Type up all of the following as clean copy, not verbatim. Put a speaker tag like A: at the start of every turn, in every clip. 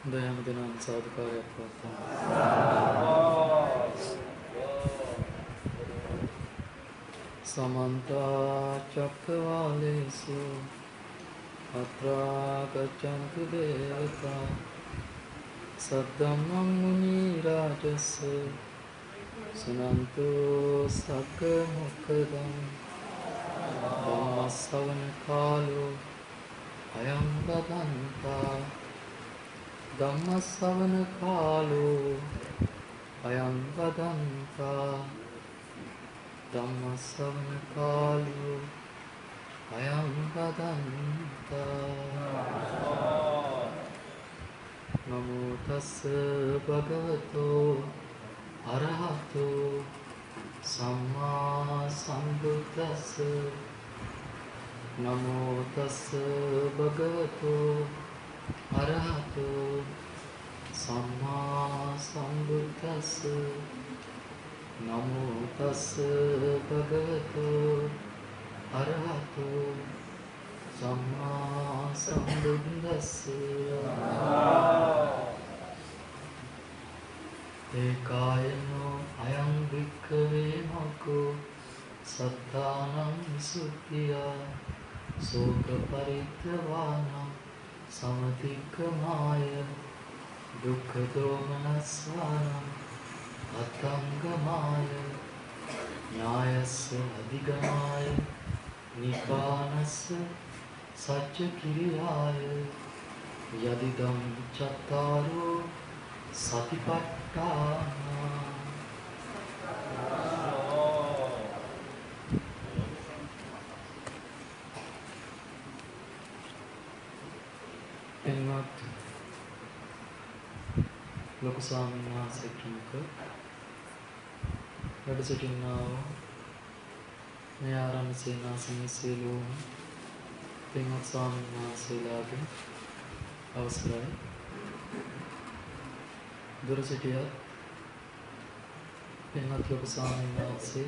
A: දයම දෙනාම සාදුකාරයක් පවත්වමු. සමන්ත චක්කවාලේසු අත්‍රා ගච්ඡන්තු දේවතා සද්ධම්මං මුනි රාජස්ස සුනන්තු සග්ග මොක්ඛදං ධම්ම ශ්‍රවණ කාලෝ අයං බදන්තා ධම්ම ශ්‍රවණ කාලෝ අයං බදන්තා ධම්ම ශ්‍රවණ කාලෝ අයං බදන්තා නමෝ තස්ස භගවතෝ අරහතෝ සම්මා සම්බුද්දස්ස නමෝ තස්ස භගවතෝ අරහතෝ සම්මා සම්බුද්දස්ස නමෝ තස්ස භගවතෝ අරහතෝ සම්මා සම්බුද්දස්ස ඒකායනෝ අයං වික්ඛවේ මග්ගෝ සත්තානං සුඛියා සෝක පරිද්දවානං සමතික්කමාය දුක්ඛ දෝමනස්සානං අත්ංගමාය ඥායස්ස අධිගමාය නිපානස්ස සච්ච කිරියාය යදිදම් චත්තාරෝ සතිපට්ඨාන එන්වත් ලොකු ස්වාමීන් වහන්සේ කෙනෙක් වැඩ සිටිනා වූ මේ ආරණ්‍ය සේනාසනයේ සියලුම පින්වත් ස්වාමීන් වහන්සේලාගේ අවසරයි දුර සිටියත් පින්වත් ලොකු ස්වාමීන් වහන්සේ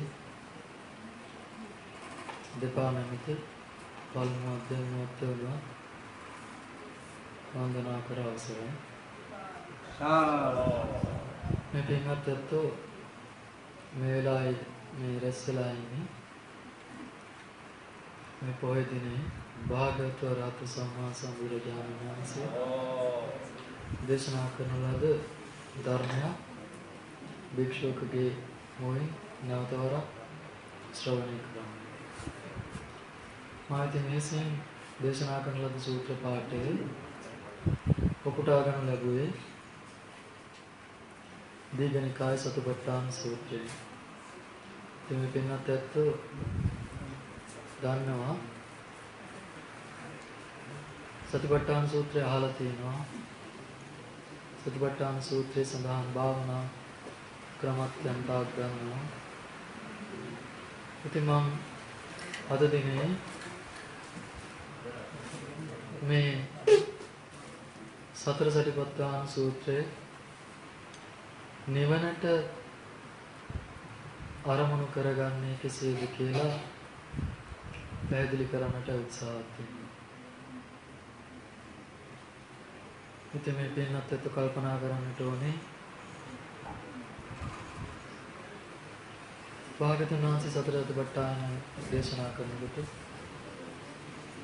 A: දෙපා නැමෙති පළමු අධ්‍යයනයත් වන්දනා කර අවසරයි මේ පින්වත් ඇත්තෝ මේ වෙලාවේ මේ රැස් වෙලා ඉන්නේ මේ පොහොය දිනේ භාග්‍යවත් රහතන් සම්මා සම්බුදුරජාණන් වහන්සේ දේශනා කරන ලද ධර්මය භික්ෂුවකගේ මොහින් නැවත වරක් ශ්‍රවණය කරනවා. මාතේ මේසෙන් දේශනා කරන ලද සූත්‍ර පාඨයේ උපුටා ගන්න ලැබුවේ දීඝනිකාය සතිපට්ඨාන සූත්‍රය. මේ පින්වත් ඇත්තෝ දන්නවා සතිපට්ඨාන සූත්‍රය අහලා තියෙනවා. සතිපට්ඨාන සූත්‍රයේ සඳහන් භාවනා ක්‍රමත් යන්තාක් ගන්නවා. ඉතින් මම අද දිනේ මේ සතර සතිපට්ඨාන සූත්‍රයේ නිවනට අරමුණු කරගන්නේ කෙසේද කියලා පැහැදිලි කරන්නට උත්සාහත් වෙනවා. ඉතින් මේ පින්නත් එක්ක කල්පනා කරන්නට ඕනේ භාගතුන් වහන්සේ සතර සතිපට්ඨාන දේශනා කරනකොට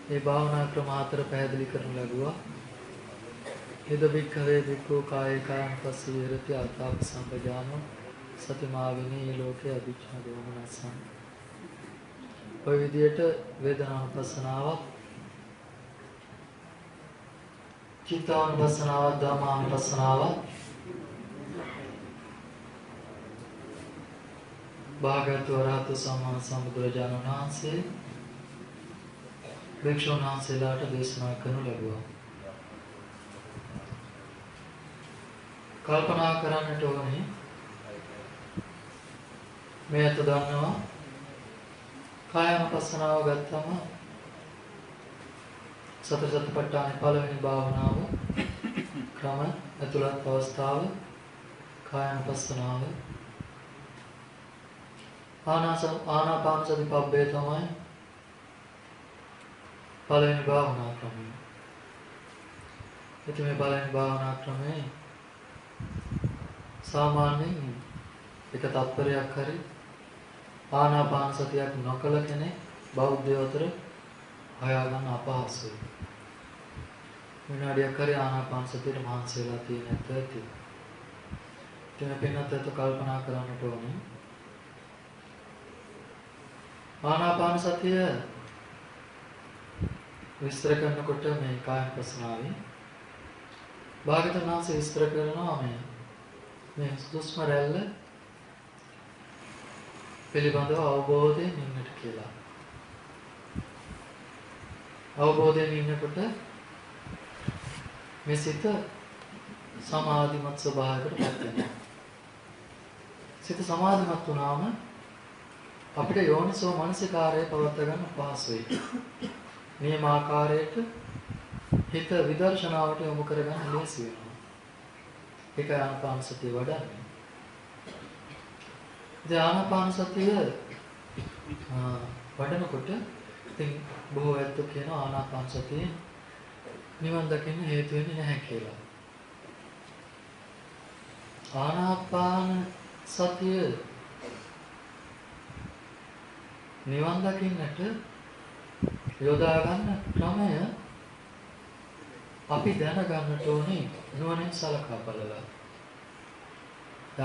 A: මේ භාවනා ක්‍රම හතර පැහැදිලි කරනු ලැබුවා. යද වික්ඛවේ වික්ඛෝ කායේ කායංපස්සී විහෙරති ආතාප සම්පජානෝ සතිමා විනී ලෝකේ අභිච්ඡා දෝමනසං. ඔය විදියට වේදනානුපස්සනාවක් චිත්තානුපස්සනාවක් ධම්මානුපස්සනාවක් භාග්‍යවත් වරහතු සම්මා සම්බුදුරජාණන් වහන්සේ භික්ෂුන් වහන්සේලාට දේශනා කරනු ලැබුවා. කල්පනා කරන්නට ඕනේ මේ අත දන්නවා කායानुපස්සනාව ගත්තම සතර සතිපට්ඨානයේ පළවෙනි භාවනාව ක්‍රම ඇතුළත් අවස්ථාව කායानुපස්සනාව ආනාපාන සති පබ්බේ තමයි පළවෙනි භාවනා ක්‍රමය. ඉතින් මේ බලන භාවනා ක්‍රමේ සාමාන්‍යයෙන් එක තත්පරයක් හරි ආනාපාන සතියක් නොකළ කෙනෙක් බෞද්ධයෝ අතර හොයාගන්න අපහසුයි. විනාඩියක් හරි ආනාපාන සතියේ මහන්සි වෙලා තියෙන ඇති. ඉතින් අපිනත් ඒක කල්පනා කරන්නට ඕනේ. ආනාපාන සතිය විස්තර කරනකොට මේ කායන ප්‍රශ්නාවේ භාගතුන් වහන්සේ විස්තර කරනවා මේ සුස්ම රැල්ල පිළිබඳව අවබෝධයෙන් ඉන්නට කියලා. අවබෝධයෙන් ඉන්නකොට මේ සිත සමාධිමත් ස්වභාවයකට පත් වෙනවා. සිත සමාධිමත් වුණාම අපිට යෝනිසෝ මනසිකාරය පවත්වා ගන්න පහසුයි. නියමාකාරයට හිත විදර්ශනාවට යොමු කරගන්න ලේසි වෙනවා. ඒක ආනාපාන සතිය වඩන්නේ. ආනාපාන සතිය වඩනකොට ඉතින් බොහෝ ඇත්තෝ කියන ආනාපාන සතිය නිවන් දකින්න හේතු වෙන්නේ නැහැ කියලා. ආනාපාන සතිය නිවන් දකින්නට යොදා ගන්න ක්‍රමය අපි දැනගන්නට ඕනේ නුවණින් සලකා බලලා.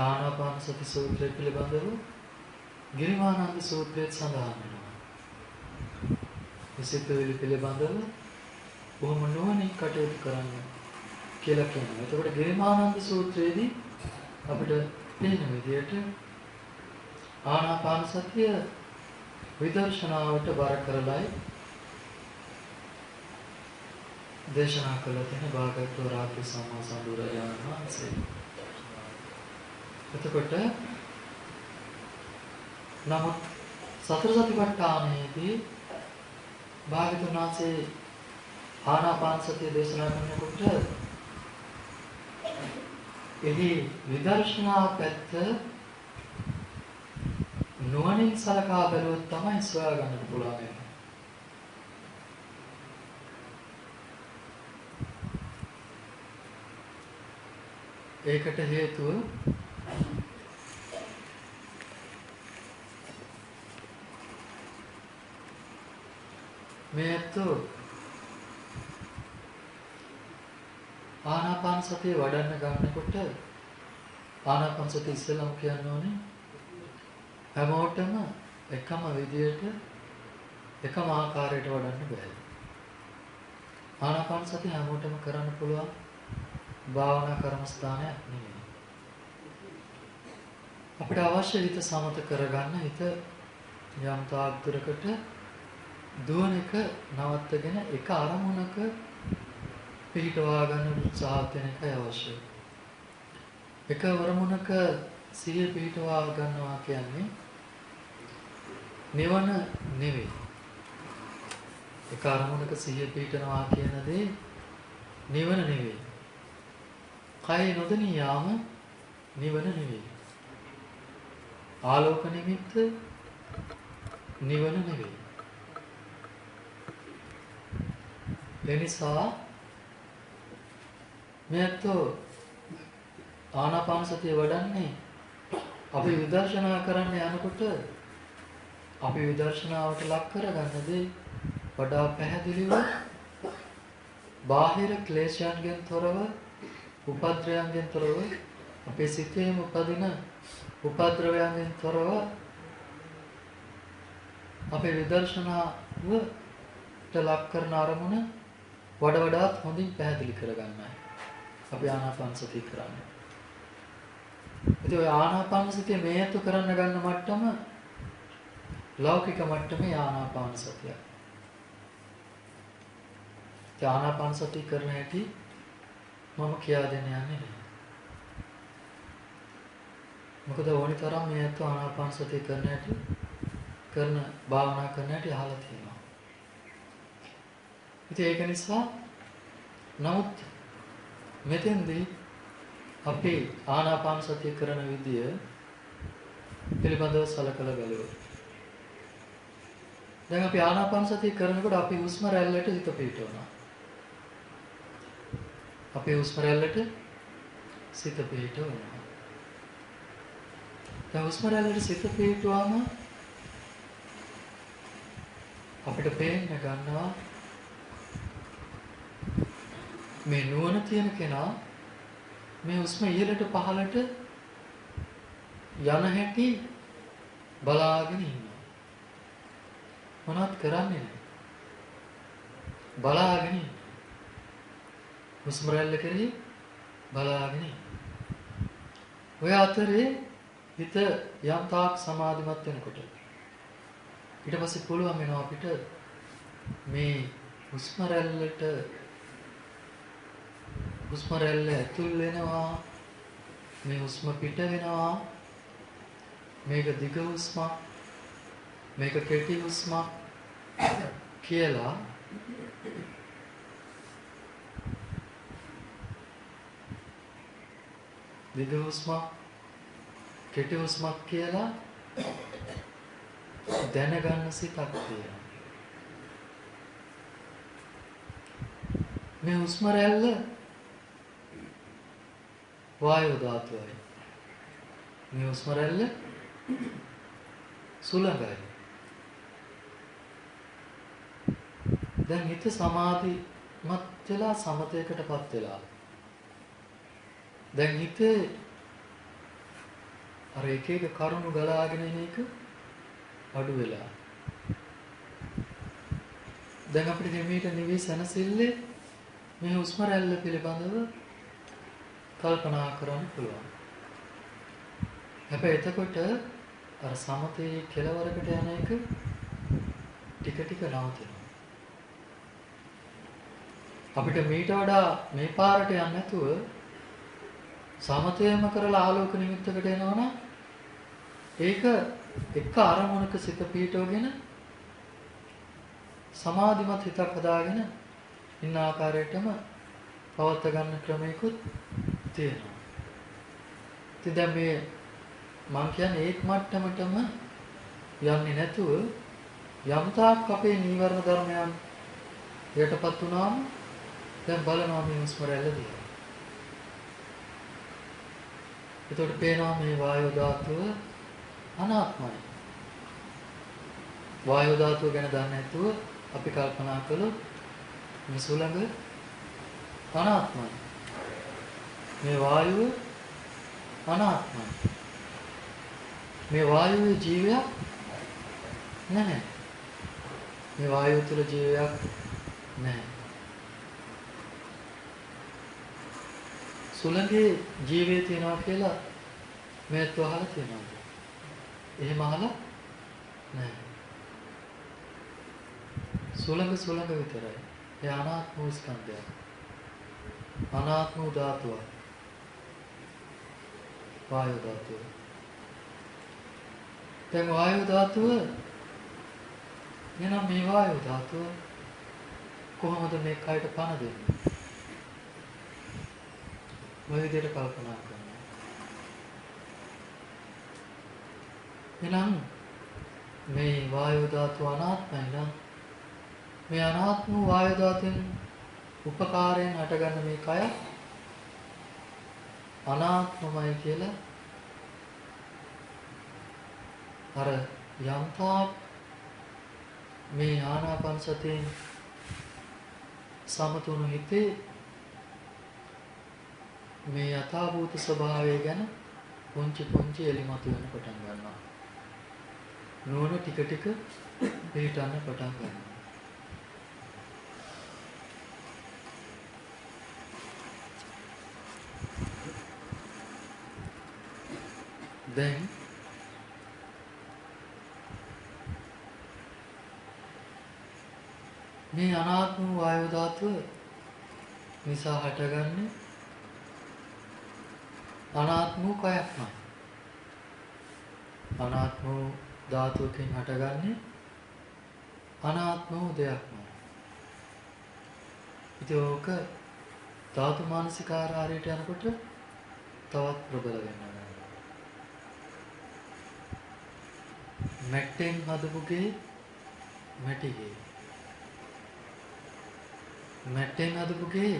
A: ආනාපාන සති සූත්‍රය පිළිබඳව ගිරිමානන්ද සූත්‍රයේ සඳහන් වෙනවා. විසිතුවිලි පිළිබඳව බොහොම නුවණින් කටයුතු කරන්න කියලා කියනවා. එතකොට ගිරිමානන්ද සූත්‍රයේදී අපිට තේරෙන විදිහට ආනාපාන සතිය විදර්ශනාවට බර කරලයි දේශනා කළ තියෙන භාගතුන් රාත්‍රී සම්මා සම්බුදුරජාණන් වහන්සේ. එතකොට නමුත් සතර සතිපට්ඨානයේදී භාගතුන් වහන්සේ ආනාපාන සතිය දේශනා කරනකොට එහි විදර්ශනා පැත්ත නුවණින් සලකා බැලුවොත් තමයි සොයා ගන්නට පුළුවන්. ඒකට හේතුව මේත් ආනාපාන සතිය වඩන්න ගන්නකොට ආනාපාන සතිය ඉස්සෙල්ලාම කියන්න ඕනේ හැමෝටම එකම විදියට එකම ආකාරයට වඩන්න බෑ. ආනාපාන සතිය හැමෝටම කරන්න පුළුවන් භාවනා කර්මස්ථානයක් නෙමෙයි. අපිට අවශ්‍ය හිත සමත කරගන්න හිත යම් තාක් දුරකට දුවන එක නවත්තගෙන එක අරමුණක පිහිටවා ගන්න උත්සාහ වෙන එකයි අවශ්‍යයි. එක අරමුණක සිහිය පිහිටවා ගන්නවා කියන්නේ නිවන නෙවෙයි. එක අරමුණක සිහිය පිහිටනවා කියන දේ නිවන නෙවෙයි. කය නොදෙනී යාම නිවන නෙවෙයි. ආලෝක නිමිත්ත නිවන නෙවෙයි. එනිසා මේත් ආනාපාන සතිය වඩන්නේ අපි විදර්ශනා කරන්න යනකොට අපි විදර්ශනාවට ලක් කරගන්න දේ වඩා පැහැදිලිව බාහිර ක්ලේශයන්ගෙන් තොරව උපද්‍රවයන්ගෙන් තොරව අපේ සිතේම උපදින උපද්‍රවයන්ගෙන් තොරව අපේ විදර්ශනාවට ලක් කරන අරමුණ වඩාත් හොඳින් පැහැදිලි කරගන්නයි අපි ආනාපාන සතිය කරන්නේ. ඉතින් ඔය ආනාපාන සතිය මේතු කරන්න ගන්න මට්ටම ලෞකික මට්ටමේ ආනාපාන සතිය. ඒ ආනාපාන සතිය කරන හැටි මම කියා දෙන්න යන්නේ නැහැ. මොකද ඕනි තරම් මේතු ආනාපාන සතිය කරන හැටි කරන භාවනා කරන හැටි අහලා තියෙනවා. ඉතින් ඒක නිසා නමුත් මෙතෙන්දී අපි ආනාපාන සතිය කරන විදිය පිළිබඳව සලකලා බලමු. දැන් අපි ආනාපාන සතිය කරනකොට අපි හුස්ම රැල්ලට හිත පිටවනවා. අපේ හුස්ම රැල්ලට සිත පිහිටවනවා. දැන් හුස්ම රැල්ලට සිත පිහිටුවාම අපිට පේන්න ගන්නවා මේ නුවණ තියෙන කෙනා මේ හුස්ම ඉහළට පහළට යන හැටි බලාගෙන ඉන්නවා. මොනවත් කරන්නේ නැහැ. බලාගෙන ඉන්නවා. හුස්ම රැල්ල කෙරෙහි බලාගෙන ඉන්නවා. ඔය අතරේ හිත යම් තාක් සමාධිමත් වෙනකොට ඊට පස්සේ පුළුවන් වෙනවා අපිට මේ හුස්ම රැල්ල ඇතුල් වෙනවා, මේ හුස්ම පිට වෙනවා, මේක දිග හුස්මක්, මේක කෙටි හුස්මක් කියලා දිග හුස්මක් කෙටි හුස්මක් කියලා දැනගන්න සිතක් තියෙනවා. මේ හුස්ම රැල්ල වායු ධාතුවයි. මේ හුස්ම රැල්ල සුළඟයි. දැන් හිත සමාධිමත් වෙලා සමතයකටපත් වෙලා. දැන් හිතේ අර එක එක කරුණු ගලාගෙන එන එක අඩු වෙලා. දැන් අපිට නිමීට නිවි සනසිල්ලේ මේ හුස්ම රැල්ල පිළිබඳව කල්පනා කරන්න පුළුවන්. හැබැයි එතකොට අර සමතේ කෙලවරකට යන එක ටික ටික නවතිනවා. අපිට මීට වඩා මේ පාරට යන්න නැතුව සමතේම කරලා ආලෝක නිමිත්තකට එනවනම් ඒක එක අරමුණක සිත පිහිටවගෙන සමාධිමත් හිතක් හදාගෙන ඉන්න ආකාරයටම පවත්වා ගන්න ක්‍රමයකුත් තියෙනවා. ඉතින් දැන් මේ මං කියන්නේ ඒත් මට්ටමටම යන්නේ නැතුව යම් තාක් අපේ නීවරණ ධර්මයන් යටපත් වුණාම දැන් බලනවා මේ හුස්ම රැල්ල දිහා. එතකොට පේනවා මේ වායු ධාතුව අනාත්මයි. වායු ධාතුව ගැන දන්නේ නැතුව අපි කල්පනා කළොත් මේ සුළඟ අනාත්මයි. මේ වායුව අනාත්මයි. මේ වායුවේ ජීවයක් නැහැ. මේ වායුව තුළ ජීවයක් නැහැ. සුළඟේ ජීවය තියනවා කියලා මේත් අහලා තියෙනවද? එහෙම අහලා නැහැ. සුළඟ විතරයි. ඒ අනාත්ම වූ ස්කන්ධයක්. අනාත්ම වූ ධාතුවක්. වායු ධාතුව. දැන් වායු ධාතුව එනම් මේ වායු ධාතුව කොහොමද මේ කයට පණ දෙන්නේ? ඔය විදිහට කල්පනා කරනවා. එනම් මේ වායු ධාතුව අනාත්මයි නම් මේ අනාත්ම වායු ධාතුවෙන් උපකාරයෙන් හටගන්න මේ කය අනාත්මමයි කියලා අර යම්තාක් මේ ආනාපාන සතියෙන් සමතුණු හිතේ මේ යථාභූත ස්වභාවය ගැන පුංචි එලිමතු වෙන පටන් ගන්නවා. නුවණ ටික ටික පිටන්න පටන් ගන්නවා. දැන් මේ අනාත්ම වායු ධාතුව නිසා හටගන්නේ අනාත්ම කයක්මයි. අනාත්ම ධාතුවකින් හටගන්නේ අනාත්ම දෙයක්මයි. ඉතින් ඕක ධාතු මානසිකාරාරයට යනකොට තවත් ප්‍රබල වෙනවා. මැට්ටෙන් හදපුගේ මැටිගේ. මැට්ටෙන් හදපුගේ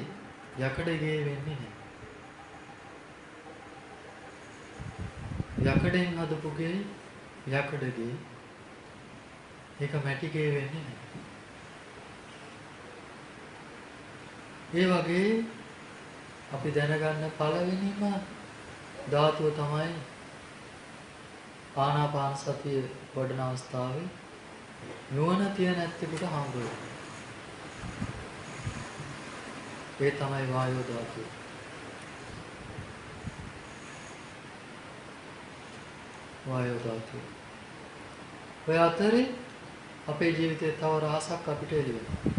A: යකඩගේ වෙන්නේ නැහැ. යකඩෙන් හදපු ගේ යකඩගේ ඒක මැටිගේ වෙන්නේ නැහැ. ඒ වගේ අපි දැනගන්න පළවෙනිම ධාතුව තමයි ආනාපාන සතිය වඩන අවස්ථාවේ නුවණ තියෙන ඇත්තෙකුට හම්බ වෙන්නේ. ඒ තමයි වායෝ ධාතුව. වායෝ ධාතුව. ඔය අතරේ අපේ ජීවිතේ තව රහසක් අපිට එළි වෙනවා.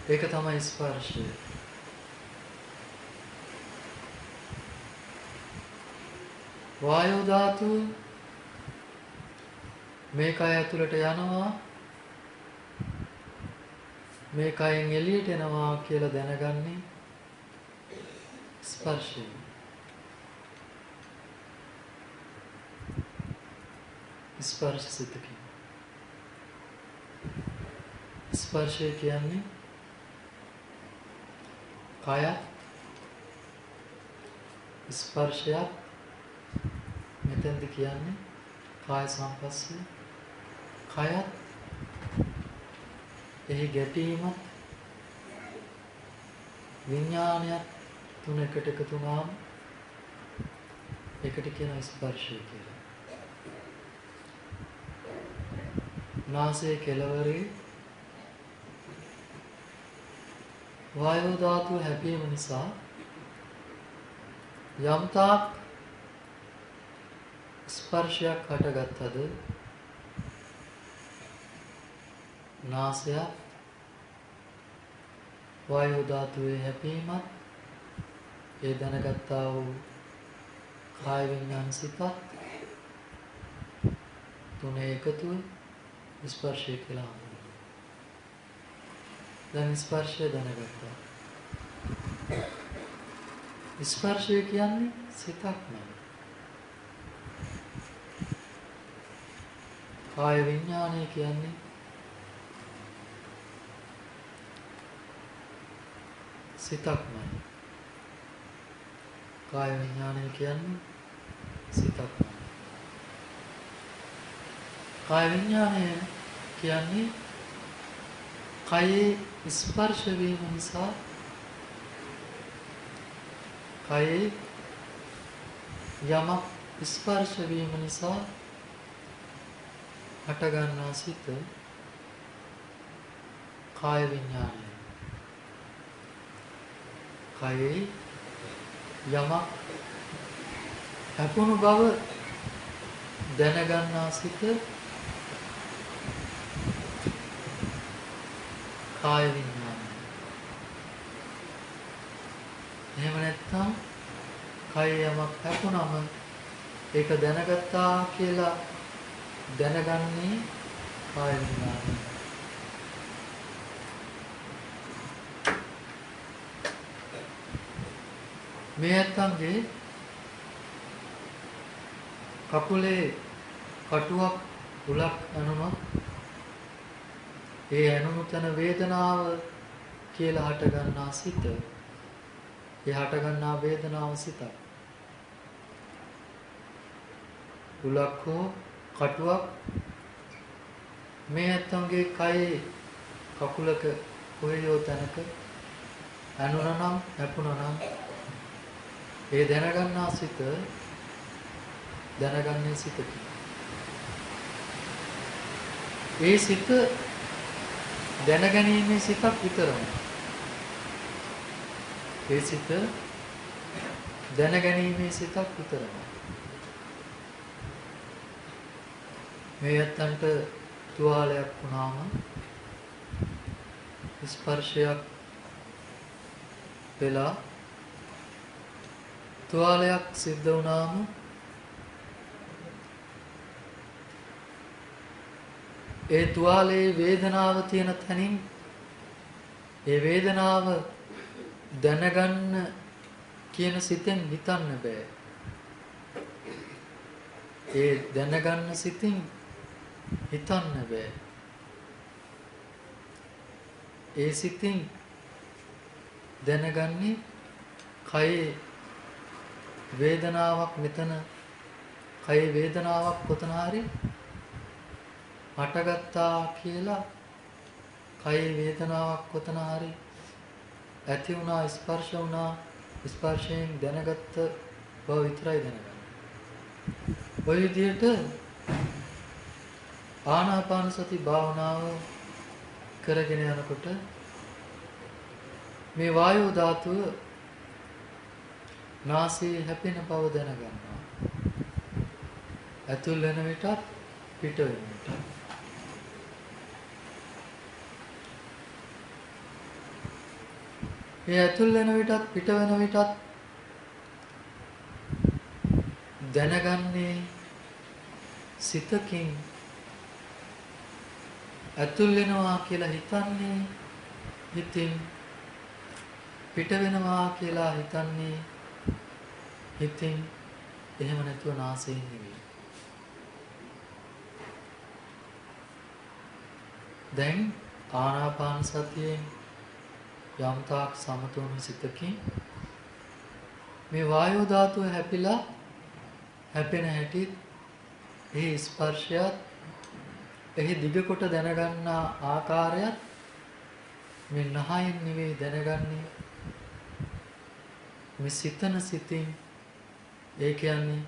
A: ඒක තමයි ස්පර්ශය. වායෝ ධාතුව මේ කය ඇතුළට යනවා මේ කයෙන් එළියට එනවා කියලා දැනගන්නේ ස්පර්ශය. ස්පර්ශ සිතකින්. ස්පර්ශය කියන්නේ කය ස්පර්ශයක් මෙතෙන්ද කියන්නේ කාය සංපස්සය කයත් එහි ගැටීමත් විඥානයත් තුන එකට එකතු වුණාම ඒකට කියන ස්පර්ශය කියලා. නාසයේ කෙළවරේ වායෝ ධාතුව හැපීම නිසා යම්තාක් ස්පර්ශයක් හටගත්තද නාසය වායෝ ධාතුවේ හැපීමත් ඒ දැනගත්තා වූ කාය විඥාන සිතත් තුනේ එකතුව ස්පර්ශය කියලා හඳුන්වනවා. දැන් ස්පර්ශය දැනගත්තා. ස්පර්ශය කියන්නේ සිතක් නෙවෙයි. කාය විඥානය කියන්නේ සිතක් නෙවෙයි. කාය විඥානය කියන්නේ සිතක් නෙවෙයි. කාය විඥානය කියන්නේ කයේ ස්පර්ශ වීම නිසා කයේ යමක් ස්පර්ශ වීම නිසා හටගන්නා සිත කාය විඥානය. කයේ යමක් හැපුණු බව දැනගන්නා සිත කාය විඥානය. එහෙම නැත්නම් කයේ යමක් හැපුණම ඒක දැනගත්තා කියලා දැනගන්නේ කාය විඥානය. මේ ඇත්තන්ගේ කකුලේ කටුවක් උලක් ඇනුනොත් ඒ ඇනුණු තන වේදනාව කියලා හටගන්නා සිත ඒ හටගන්නා වේදනාව සිතක්. උලක් හෝ කටුවක් මේ ඇත්තන්ගේ කයේ කකුලක කොහෙයෝ තැනක ඇනුණනම් හැපුණනම් ඒ දැනගන්නා සිත දැනගන්නේ සිතකි. ඒ සිත දැනගැනීමේ සිතක් විතරයි. ඒ සිත දැනගැනීමේ සිතක් විතරයි. මේ යත්තන්ට තුවාලයක් වුණාම ස්පර්ශයක් වෙලා තුවාලයක් සිද්ධ වුණාම ඒ තුවාලයේ වේදනාව තියෙන තැනින් ඒ වේදනාව දැනගන්න කියන සිතෙන් හිතන්න බෑ. ඒ දැනගන්න සිතින් හිතන්න බෑ. ඒ සිතින් දැනගන්නේ කයේ වේදනාවක් මෙතන කයේ වේදනාවක් කොතන හරි හටගත්තා කියලා කයේ වේදනාවක් කොතන හරි ඇති වුණා ස්පර්ශ වුණා ස්පර්ශයෙන් දැනගත්ත බව විතරයි දැනගන්නේ. ඔය විදිහට ආනාපාන සති භාවනාව කරගෙන යනකොට මේ වායෝ ධාතුව නාසයේ හැපෙන බව දැනගන්නවා. ඇතුල් වෙන විටත් පිට වෙන විටත්. මේ ඇතුල් වෙන විටත් පිට වෙන විටත් දැනගන්නේ සිතකින් ඇතුල් වෙනවා කියලා හිතන්නේ හිතින් පිට වෙනවා කියලා හිතන්නේ හිතින් එහෙම නැතුව නාසයෙන් නෙවෙයි. දැන් ආනාපාන සතියෙන් යම්තාක් සමතුලිත සිතකින් මේ වායෝ ධාතුව හැපිලා හැපෙන හැටි ඒ ස්පර්ශයත් එහි දිග කොට දැනගන්නා ආකාරයත් මේ නහයෙන් නෙවෙයි දැනගන්නේ මේ සිතන සිතින් ඒ කියන්නේ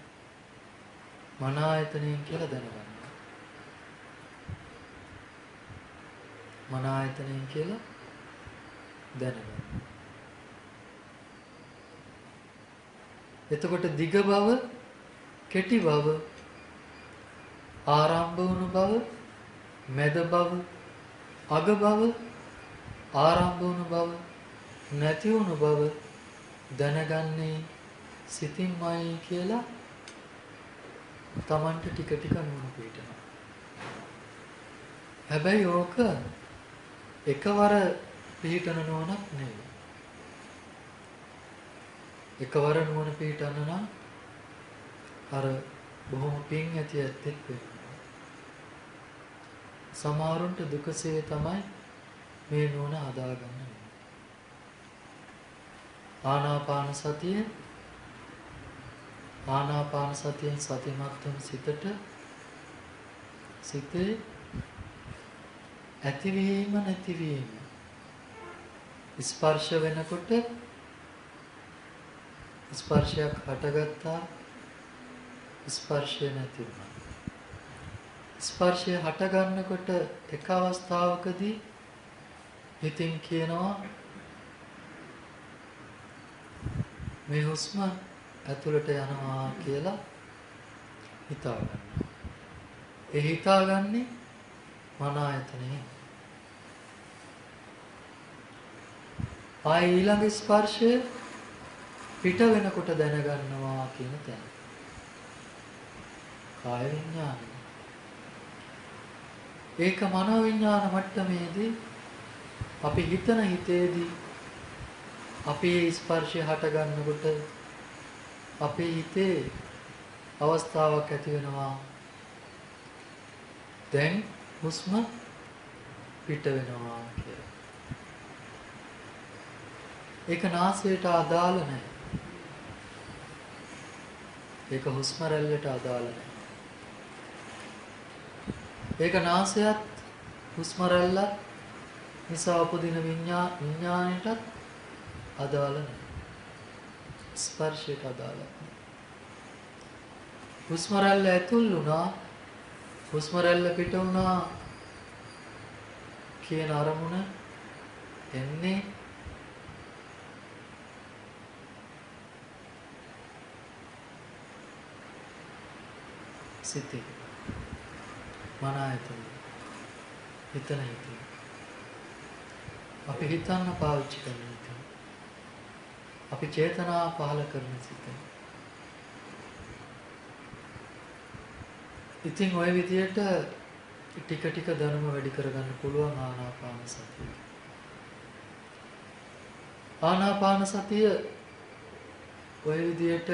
A: මන ආයතනයෙන් කියලා දැනගන්නවා. මන ආයතනයෙන් කියලා දැනගන්නවා. එතකොට දිග බව, කෙටි බව, ආරම්භ වුණු බව, මැද බව, අග බව, ආරම්භ වුණු බව, නැති වුණු බව දැනගන්නේ සිතින්මයි කියලා Tamanට ටික ටික නුවණ පිටනවා. හැබැයි ඕක එකවර පිටන නුවණක් නෙවෙයි. එකවර නුවණ පිටන්න නම් අර බොහොම පිං ඇති ඇත්තෙක් වෙනවා. සමහරුන්ට දුකසේ තමයි මේ නුවණ හදාගන්න. ආනාපාන සතියෙන් සතිමත් වන සිතට සිතේ ඇතිවීම නැතිවීම ස්පර්ශ වෙනකොට ස්පර්ශයක් හටගත්තා ස්පර්ශය නැති වුණා. ස්පර්ශය හට ගන්නකොට එක අවස්ථාවකදී හිතින් කියනවා මේ හුස්ම ඇතුළට යනවා කියලා හිතා ගන්නවා. ඒ හිතාගන්නේ මන ආයතනයෙන්. ආයි ඊළඟ ස්පර්ශය පිට වෙනකොට දැනගන්නවා කියන තැන. කාය විඥානය. ඒක මනෝ විඥාන මට්ටමේදී අපි හිතන හිතේදී අපේ ස්පර්ශය හට ගන්නකොට අපේ හිතේ අවස්ථාවක් ඇති වෙනවා. දැන් හුස්ම පිට වෙනවා කියලා. ඒක නාසයට අදාළ නැහැ. ඒක හුස්ම රැල්ලට අදාළ නැහැ. ඒක නාසයත් හුස්ම රැල්ලත් නිසා උපදින විඥාණයටත් අදාළ නැහැ. ස්පර්ශයට අදාළ නැහැ. හුස්ම රැල්ල ඇතුල් වුණා හුස්ම රැල්ල පිට වුණා කියන අරමුණ එන්නේ සිතේ මන ආයතන හිතන හිතේ අපි හිතන්න පාවිච්චි කරන හිතේ අපි චේතනා පහල කරන සිතේ. ඉතින් ওই විදියට ටික ටික දැනුම වැඩි කරගන්න පුළුවන් ආනාපාන සතිය. ආනාපාන සතිය ওই විදියට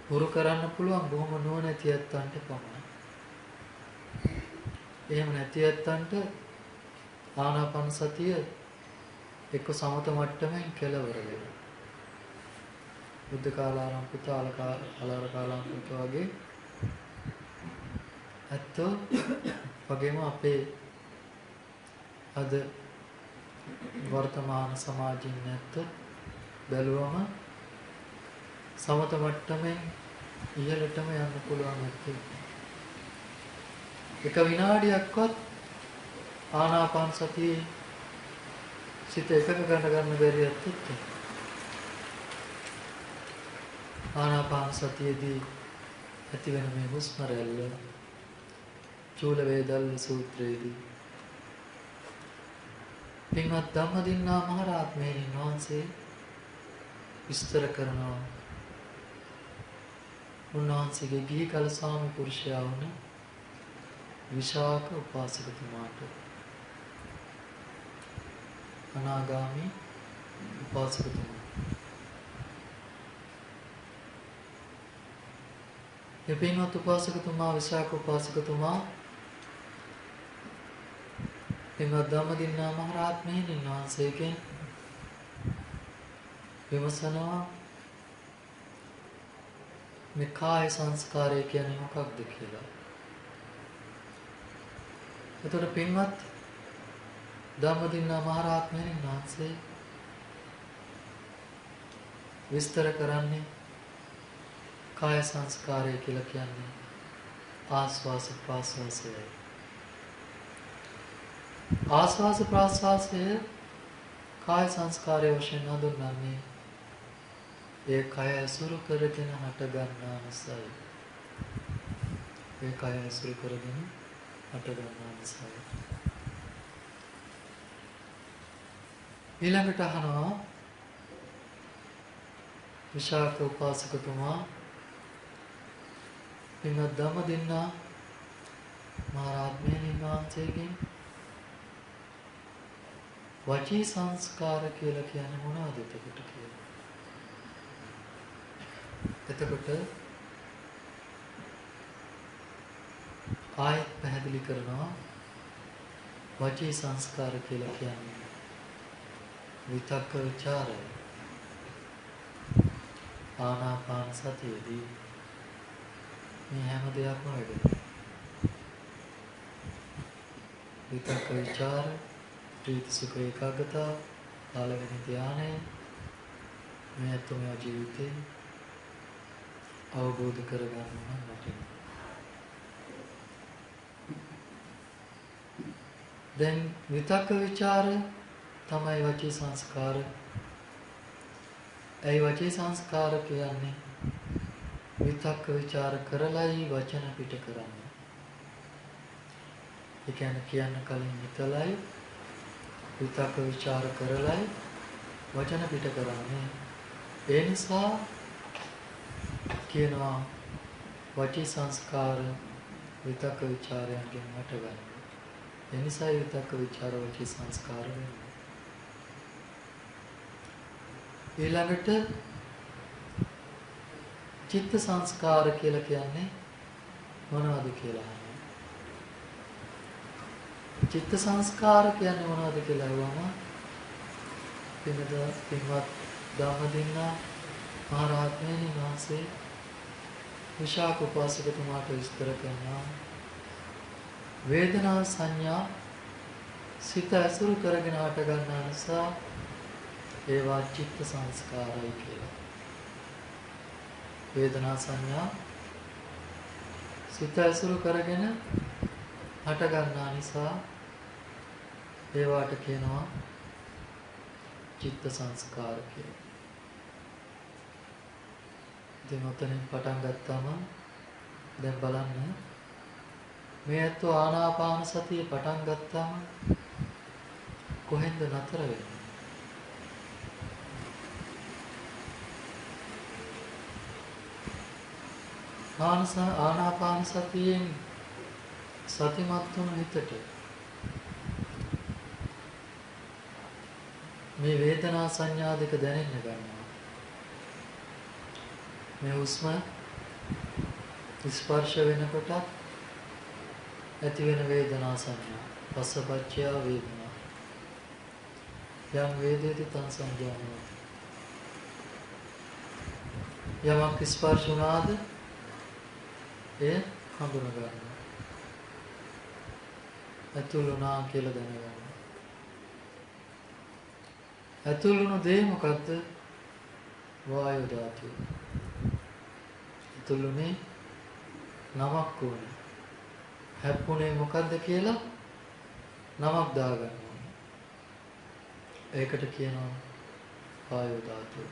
A: හුරු කරන්න පුළුවන් බොහොම නුවණැති ඇත්තන්ට පමණයි. එහෙම නැති ඇත්තන්ට ආනාපාන සතිය එක්ක සමත මට්ටමින් කෙලවර වෙනවා. බුද්ධ කාලාරම්භිත අලාර කාලාරම්භිත වගේ ඇත්තෝ වගේම අපේ අද වර්තමාන සමාජින් ඇත්තෝ බැලුවම සමත මට්ටමින් ඉහළටම යන්න පුළුවන් ඇත්තේ. එක විනාඩියක්වත් ආනාපාන සතියේ සිත එකක ගන්න බැරි ඇත්තෙත් ආනාපාන සතියේදී ඇතිවෙන මේ හුස්ම රැල්ල චූල වේදල්ල සූත්‍රයේදී පින්වත් ධම්මදින්නා මහරහතන් වහන්සේ විස්තර කරනවා උන්වහන්සේගේ ගිහි කල ස්වාමි පුරුෂයා වුණ විශාක උපාසකතුමාට අනාගාමී උපාසකතුමා එපින්වත් උපාසකතුමා විශාක උපාසකතුමා පින්වත් ධම්මදින්නා මහරහතන් වහන්සේගෙන් විමසනවා මේ කාය සංස්කාරය කියන්නේ මොකක්ද කියලා. එතකොට පින්වත් ධම්මදින්නා මහරහතන් වහන්සේ විස්තර කරන්නේ කාය සංස්කාරය කියලා කියන්නේ ආස්වාස ප්‍රාස්වාසයයි. ආස්වාස ප්‍රාස්වාසය කාය සංස්කාරය වශයෙන් හඳුන්වන්නේ ඒ කය ඇසුරු කරගෙන හට ගන්නා නිසායි. ඒ කය ඇසුරු කරගෙන හට ගන්නා නිසායි. ඊළඟට අහනවා විශාක උපාසකතුමා පින්වත් ධම්මදින්නා මහරහතන් වහන්සේගෙන් වචී සංස්කාර කියලා කියන්නේ මොනවද එතකොට කියලා. එතකොට ආයත් පැහැදිලි කරනවා වචී සංස්කාර කියලා කියන්නේ විතක්ක ਵਿਚාරය. ආනාපාන සතියේදී මේ හැම දෙයක්ම වෙනවා. විතක්ක ਵਿਚාර, ප්‍රීති සුඛ ඒකාග්‍රතාව, පළවෙනි ධානය මේ තුම ජීවිතේ අවබෝධ කරගන්න නම් වටිනවා. දැන් විතක්ක ਵਿਚාර තමයි වචී සංස්කාර. ඒ වචී සංස්කාර කියන්නේ විතක්ක ਵਿਚාර කරලයි වචන පිට කරන්නේ. ඒ කියන්නේ කියන්න කලින් හිතලයි විතක්ක ਵਿਚාර කරලයි වචන පිට කරන්නේ. ඒ නිසා කියනවා වචී සංස්කාර විතක්ක ਵਿਚාරයන්ගෙන් හටගන්නේ. ඒ නිසා විතක්ක ਵਿਚාර වචී සංස්කාර වෙනවා. ඊළඟට චිත්ත සංස්කාර කියලා කියන්නේ මොනවද කියලා අහනවා. චිත්ත සංස්කාර කියන්නේ මොනවද කියලා අහුවම පින්වත් ධම්මදින්නා මහරහතන් වහන්සේ විශාක උපාසකතුමාට විස්තර කරනවා වේදනා සංඥා සිත ඇසුරු කරගෙන හට ගන්නා නිසා ඒවා චිත්ත සංස්කාරයි කියලා. වේදනා සංඥා සිත ඇසුරු කරගෙන හට ගන්නා නිසා ඒවාට කියනවා චිත්ත සංස්කාර කියලා. ඉතින් ඔතනින් පටන් ගත්තාම දැන් බලන්න මේ අතෝ ආනාපාන සතිය පටන් ගත්තාම කොහෙන්ද නතර වෙන්නේ? ආනාපාන සතියෙන් සතිමත් වුණු හිතට මේ වේදනා සංඥා දෙක දැනෙන්න ගන්නවා. මේ හුස්ම ස්පර්ශ වෙනකොට ඇති වෙන වේදනා සංඥා පස්සපච්චය වේදනා යම් වේදේති තං සංජානනති. යමක් ස්පර්ශ වුණාද එය හඳුනා ගන්නවා. ඇතුල් වුණා කියලා දැනගන්නවා. ඇතුල් වුණු දේ මොකද්ද? වායු ධාතුව. ඇතුල් වුණේ නමක් වුණේ. හැප්පුණේ මොකද්ද කියලා නමක් දාගන්න ඕනේ. ඒකට කියනවා වායු ධාතුව.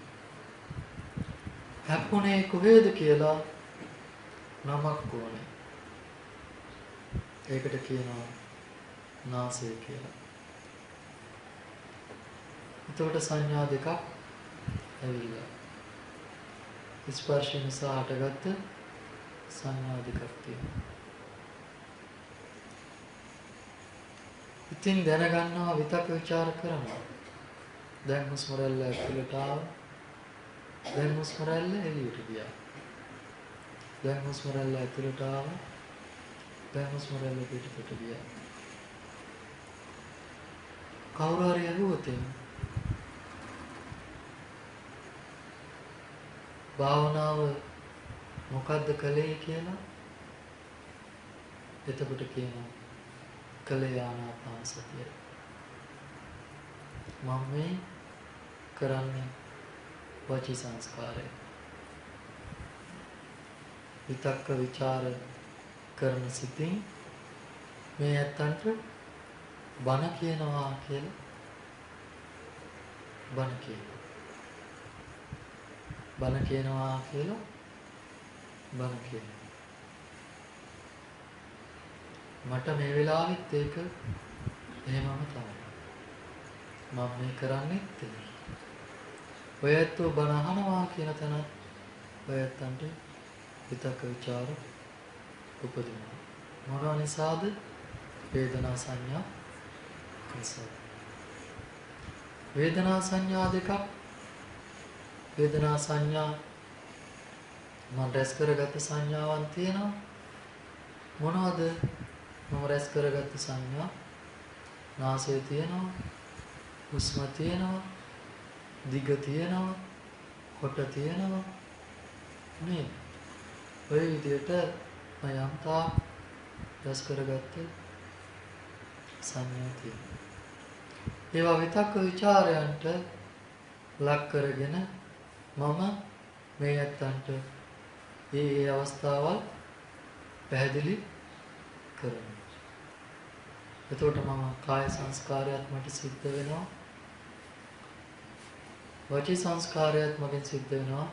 A: හැප්පුණේ කොහේද කියලා නමක් ඕනේ. ඒකට කියනවා නාසය කියලා. එතකොට සංඥා දෙකක් ඇවිල්ලා. ස්පර්ශ නිසා හටගත්ත සංඥා දෙකක් තියෙනවා. ඉතින් දැනගන්නවා විතක් ਵਿਚාර කරනවා. දැන් හුස්ම රැල්ල ඇතුළට ආවා. දැන් හුස්ම රැල්ල එළියට ගියා. දැන් හුස්ම රැල්ල ඇතුළට ආවා. දැන් හුස්ම රැල්ල පිටතට ගියා. කවුරු හරි අහුවොත් භාවනාව මොකද්ද කලේ කියලා එතකොට කියනවා කලේ ආනාපාන සතිය. මම මේ කරන්නේ වචී සංස්කාරය. විතක්ක ਵਿਚාර කරන සිතින් මේ ඇත්තන්ට බණ කියනවා කියලා බණ කියනවා. බණ කියනවා කියලා බණ කියනවා. මට මේ වෙලාවෙත් ඒක එහෙමම තමයි. මම මේ කරන්නේත් ඒක. ඔය ඇත්තෝ බණ අහනවා කියන තැන ඔය ඇත්තන්ට විතක්ක ਵਿਚාර උපදිනවා. මොනවා නිසාද? වේදනා සංඥා නිසා. වේදනා සංඥා දෙකක්. වේදනා සංඥා මම රැස් කරගත්ත සංඥාවන් තියෙනවා. මොනවද මම රැස් කරගත්ත සංඥා? නාසය තියෙනවා, හුස්ම තියෙනවා, දිග තියෙනවා, කොට තියෙනවා නේ. ඔය විදිහට මම යම්තා රැස් කරගත්ත සංඥා තියෙනවා. ඒවා විතක්ක ਵਿਚාරයන්ට ලක් කරගෙන මම මේ ඇත්තන්ට ඒ අවස්ථාවල් පැහැදිලි කරනවා. එතකොට මම කාය සංස්කාරයත් මට සිද්ධ වෙනවා. වචී සංස්කාරයත් මගෙන් සිද්ධ වෙනවා.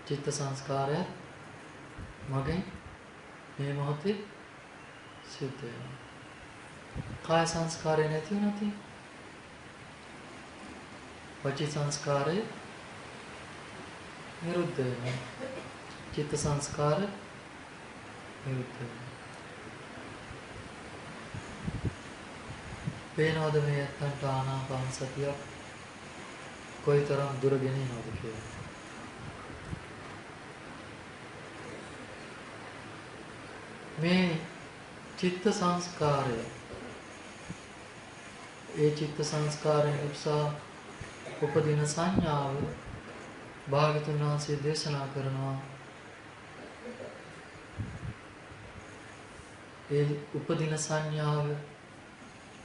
A: චිත්ත සංස්කාරයත් මගෙන් මේ මොහොතේ සිද්ධ වෙනවා. කාය සංස්කාරය නැති වුණොත් වචී සංස්කාරය නිරුද්ධ වෙනවා. චිත්ත සංස්කාර නිරුද්ධ වෙනවා. පේනවද මේ ඇත්තන්ට ආනාපාන සතිය කොයිතරම් දුර ගෙනියනවද කියලා? මේ චිත්ත සංස්කාරය ඒ චිත්ත සංස්කාරයෙන් උපසා උපදින සංඥාව භාග්‍යවතුන් වහන්සේ දේශනා කරනවා. ඒ උපදින සංඥාව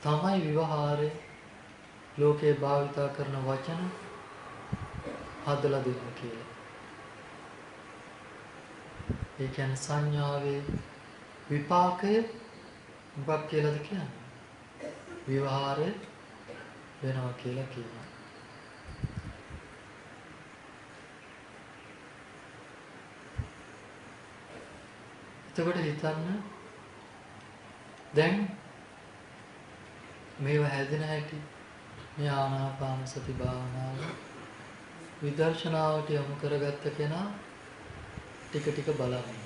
A: තමයි විවහාරේ ලෝකේ භාවිතා කරන වචන හදලා දෙන්න කියලා. ඒ කියන්නේ සංඥාවේ විපාකය මොකක් කියලාද කියන්නේ? විවහාරය වෙනවා කියලා කියනවා. එතකොට හිතන්න දැන් මේව හැදෙන හැටි මේ ආනාපාන සති භාවනාව විදර්ශනාවට යොමු කරගත්ත කෙනා ටික ටික බලන්න.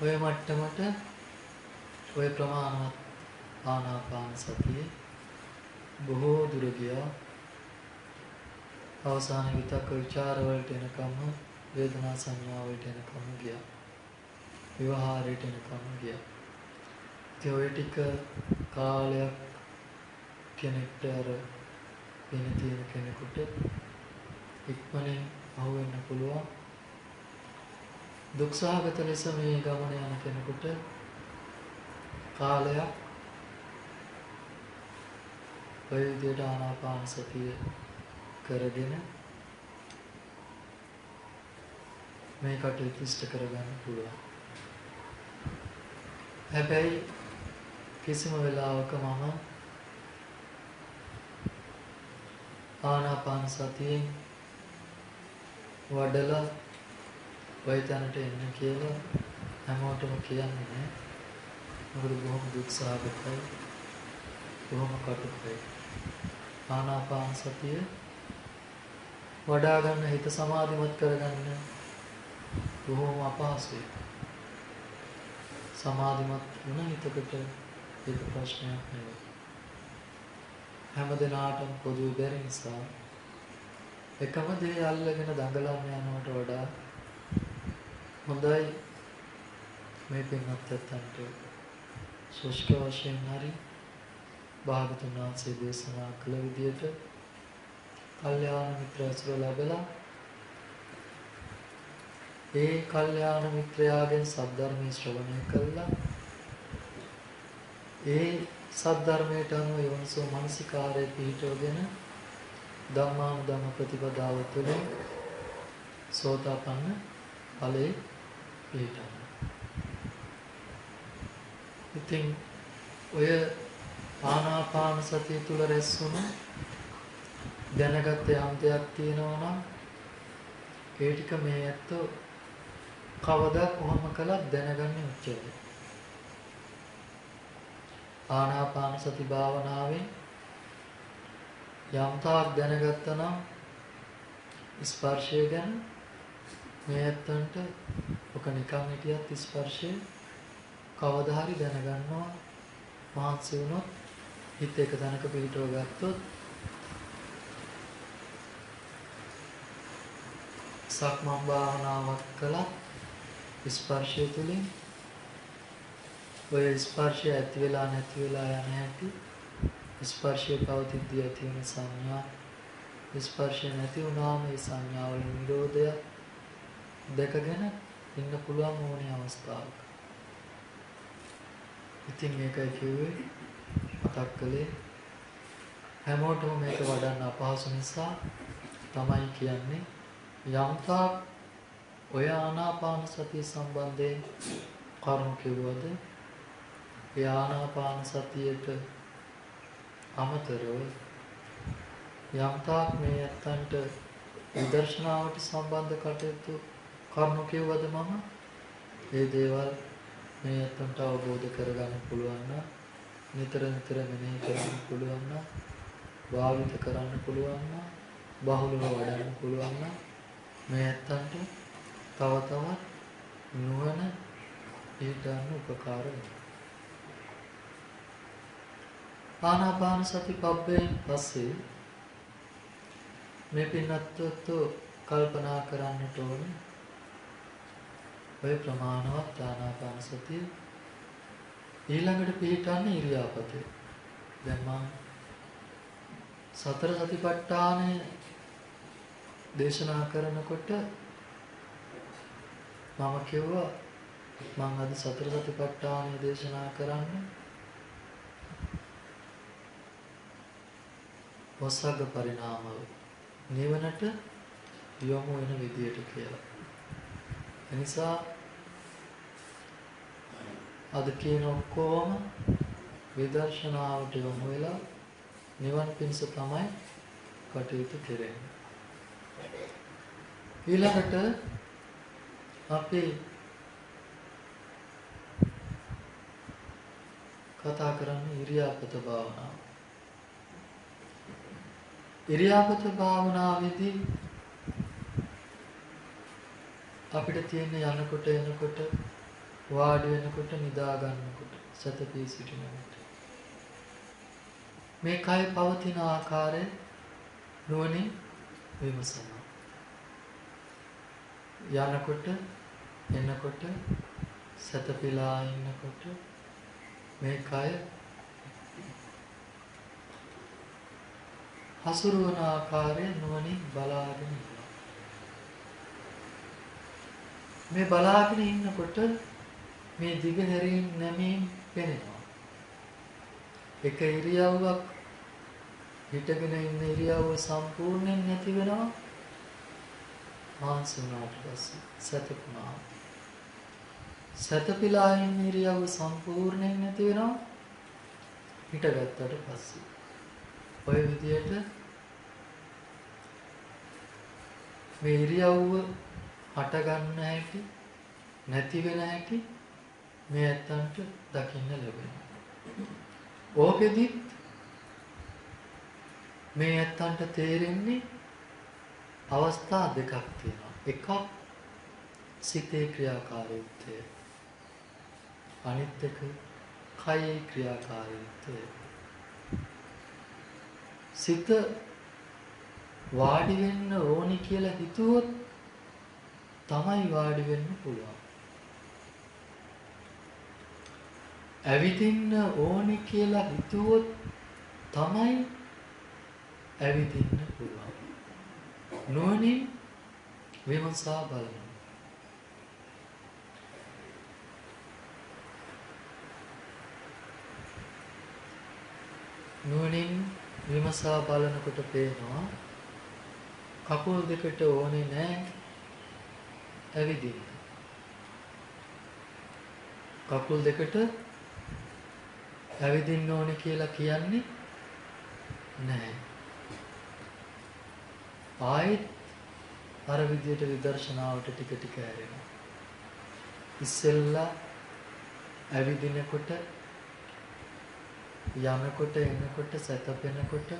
A: ඔය මට්ටමට ඔය ප්‍රමාණවත් ආනාපාන සතියේ බොහෝ දුර ගියා. අවසාන විතක්ක ਵਿਚාර වලට එනකම් වේදනා සංඥා වලට එනකම් ගියා. විවහාරයට එනකම් ගියා. ඒ ඔය ටික කාලයක් කෙනෙක්ට අර වෙන තියෙන කෙනෙකුට ඉක්මනින් අහුවෙන්න පුළුවන්. දුක්සහගත ලෙස මේ ගමන යන කෙනෙකුට කාලයක් ඔය විදිහට ආනාපාන සතිය කරගෙන මේ කටයුතු ඉෂ්ට කරගන්න පුළුවන්. හැබැයි කිසිම වෙලාවක මම ආනාපාන සතියෙන් වඩලා ඔය තැනට එන්න කියලා හැමෝටම කියන්නේ නැහැ. මොකද බොහොම දුක්සහගතයි, බොහොම කටුකයි. ආනාපාන සතිය වඩා ගන්න, හිත සමාධිමත් කරගන්න බොහොම අපහසුයි. සමාධිමත් වුණ හිතකට ඒක ප්‍රශ්නයක් නෙවෙයි. හැම දිනාටම පොදු බැරි නිසා එකම දේ අල්ලගෙන දඟලන්න යනවට වඩා හොඳයි මේ පින්වත් ඇත්තන්ට සුෂ්ක වශයෙන් හරි භාගතුන් වහන්සේ දේශනා කළ විදිහට කල්යාණ මිත්‍ර ඇසුර ලැබලා ඒ කල්යාණ මිත්‍රයාගෙන් සද්ධර්මයේ ශ්‍රවණය කළා ඒ සද්ධර්මයට අනුව යෝනිසෝ මනසිකාරයේ පිහිටවගෙන ධම්මානුධම්ම ප්‍රතිපදාව තුළින් සෝතාපන්න ඵලයේ පිහිටවන. ඉතින් ඔය ආනාපාන සතිය තුල රැස් වුණ දැනගත් යම්තයක් තියෙනවා නම් ඒ ටික මේ ඇත්තෝ කවදා කොහොම කළත් දැනගන්නේ උච්චයි. ආනාපාන සති භාවනාවෙන් යම්තාක් දැනගත්තා නම් ස්පර්ශය ගැන මේ ඇත්තන්ට ඔක නිකන් හිටියත් ස්පර්ශය කවදා හරි දැනගන්නවා. මහන්සි වුණොත් හිත එක තැනක පිහිටව ගත්තොත් සක්මන් භාවනාවක් කළා ස්පර්ශය තුළින් ඔය ස්පර්ශය ඇති වෙලා නැති වෙලා යන හැටි, ස්පර්ශය පවතිද්දී ඇති වෙන සංඥා, ස්පර්ශය නැති වුණාම ඒ සංඥාවල නිරෝධය දැකගෙන ඉන්න පුළුවන් ඕනේ අවස්ථාවක. ඉතින් මේකයි කිව්වේ මතක් කළේ හැමෝටම මේක වඩන්න අපහසු නිසා තමයි කියන්නේ යම්තා ඔය ආනාපාන සතිය සම්බන්ධයෙන් කරුණු කිව්වද ඒ ආනාපාන සතියට අමතරව යම්තාක් මේ ඇත්තන්ට විදර්ශනාවට සම්බන්ධ කටයුතු කරුණු කිව්වද මම ඒ දේවල් මේ ඇත්තන්ට අවබෝධ කරගන්න පුළුවන් නම් නිතර නිතර මෙනෙහි කරන්න පුළුවන් නම් භාවිත කරන්න පුළුවන් නම් බහුලව වඩන්න පුළුවන් නම් මේ ඇත්තන්ට තව තවත් නුවණ ඊටම උපකාර වෙනවා. ආනාපාන සති පබ්බෙන් පස්සේ මේ පින්නත්තු කල්පනා කරන්නට ඕනේ ඔය ප්‍රමාණවත් ආනාපාන සතිය ඊළඟට පිළිටන්නේ ඉරියාපතේ. දැන් මම සතර සතිපට්ඨානය දේශනා කරනකොට මම කිව්වා මම අද සතර සතිපට්ඨානය දේශනා කරන්නේ වසග්ග පරිණාමව නිවනට යොමු වෙන විදියට කියලා. එනිසා අද කියන ඔක්කොම විදර්ශනාවට යොමු වෙලා නිවන් පිණිස තමයි කටයුතු කෙරෙන්නේ. ඊළඟට අපි කතා කරන්නේ ඉරියාපත භාවනාව. ඉරියාපත භාවනාවේදී අපිට තියෙන යනකොට එනකොට වාඩි වෙනකොට නිදා ගන්නකොට සතපී සිටිනකොට මේ කය පවතින ආකාරය නුවණින් විමසනවා. යනකොට එනකොට සතපීලා ඉන්නකොට මේ කය හසුරුවන ආකාරය නුවණින් බලාගෙන ඉන්නවා. මේ බලාගෙන ඉන්නකොට මේ දිග හැරීම් නැමීම් පෙනෙනවා. එක ඉරියව්වක් හිටගෙන ඉන්න ඉරියව්ව සම්පූර්ණයෙන් නැති වෙනවා. මාංශ වුණාට පස්සේ සැතපුණා. සැතපීලා ඉන්න ඉරියව්ව සම්පූර්ණයෙන් නැති වෙනවා. හිටගත්තට පස්සේ ඔය විදියට මේ ඉරියව්ව හට ගන්න හැටි නැති වෙන හැටි මේ ඇත්තන්ට දකින්න ලැබෙනවා. ඕකෙදි මේ ඇත්තන්ට තේරෙන්නේ අවස්ථා දෙකක් තියෙනවා. එකක් සිතේ ක්‍රියාකාරීත්වය. අනිත් එක කයේ ක්‍රියාකාරීත්වය. සිත වාඩි වෙන්න ඕනි කියලා හිතුවොත් තමයි වාඩි වෙන්න පුළුවන්. ඇවිදින්න ඕනි කියලා හිතුවොත් තමයි ඇවිදින්න පුළුවන්. නුවණින් විමසා බලන්න. නුවණින් විමසා බලනකොට පේනවා කකුල් දෙකට ඕනේ නැහැ ඇවිදින්න. කකුල් දෙකට ඇවිදින්න ඕනේ කියලා කියන්නේ නැහැ. ආයෙත් අර විදියට විදර්ශනාවට ටික ටික හැරෙනවා. ඉස්සෙල්ලා ඇවිදිනකොට යනකොට එනකොට සැතපෙනකොට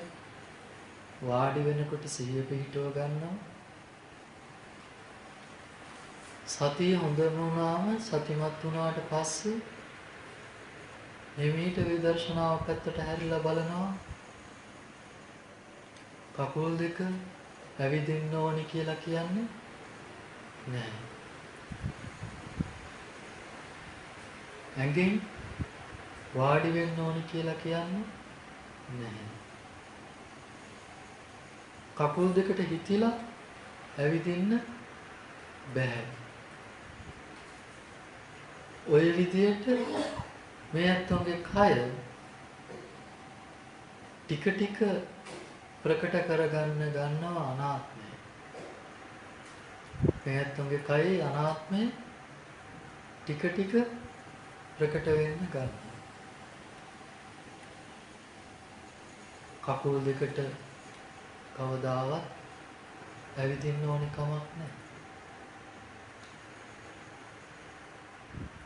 A: වාඩි වෙනකොට සිහිය පිහිටව ගන්නවා. සතිය හොඳ වුණාම සතිමත් වුණාට පස්සේ නිමීට විදර්ශනාව පැත්තට හැරිලා බලනවා. කකුල් දෙක ඇවිදින්න ඕනි කියලා කියන්නේ නැහැ. ඇඟෙන් වාඩි වෙන්න ඕනි කියලා කියන්නේ නැහැ. කකුල් දෙකට හිතිලා ඇවිදින්න බෑ. ඔය විදියට මේ අත්ොන්ගේ කය ටික ටික ප්‍රකට කරගන්න ගන්නවා අනාත්මය. මේ අත්ොන්ගේ කයේ අනාත්මය ටික ටික ප්‍රකට වෙන්න ගන්නවා. කකුල් දෙකට කවදාවත් ඇවිදින්න ඕනේ කමක් නැහැ.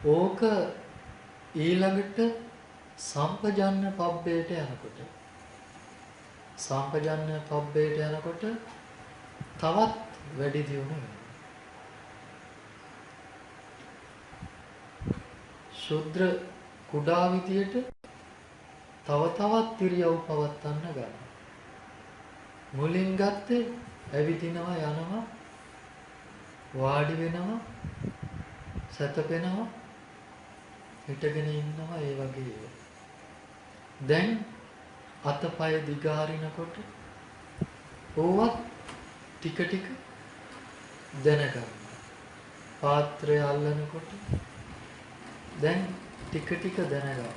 A: ඕක ඊළඟට සම්පජන්න පබ්බේට යනකොට තවත් වැඩි දියුණු වෙනවා. ශුද්‍ර කුඩා විදියට තව තවත් ඉරියව් පවත්වන්න ගන්න. මුලින් ගත්තේ ඇවිදිනවා යනවා වාඩි වෙනවා සැතපෙනවා හිටගෙන ඉන්නවා ඒ වගේ ඒවා. දැන් අතපය දිගාරිනකොට ඕවත් ටික ටික දැනගන්න. පාත්‍රය අල්ලනකොට දැන් ටික ටික දැනගන්න.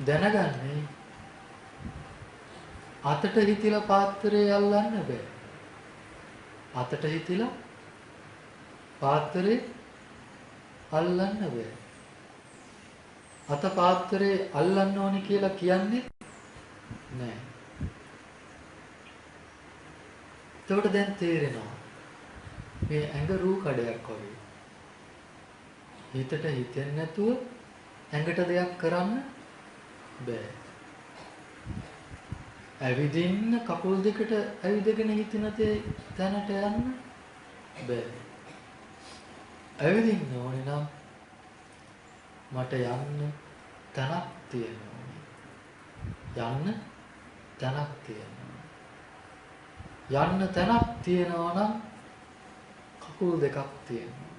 A: දැනගන්නේ අතට හිතිලා පාත්‍රය අල්ලන්න බෑ. අතට හිතිලා පාත්‍රය අල්ලන්න බෑ. අත පාත්‍රය අල්ලන්න ඕනි කියලා කියන්නේ නෑ. එතකොට දැන් තේරෙනවා මේ ඇඟ රූ කඩයක් වගේ. හිතට හිතෙන්නේ නැතුව ඇඟට දෙයක් කරන්න බෑ. ඇවිදින්න කකුල් දෙකට ඇවිදගෙන හිටින තැනට යන්න බෑ. ඇවිදින්න ඕනේ නම් මට යන්න තැනක් තියෙනවා. යන්න තැනක් තියෙනවා. යන්න තැනක් තියෙනවා නම් කකුල් දෙකක් තියෙනවා.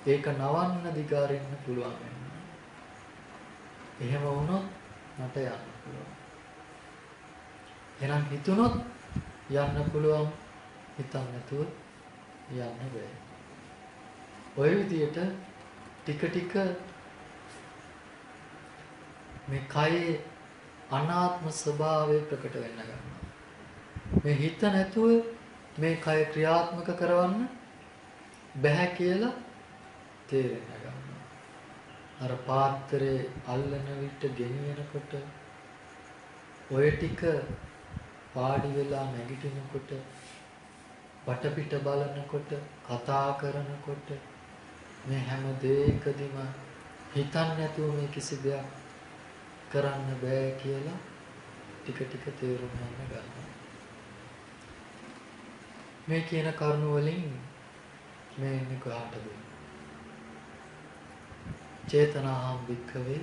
A: ඒක නවන්න දිගාරින්න පුළුවන් වෙනවා. එහෙම වුණොත් මට යන්න පුළුවන්. එහෙනම් හිතුනොත් යන්න පුළුවන්, හිතන්න නැතුව යන්න බෑ. ඔය විදියට ටික ටික මේ කයේ අනාත්ම ස්වභාවය ප්‍රකට වෙන්න ගන්නවා. මේ හිත නැතුව මේ කය ක්‍රියාත්මක කරවන්න බෑ කියලා තේරෙන්න ගන්නවා. අර පාත්‍රයේ අල්ලන විට ගෙනියනකොට ඔය ටික පාඩි වෙලා නැගිටිනකොට වටපිට බලනකොට කතා කරනකොට මේ හැම දෙයකදීම හිතන්නේ නැතුව මේ කිසි දෙයක් කරන්න බෑ කියලා ටික ටික තේරුම් ගන්න ගන්නවා. මේ කියන කරුණ වලින් මේ ඉන්නේ කොහාටද? චේතනාහං වික්ඛවේ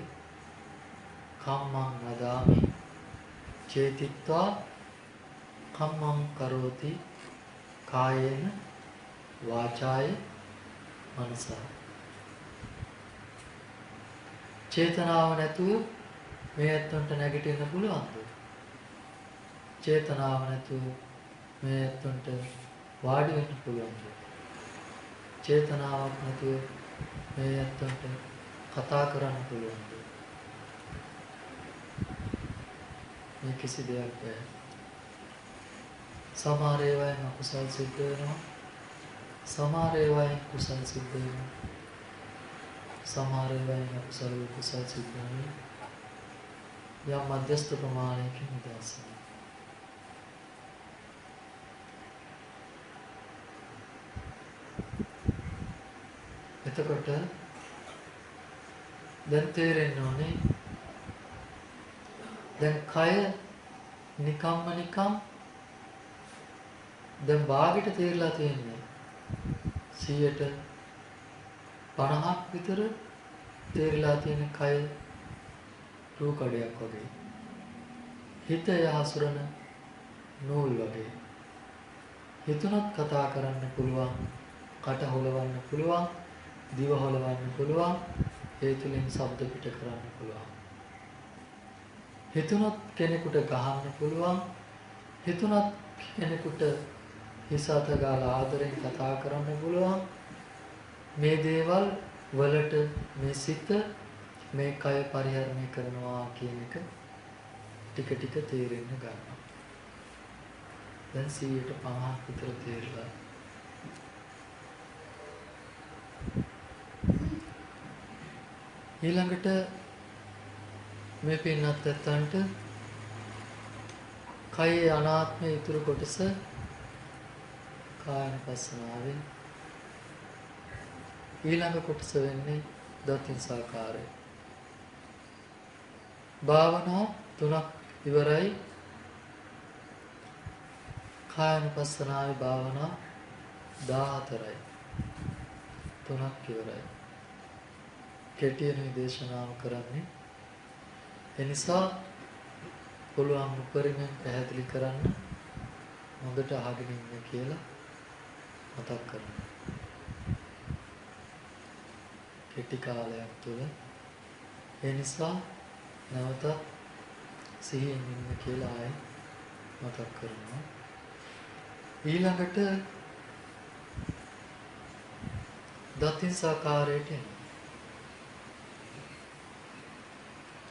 A: කම්මං වදාමි චේතිත්වා කම්මං කරෝති කායේන වාචාය මනසා. චේතනාව නැතුව මේ ඇත්තන්ට නැගිටින්න පුළුවන්ද? චේතනාව නැතුව මේ ඇත්තන්ට වාඩි වෙන්න පුළුවන්ද? චේතනාවක් නැතුව මේ ඇත්තන්ට කතා කරන්න පුළුවන්ද? මේ කිසි දෙයක් බෑ. සමහර ඒවායින් අකුසල් සිද්ධ වෙනවා. සමහර ඒවායින් කුසල් සිද්ධ වෙනවා. සමහර ඒවායින් අකුසල කුසල් සිද්ධ වෙනවා. යම් මධ්‍යස්ථ ප්‍රමාණයකින් නිදහස් වෙනවා. එතකොට දැන් තේරෙන්න ඕනේ දැන් කය නිකම්ම නිකම් දැන් භාගයට තේරලා තියෙන්නේ 50ක් විතර තේරලා තියෙන කය රූ කඩයක් වගේ. හිතය හසුරන නූල් වගේ. හිතුනත් කතා කරන්න පුළුවන්, කට හොලවන්න පුළුවන්, දිව හොලවන්න පුළුවන්, ඒ තුලින් ශබ්ද පිට කරන්න පුළුවන්. හිතුනත් කෙනෙකුට ගහන්න පුළුවන්, හිතුනත් කෙනෙකුට හිස අත ගාලා ආදරෙන් කතා කරන්න පුළුවන්. මේ දේවල් වලට මේ සිත මේ කය පරිහරණය කරනවා කියන එක ටික ටික තේරෙන්න ගන්නවා. දැන් 50ක් විතර තේරලා. ඊළඟට මේ පින්නත් ඇත්තන්ට කයේ අනාත්මයේ ඉතුරු කොටස කායනුපස්සනාවෙන් ඊළඟ කොටස වෙන්නේ දතින්සාකාරය. භාවනා 3ක් ඉවරයි. කායනුපස්සනාවේ භාවනා 14යි. 3ක් ඉවරයි. කෙටියෙන් දේශනාව කරන්නේ. එනිසා පුළුවන් උපරිමයෙන් පැහැදිලි කරන්න හොඳට අහගෙන ඉන්න කියලා මතක් කරනවා. කෙටි කාලයක් තුළ ඒ නිසා නැවත සිහියෙන් ඉන්න කියලා ආයෙ මතක් කරනවා. ඊළඟට දතින්සාකාරයට එනවා.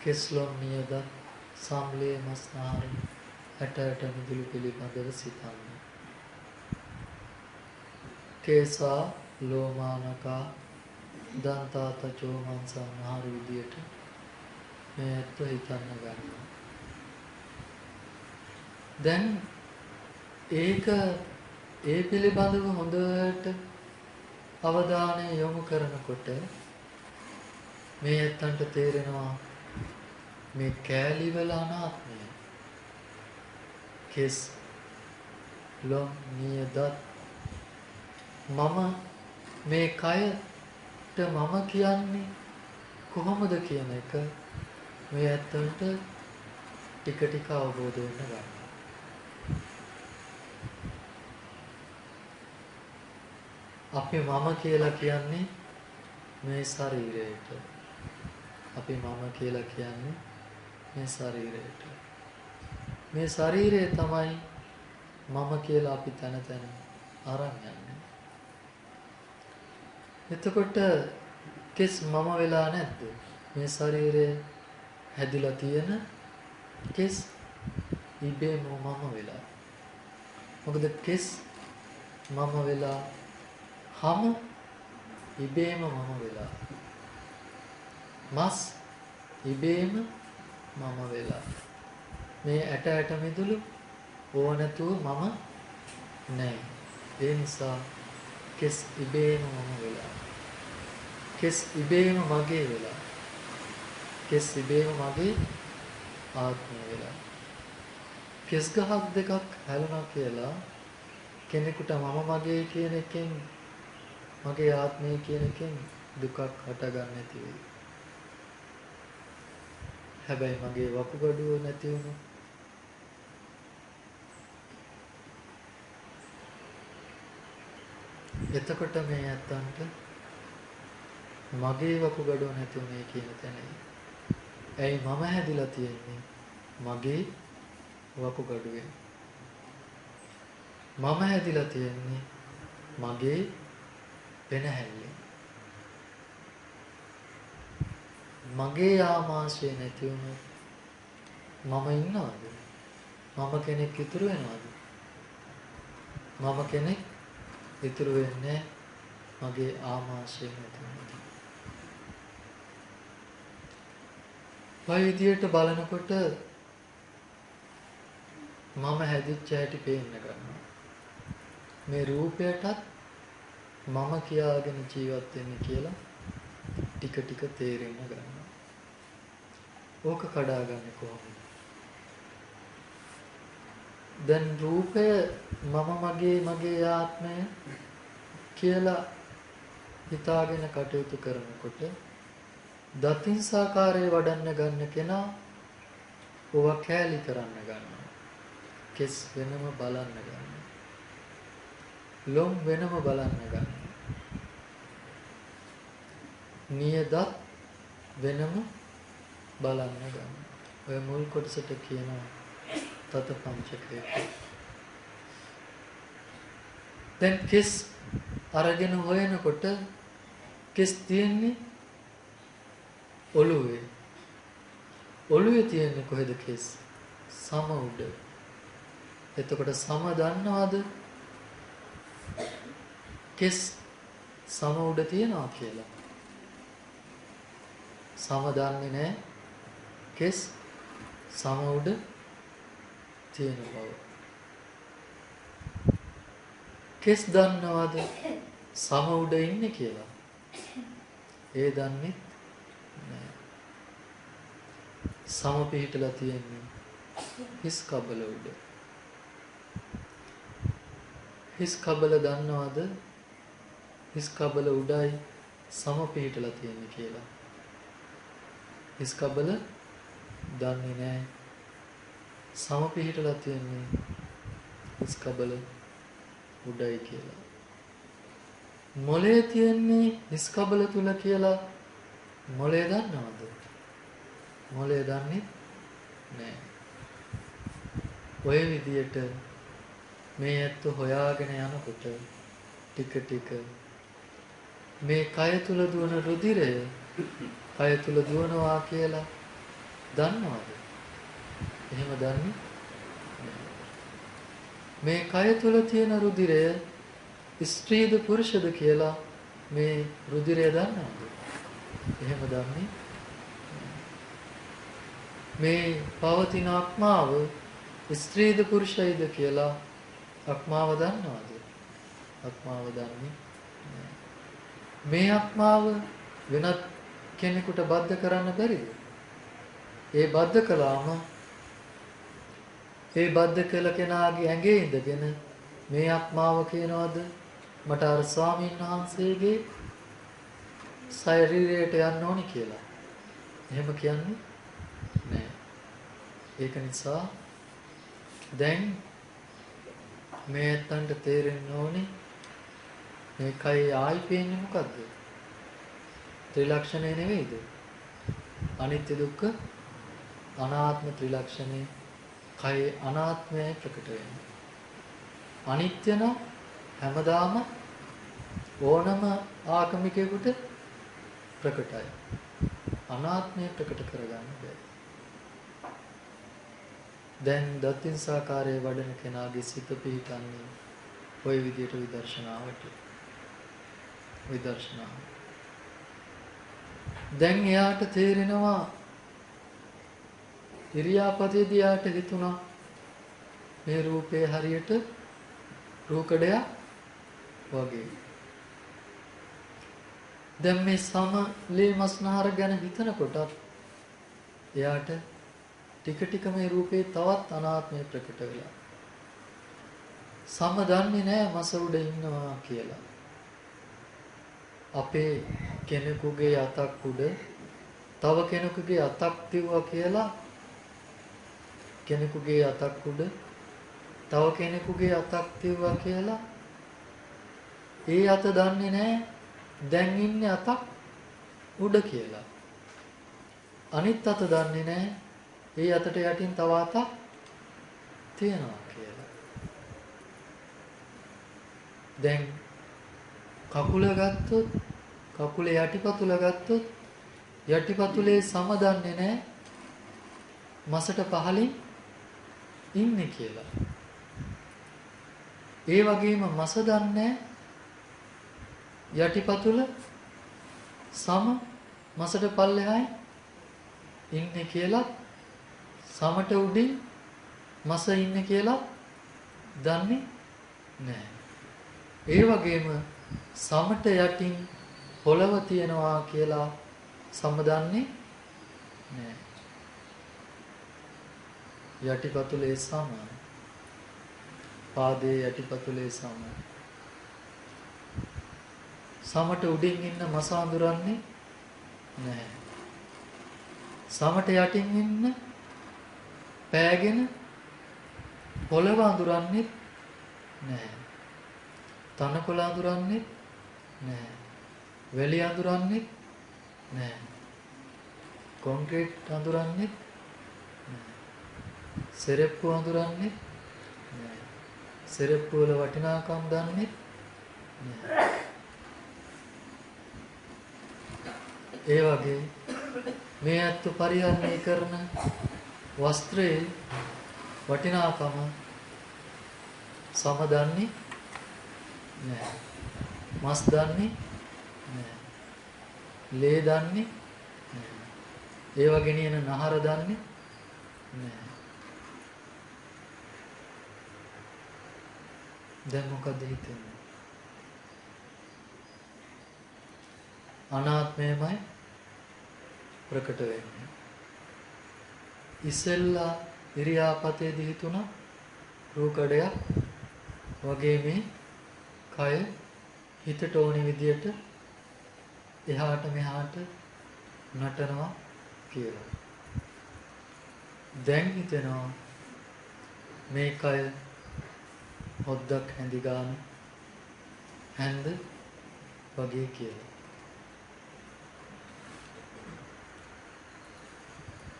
A: කෙස්ලොම් නියද සම්ලේ මස්නාර ඇට මිදුළු පිළිබඳව සිතන්න. කේසා ලෝමානකා දන්තාතචෝ මන්සානහාර විදියට මේ ඇත්ත හිතන්න ගන්නවා. දැන් ඒක ඒ පිළිබඳව හොඳට අවධානය යොමු කරනකොට මේ ඇත්තන්ට තේරෙනවා මේ කෑලි වල අනාත්මය. කෙස් ලොම් නියදත් මම මේ කයට මම කියන්නේ කොහොමද කියන එක මේ ඇත්තන්ට ටික ටික අවබෝධ වෙන්න ගන්නවා. අපි මම කියලා කියන්නේ මේ ශරීරයට. අපි මම කියලා කියන්නේ මේ ශරීරයට. මේ ශරීරය තමයි මම කියලා අපි තන තන අරන් යන්නේ. එතකොට කෙස් මම වෙලා නැද්ද? මේ ශරීරය හැදිලා තියෙන කෙස් ඉබේම මම වෙලා. මොකද කෙස් මම වෙලා, හම ඉබේම මම වෙලා. මස් ඉබේම මම වෙලා. මේ ඇට මිදුළු ඕව නැතුව මම නැහැ. ඒ නිසා කෙස් ඉබේම මම වෙලා. කෙස් ඉබේම මගේ වෙලා. කෙස් ඉබේම මගේ ආත්මය වෙලා. කෙස් ගහක් දෙකක් හැලුණා කියලා කෙනෙකුට මම මගේ කියන එකෙන්, මගේ ආත්මය කියන එකෙන් දුකක් හටගන්නේ නැති වෙයි. හැබැයි මගේ වකුගඩුව නැති වුණොත්, එතකොට මේ ඇත්තන්ට මගේ වකුගඩුව නැති වුණේ කියන තැනයි. ඇයි මම හැදිලා තියෙන්නේ? මගේ වකුගඩුවෙන්. මම හැදිලා තියෙන්නේ මගේ පෙනහැල්ලෙන්. මගේ ආමාශය නැති වුණොත් මම ඉන්නවද? මම කෙනෙක් ඉතුරු වෙනවද? මම කෙනෙක් ඉතුරු වෙන්නේ මගේ ආමාශය නැති වුණොත්. ඔය විදියට බලනකොට මම හැදිච්ච හැටි පේන්න ගන්නවා. මේ රූපයටත් මම කියාගෙන ජීවත් වෙන්නේ කියලා ටික ටික තේරෙන්න ගන්නවා. ඕක කඩාගන්නේ කොහොමද? දැන් රූපය මම මගේ ආත්මය කියලා හිතාගෙන කටයුතු කරනකොට දතින්සාකාරයේ වඩන්න ගන්න කෙනා ඕවා කෑලි කරන්න ගන්නවා. කෙස් වෙනම බලන්න ගන්නවා. ලොම් වෙනම බලන්න ගන්නවා. නියදත් වෙනම බලන්න ගන්නවා. ඔය මුල් කොටසට කියනවා තත පංචකය. දැන් කෙස් අරගෙන හොයනකොට කෙස් තියෙන්නේ ඔළුවේ. ඔළුවේ තියෙන්නේ කොහෙද කෙස්? සම උඩ. එතකොට සම දන්නවද? කෙස් සම උඩ තියනවා කියලා. සම දන්නේ නැහැ. කෙස් සම උඩ තියෙන බව. කෙස් දන්නවද සම උඩ ඉන්නේ කියලා? ඒ දන්නේ නැහැ. සම පිහිටලා තියෙන්නේ හිස් කබල උඩ. හිස් කබල දන්නවද? හිස් කබල උඩයි සම පිහිටලා තියෙන්නේ කියලා. හිස් කබල දන්නේ නැහැ. සම පිහිටලා තියෙන්නේ හිස් කබල උඩයි කියලා. මොලේ තියෙන්නේ හිස් කබල තුල කියලා මොලේ දන්නවද? මොලේ දන්නේ නැහැ. ඔය විදියට මේ ඇත්ත හොයාගෙන යනකොට ටික ටික මේ කය තුල දුවන රුධිරය කය තුල දුවනවා කියලා දන්නවද? එහෙම දන්නේ නැහැ. මේ කය තුල තියෙන රුධිරය ස්ත්‍රීද පුරුෂද කියලා මේ රුධිරය දන්නවද? එහෙම දන්නේ මේ පවතින ආත්මාව ස්ත්‍රීද පුරුෂයිද කියලා ආත්මාව දන්නවද? ආත්මාව දන්නේ නැහැ. මේ ආත්මාව වෙනත් කෙනෙකුට බද්ධ කරන්න බැරිද? ඒ බද්ධ කළාම ඒ බද්ධ කළ කෙනාගේ ඇඟේ ඉඳගෙන මේ ආත්මාව කියනවාද මට අර ස්වාමීන් වහන්සේගේ ශරීරයට යන්න ඕනි කියලා. එහෙම කියන්නේ නෑ. ඒක නිසා දැන් මේ ඇත්තන්ට තේරෙන්න ඕනේ මේකයි ආයි පේන්නේ මොකද්ද? ත්‍රිලක්ෂණය නෙවෙයිද? අනිත්‍ය දුක්ඛ අනාත්ම ත්‍රිලක්ෂණේ කය අනාත්මය ප්‍රකට වෙන්නේ. අනිත්‍ය නම් හැමදාම ඕනම ආගමිකයෙකුට ප්‍රකටයි. අනාත්මය ප්‍රකට කරගන්න බැහැ. දැන් දත්තිංසාකාරයේ වඩන කෙනාගේ සිත පිහිටන්නේ ওই විදියට විදර්ශනාවට. දැන් එයාට තේරෙනවා ඉරියාපතේදී යාට හිතුණා මේ රූපේ හරියට රූකඩයක් වගේ. දැන් මේ සමලේ මස්නහර ගැන හිතනකොට එයාට ටික ටික මේ රූපේ තවත් අනාත්මය ප්‍රකට වෙලා. සම දන්නේ නැහැ මස උඩ ඉන්නවා කියලා. අපේ කෙනෙකුගේ අතක් උඩ තව කෙනෙකුගේ අතක් තියුවා කියලා කෙනෙකුගේ අතක් උඩ තව කෙනෙකුගේ අතක් තියුවා කියලා ඒ අත දන්නේ නැහැ දැන් ඉන්නේ අතක් උඩ කියලා. අනිත් අත දන්නේ නැහැ ඒ අතට යටින් තව අතක් තියෙනවා කියලා. දැන් කකුල ගත්තොත් කකුලේ යටිපතුල ගත්තොත් යටිපතුලේ සම දන්නේ නැහැ මසට පහලින් ඉන්නේ කියලා. ඒ වගේම මස දන්නේ යටිපතුල සම මසට පල්ලෙහායි ඉන්නේ කියලා සමට උඩින් මස ඉන්නේ කියලා දන්නේ නැහැ. ඒ වගේම සමට යටින් පොළව තියනවා කියලා සම දන්නේ නැහැ. යටිපතුලේ සම පාදයේ යටිපතුලේ සම සමට උඩින් ඉන්න මස අඳුරන්නේ නැහැ. සමට යටින් ඉන්න පෑගෙන පොළව අඳුරන්නේ නැහැ. තනකොළ අඳුරන්නේ නැහැ. වැලි අඳුරන්නේ නැහැ. කොන්ක්‍රීට් අඳුරන්නේ නැහැ. සෙරෙප්පු අඳුරන්නේ නැහැ. සෙරෙප්පු වල වටිනාකම් දන්නේ නැහැ. ඒ වගේ මේ අත්තු පරිහරණය කරන වස්ත්‍රයේ වටිනාකම සමදන්නේ නැහැ. මස් දන්නේ නැහැ. ලේ දන්නේ නැහැ. ඒව ගෙනියන නහර දන්නේ නැහැ. දැන් මොකද හිතෙන්නේ? අනාත්මයමයි ප්‍රකට වෙන්නේ. ඉස්සෙල්ලා ඉරියාපතේදී හිතුණා රූකඩයක් වගේ මේ කය හිතට ඕනි විදියට එහාට මෙහාට නටනවා කියලා. දැන් හිතෙනවා මේ කය හොද්දක් හැඳි ගන්න හැන්ද වගේ කියලා.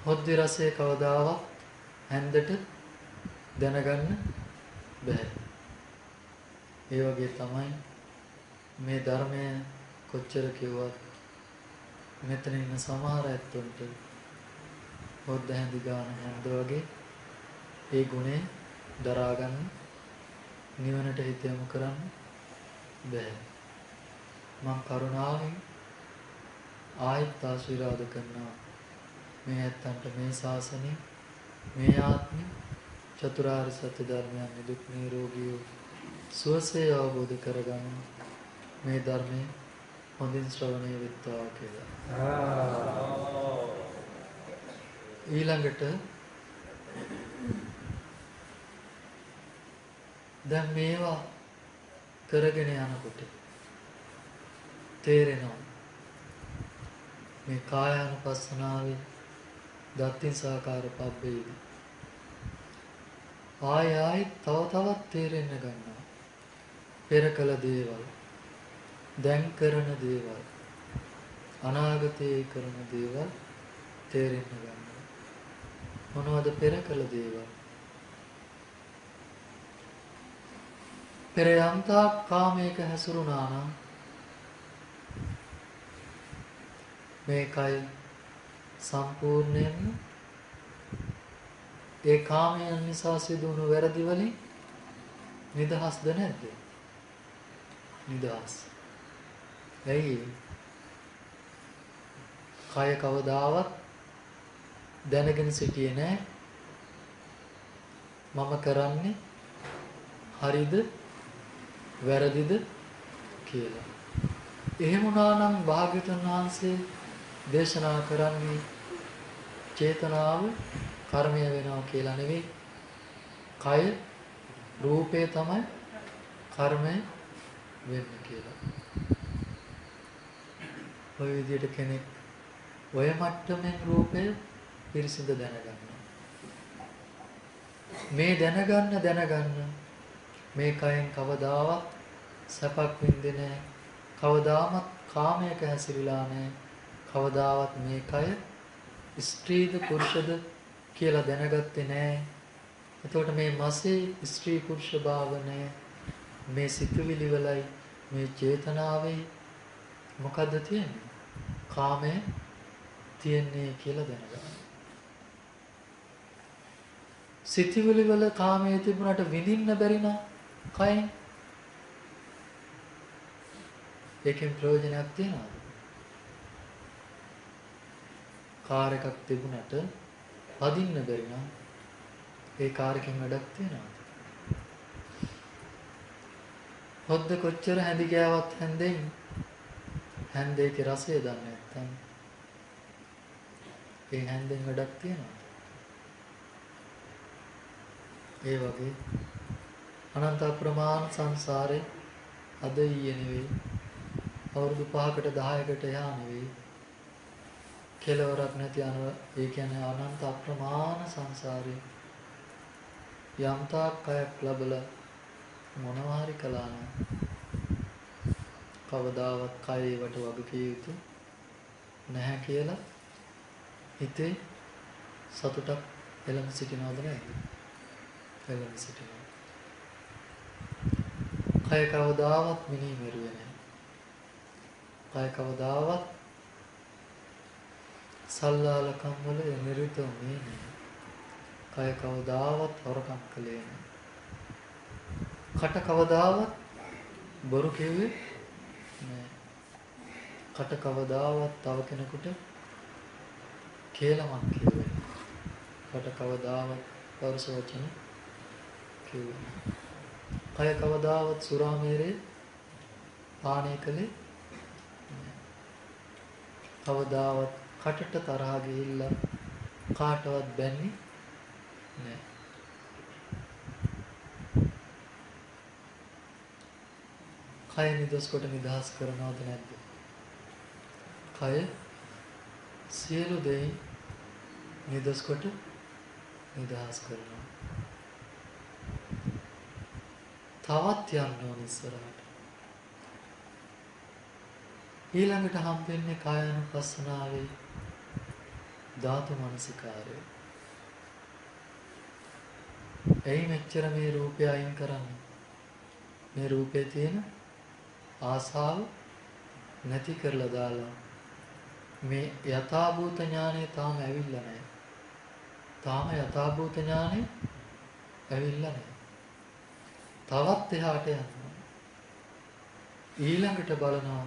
A: හොද්දේ රසය කවදාවත් හැන්දට දැනගන්න බෑ. ඒ වගේ තමයි මේ ධර්මය කොච්චර කිව්වත් මෙතන ඉන්න සමහර ඇත්තන්ට හොද්ද හැඳි ගන්න හැන්ද වගේ ඒ ගුණය දරා ගන්න නිවනට හිත යොමු කරන්න බෑ. මම කරුණාවෙන් ආයත් ආශිර්වාද කරනවා මේ ඇත්තන්ට මේ ශාසනය මේ ආත්මය චතුරාර්ය සත්‍ය ධර්මයන් නිදුක් නිරෝගී සුවසේ අවබෝධ කරගන්න මේ ධර්මයේ හොඳින් ශ්‍රවණය වෙත්වා කියලා. ඊළඟට දැන් මේවා කරගෙන යනකොට තේරෙනවා මේ කායානුපස්සනාවේ දත්තිංසාකාර පබ්බේදී ආයි තවත් තේරෙන්න ගන්නවා. පෙර කළ දේවල්, දැන් කරන දේවල්, අනාගතයේ කරන දේවල් තේරෙන්න ගන්නවා. මොනවද පෙර කළ දේවල්? පෙර යම්තා කාමයක හැසිරුණා නම් මේකයි සම්පූර්ණයෙන්ම ඒ කාමයන් නිසා සිදුවුණු වැරදි වලින් නිදහස්ද නැද්ද? නිදහස්. ඇයි? කය කවදාවත් දැනගෙන සිටියේ නැහැ මම කරන්නේ හරිද වැරදිද කියලා. එහෙම වුණා නම් භාග්‍යවතුන් වහන්සේ දේශනා කරන්නේ චේතනාව කර්මය වෙනවා කියලා නෙවෙයි. කය රූපය තමයි කර්මය වෙන්නේ කියලා. ඔය විදිහට කෙනෙක් ඔය මට්ටමෙන් රූපය පිරිසිඳ දැනගන්නවා. මේ දැනගන්න මේ කයෙන් කවදාවත් සැපක් විඳින්නේ නැහැ. කවදාවත් කාමයක හැසිරෙලා නැහැ. කවදාවත් මේ කය ස්ත්‍රීද පුරුෂද කියලා දැනගත්තේ නැහැ. එතකොට මේ මාසේ ස්ත්‍රී පුරුෂ භාව නැහැ. මේ සිතුවිලි වලයි මේ චේතනාවේ මොකද්ද තියෙන්නේ? කාමය තියෙන්නේ කියලා දැනගන්න. සිතුවිලි වල කාමයේ තිබුණාට විඳින්න බැරි නම් කයෙන් ඒකෙන් ප්‍රයෝජනයක් තියනවද? කාර් එකක් තිබුණාට පදින්න බැරි නම් ඒ කාර් එකෙන් වැඩක් තියනවද? හොද්ද කොච්චර හැඳි ගෑවත් හැන්දේකේ රසය දන්නේ නැත්නම් ඒ හැන්දෙන් වැඩක් තියනවද? ඒ වගේ අනන්ත අප්‍රමාණ සංසාරේ අද ඊයේ නෙවෙයි අවුරුදු 5කට 10කට එහා නෙවෙයි කෙලවරක් නැති ඒ කියන්නේ අනන්ත අප්‍රමාණ සංසාරේ යම්තාක් කයක් ලැබලා මොනවා හරි කළා නම් කවදාවත් කයවට වගකිය යුතු නැහැ කියලා හිතේ සතුටක් එළඹ සිටිනවද නැද්ද? එළඹ සිටිනවා. කය කවදාවත් මිනී මෙරුවේ නැහැ. කය කවදාවත් සල්ලාලකම් වල නිරත වුණේ නැහැ. කය කවදාවත් හොරකම් කළේ නැහැ. කට කවදාවත් බොරු කිව්වේ නැහැ. කට කවදාවත් තව කෙනෙකුට කේලමක් කිව්වේ නැහැ. කට කවදාවත් පරුස වචන කිව්වේ නැහැ. කය කවදාවත් සුරාමේරේ පානය කළේ නැහැ. කවදාවත් කටට තරහ ගිහිල්ලා කාටවත් බැන්නේ නැහැ. කය නිදොස් කොට නිදහස් කරනවද නැද්ද? කය සියලු දෙයින් නිදොස් කොට නිදහස් කරනවා. තවත් යන්න ඕන ඉස්සරහට. ඊළඟට හම්බෙන්නේ කායानुපස්සනාවේ ධාතු මනසිකාරය. එයි මෙච්චර මේ රූපය අයින් කරන්නේ. මේ රූපේ තියෙන ආසාව නැති කරලා දාලා මේ යථාභූත ඥානය තාම ඇවිල්ලා නැහැ. තාම යථාභූත ඥානය ඇවිල්ලා නැහැ. තවත් එහාට යනවා. ඊළඟට බලනවා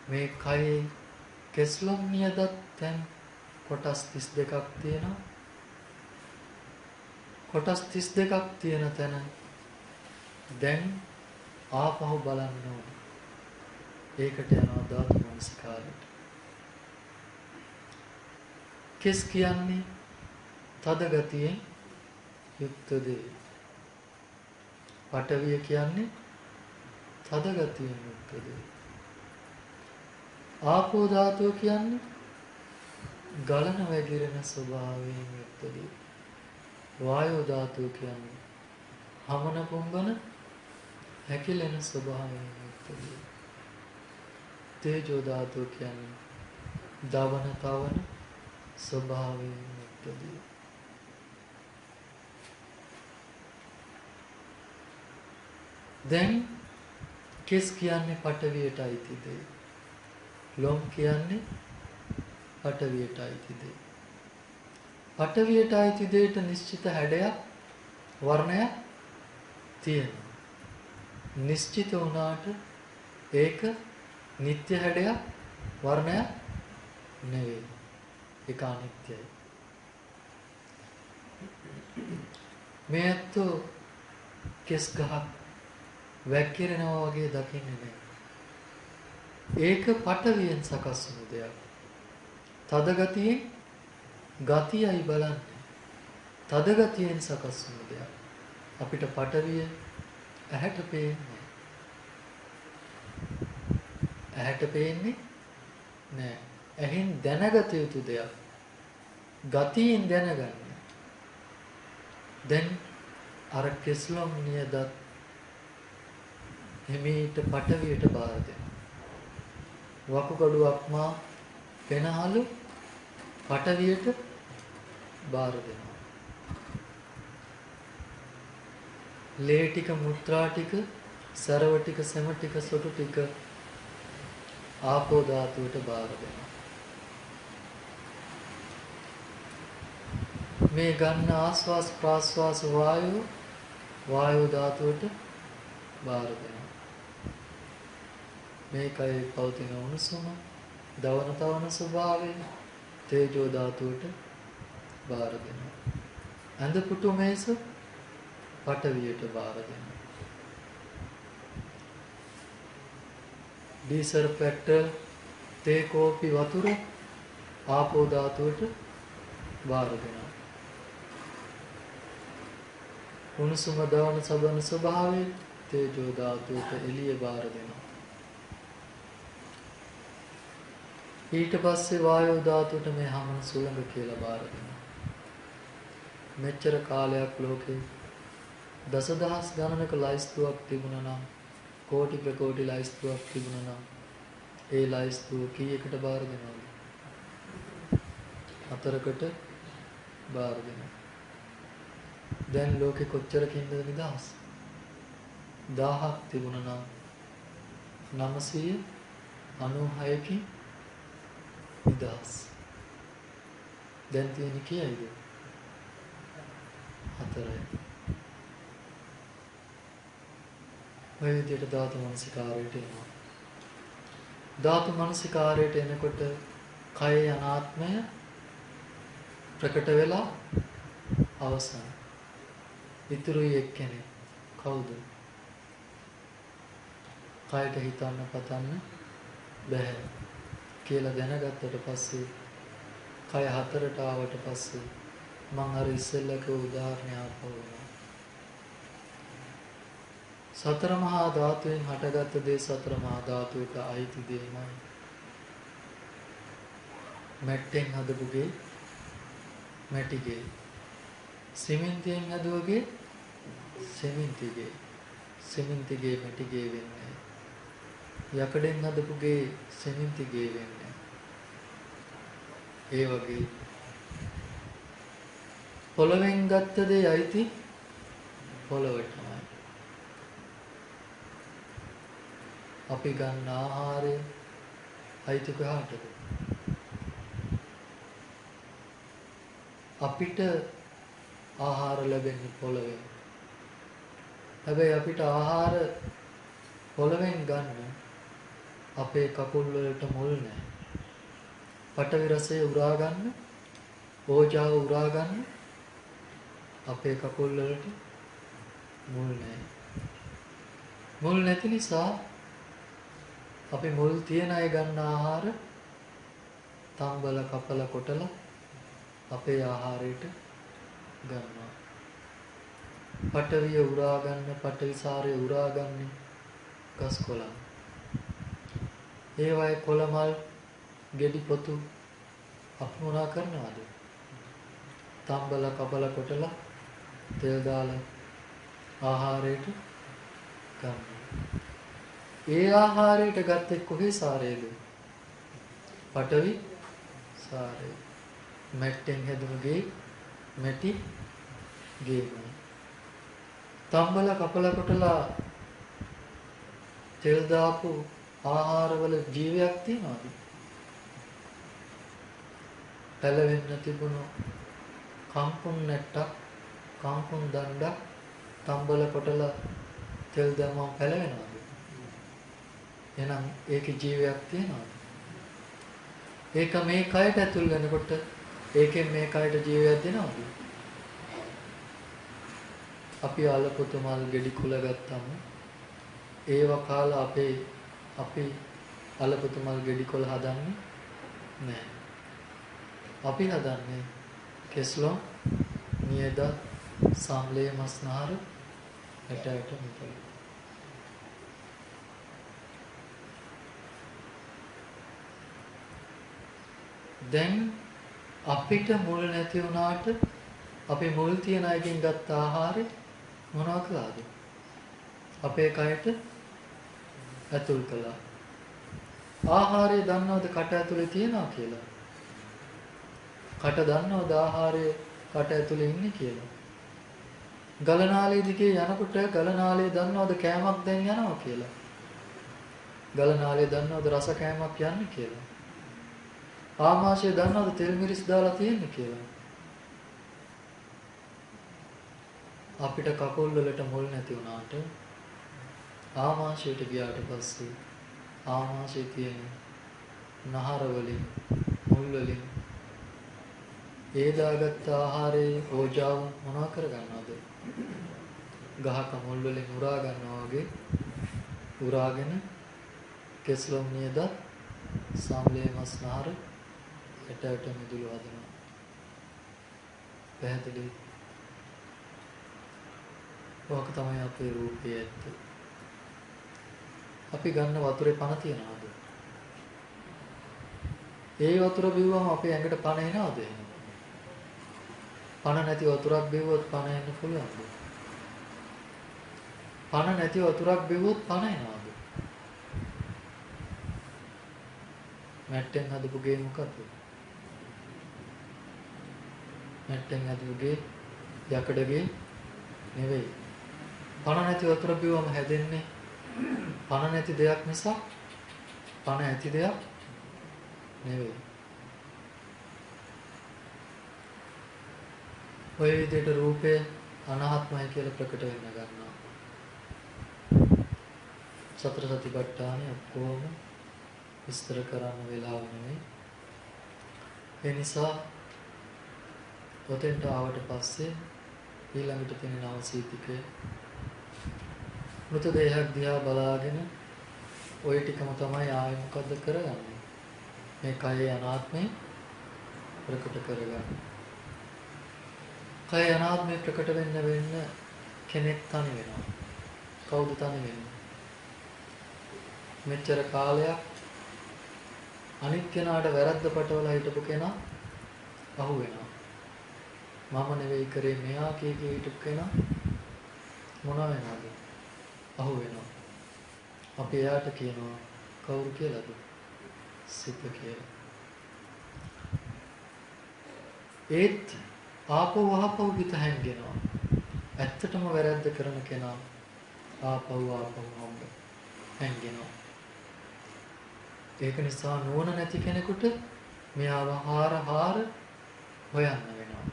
A: මේ කයේ කෙස්ලොම් නියදත් තැන් කොටස් 32ක් තියෙනවා. කොටස් 32ක් තියෙන තැන දැන් ආපහු බලන්න ඕනේ. ඒකට යනවා ධාතු මනසිකාරයට. කෙස් කියන්නේ තද ගතියෙන් යුක්ත දේ. පඨවිය කියන්නේ තද ගතියෙන් යුක්ත දේ. ආපෝ ධාතුව කියන්නේ ගලන වැగిරෙන ස්වභාවයෙන් යුක්ත දේ. වායෝ ධාතුව කියන්නේ හමන පුම්බන හැකිලෙන ස්වභාවයෙන් යුක්ත දේ. තේජෝ ධාතුව කියන්නේ දවන තවන ස්වභාවයෙන් යුක්ත දේ. දැන් කෙස් කියන්නේ පටවියට අයිති දෙය. ලොම් කියන්නේ පටවියට අයිති දෙය. පටවියට අයිති දෙයට නිශ්චිත හැඩයක් වර්ණයක් තියෙනවා. නිශ්චිත වුණාට ඒක නිත්‍ය හැඩයක් වර්ණයක් නෙවෙයි. ඒක අනිත්‍යයි. මේ ඇත්තෝ කෙස් ගහක් වැක්කිරෙනවා වගේ දකින්නේ නැහැ. ඒක පටවියෙන් සකස් වුණු දෙයක්. තද ගතියෙන් ගතියයි බලන්නේ. තද ගතියෙන් සකස් වුණු දෙයක්. අපිට පටවිය ඇහැට පේන්නේ. ඇහැට පේන්නේ නෑ. ඇහෙන් දැනගත යුතු දෙයක්. ගතියෙන් දැනගන්න. දැන් අර කෙස්ලොම් නියදත් හිමීට පටවියට බාර දෙනවා. වකුගඩුවක් මා පෙනහලු පටවියට බාර දෙනවා. ලේ ටික, මුත්‍රා ටික, සරව ටික, සෙම ටික, සොටු ටික ආපෝ ධාතුවට බාර දෙනවා. මේ ගන්න ආස්වාස් ප්‍රාස්වාස වායෝ ධාතුවට බාර දෙනවා. මේකයි පවතින උණුසුම, දවන තවන ස්වභාවය තේජෝ ධාතුවට බාර දෙනවා. ඇඳ පුටු මේස පටවියට බාර දෙනවා. ඩීසර් පැට්ටල් තේ කෝපි වතුර ආපෝ ධාතුවට බාර දෙනවා. උණුසුම දවන සබන ස්වභාවය තේජෝ ධාතුවට එළිය බාර දෙනවා. ඊට පස්සේ වායෝ ධාතුවට මේ හමන සුළඟ කියලා බාර දෙනවා. මෙච්චර කාලයක් ලෝකේ දසදහස් ගණනක ලයිස්තුවක් තිබුණා නම්, කෝටි ප්‍රකෝටි ලයිස්තුවක් තිබුණා නම්, ඒ ලයිස්තුව කීයකට බාර දෙනවද? 4කට බාර දෙනවා. දැන් ලෝකෙ කොච්චරකින්ද නිදහස්? 1000ක් තිබුණා නම් 996කින් නිදහස්. දැන් තියෙන්නේ කීයද? 4යි. ඔය විදිහට ධාතු මනසිකාරයට එනවා. ධාතු මනසිකාරයට එනකොට කය අනාත්මය ප්‍රකට වෙලා අවසන්. ඉතුරුයි එක්කෙනෙක්. කවුද? කයට හිතන්න පතන්න බැහැ කියලා දැනගත්තට පස්සේ, කය 4ට ආවට පස්සේ මම අර ඉස්සෙල්ලක උදාහරණය ආපහු වෙනවා. සතර මහා ධාතුවෙන් හටගත්ත දේ සතර මහා ධාතුවක අයිති දෙයමයි. මැට්ටෙන් හදපු ගේ මැටි ගේ, සිමෙන්තියෙන් හදුවගේ සිමෙන්ති ගේ, සිමෙන්ති ගේ මැටි ගේ වෙන්නේ. යකඩෙන් හදපු ගේ සිමෙන්ති ගේ වෙන්නේ. ඒ වගේ පොළවෙන් ගත්ත දේ අයිති පොළවටමයි. අපි ගන්න ආහාරය අයිති කාටද? අපිට ආහාර ලැබෙන්නේ පොළවෙන්. හැබැයි අපිට ආහාර පොළවෙන් ගන්න අපේ කකුල් වලට මුල් නැහැ. පඨවි රසය උරා ගන්න, ඕජාව උරා ගන්න අපේ කකුල් වලට මුල් නැහැ. මුල් නැති නිසා අපි මුල් තියන අය ගන්න ආහාර තම්බල කපල කොටලා අපේ ආහාරයට ගන්නවා. පඨවිය උරා ගන්න, පඨවි සාරය උරා ගන්න ගස් කොළන්. ඒවයි කොළමල්, ගෙඩි පොතු අපි මොනා කරනවද? තම්බල කපල කොටලා තෙල් දාලා ආහාරයට ගන්නවා. ඒ ආහාරයට ගත්තේ කොහේ සාරයේද? පඨවි සාරය. මැට්ටෙන් හැදුණු ගේ මැටි ගේමයි. තම්බල කපල කොටලා තෙල් දාපු ආහාරවල ජීවයක් තියනවාද? පැලවෙන්න තිබුණු කම්පුන් නැට්ටක්, කම්පුන් දණ්ඩක් තම්බල කොටලා තෙල් දැම්මම පැලවෙනවද? එහෙනම් ඒකේ ජීවයක් තියනවාද? ඒක මේ කයට ඇතුල් වෙනකොට ඒකෙන් මේ කයට ජීවයක් දෙනවද? අපි අලපොතු මල් ගෙඩි කුල ගත්තම ඒව කාලා අපි අලපොතු මල් ගෙඩි කොළ හදන්නේ නැහැ. අපි හදන්නේ කෙස්ලොම්, නියද, සම්ලේ මස්නහර, ඇට මුතල. දැන් අපිට මුල් නැති වුණාට අපි මුල් තියන අයකින් ගත්ත ආහාරේ මොනවා කළාද? අපේ කයට ඇතුල් කළා. ආහාරය දන්නවද කට ඇතුලේ තියනවා කියලා? කට දන්නවද ආහාරය කට ඇතුලේ ඉන්නේ කියලා? ගලනාලයේ දිගේ යනකොට ගලනාලයේ දන්නවද කෑමක් දැන් යනවා කියලා? ගලනාලයේ දන්නවද රස කෑමක් යන්නේ කියලා? ආමාශය දන්නවද තෙල් මිරිස් දාලා තියෙන්නේ කියලා? අපිට කකුල් වලට මුල් නැති වුණාට ආමාශයට ගියාට පස්සේ ආමාශයේ තියෙන නහර වලින් මුල් වලින් ඒ දාගත්ත ආහාරයේ ඕජාව මොනවා කරගන්නවද? ගහක මුල් වලින් උරා ගන්නවා වගේ උරාගෙන කෙස්ලොම් නියද සම්ලේ මස්නහර ඇට මිදුළු හදනවා. පැහැදිලි? ඔක තමයි අපේ රූපයේ ඇත්ත. අපි ගන්න වතුරේ පණ තියනවාද? ඒ වතුර බිව්වම අපේ ඇඟට පණ එනවද? පණ නැති වතුරක් බිව්වොත් පණ එන්න පුළුවන්ද? පණ නැති වතුරක් බිව්වොත් පණ එනවද? මැට්ටෙන් හදපු ගේ මොකද්ද? මැට්ටෙන් හදපු ගේ යකඩගේ නෙවෙයි. පණ නැති වතුර බිව්වම හැදෙන්නේ පණ නැති දෙයක් නිසා පණ ඇති දෙයක් නෙවෙයි. ඔය විදිහට රූපය අනාත්මයි කියලා ප්‍රකට වෙන්න ගන්නවා. සතර සතිපට්ඨානෙ ඔක්කොම විස්තර කරන්න වෙලාව නෙවෙයි. ඒ නිසා ඔතෙන්ට ආවට පස්සේ ඊළඟට තියෙන නවසීතිකය මృత දේහයක් දිහා බලාගෙන ওই ටිකම තමයි ආයෙ මොකද්ද කරගන්නේ? මේ කයේ අනාත්මය ප්‍රකට කරගන්න. කය අනාත්මය ප්‍රකට වෙන්න කෙනෙක් තනි වෙනවා. කවුද තනි වෙන්නේ? මෙච්චර කාලයක් අනිත් කෙනාට වැරද්ද පටවලා හිටපු කෙනා අහු වෙනවා. මම නෙවෙයි කරේ මෙයා කී හිටපු කෙනා මොන වෙනවද? අහු වෙනවා. අපි එයාට කියනවා කවුරු කියලාද? සිත කියලා. ඒත් ආපහු හිත හැංගෙනවා. ඇත්තටම වැරද්ද කරන කෙනා ආපහු හම්බ හැංගෙනවා. ඒක නිසා නුවණ නැති කෙනෙකුට මෙයාව හාර හොයන්න වෙනවා.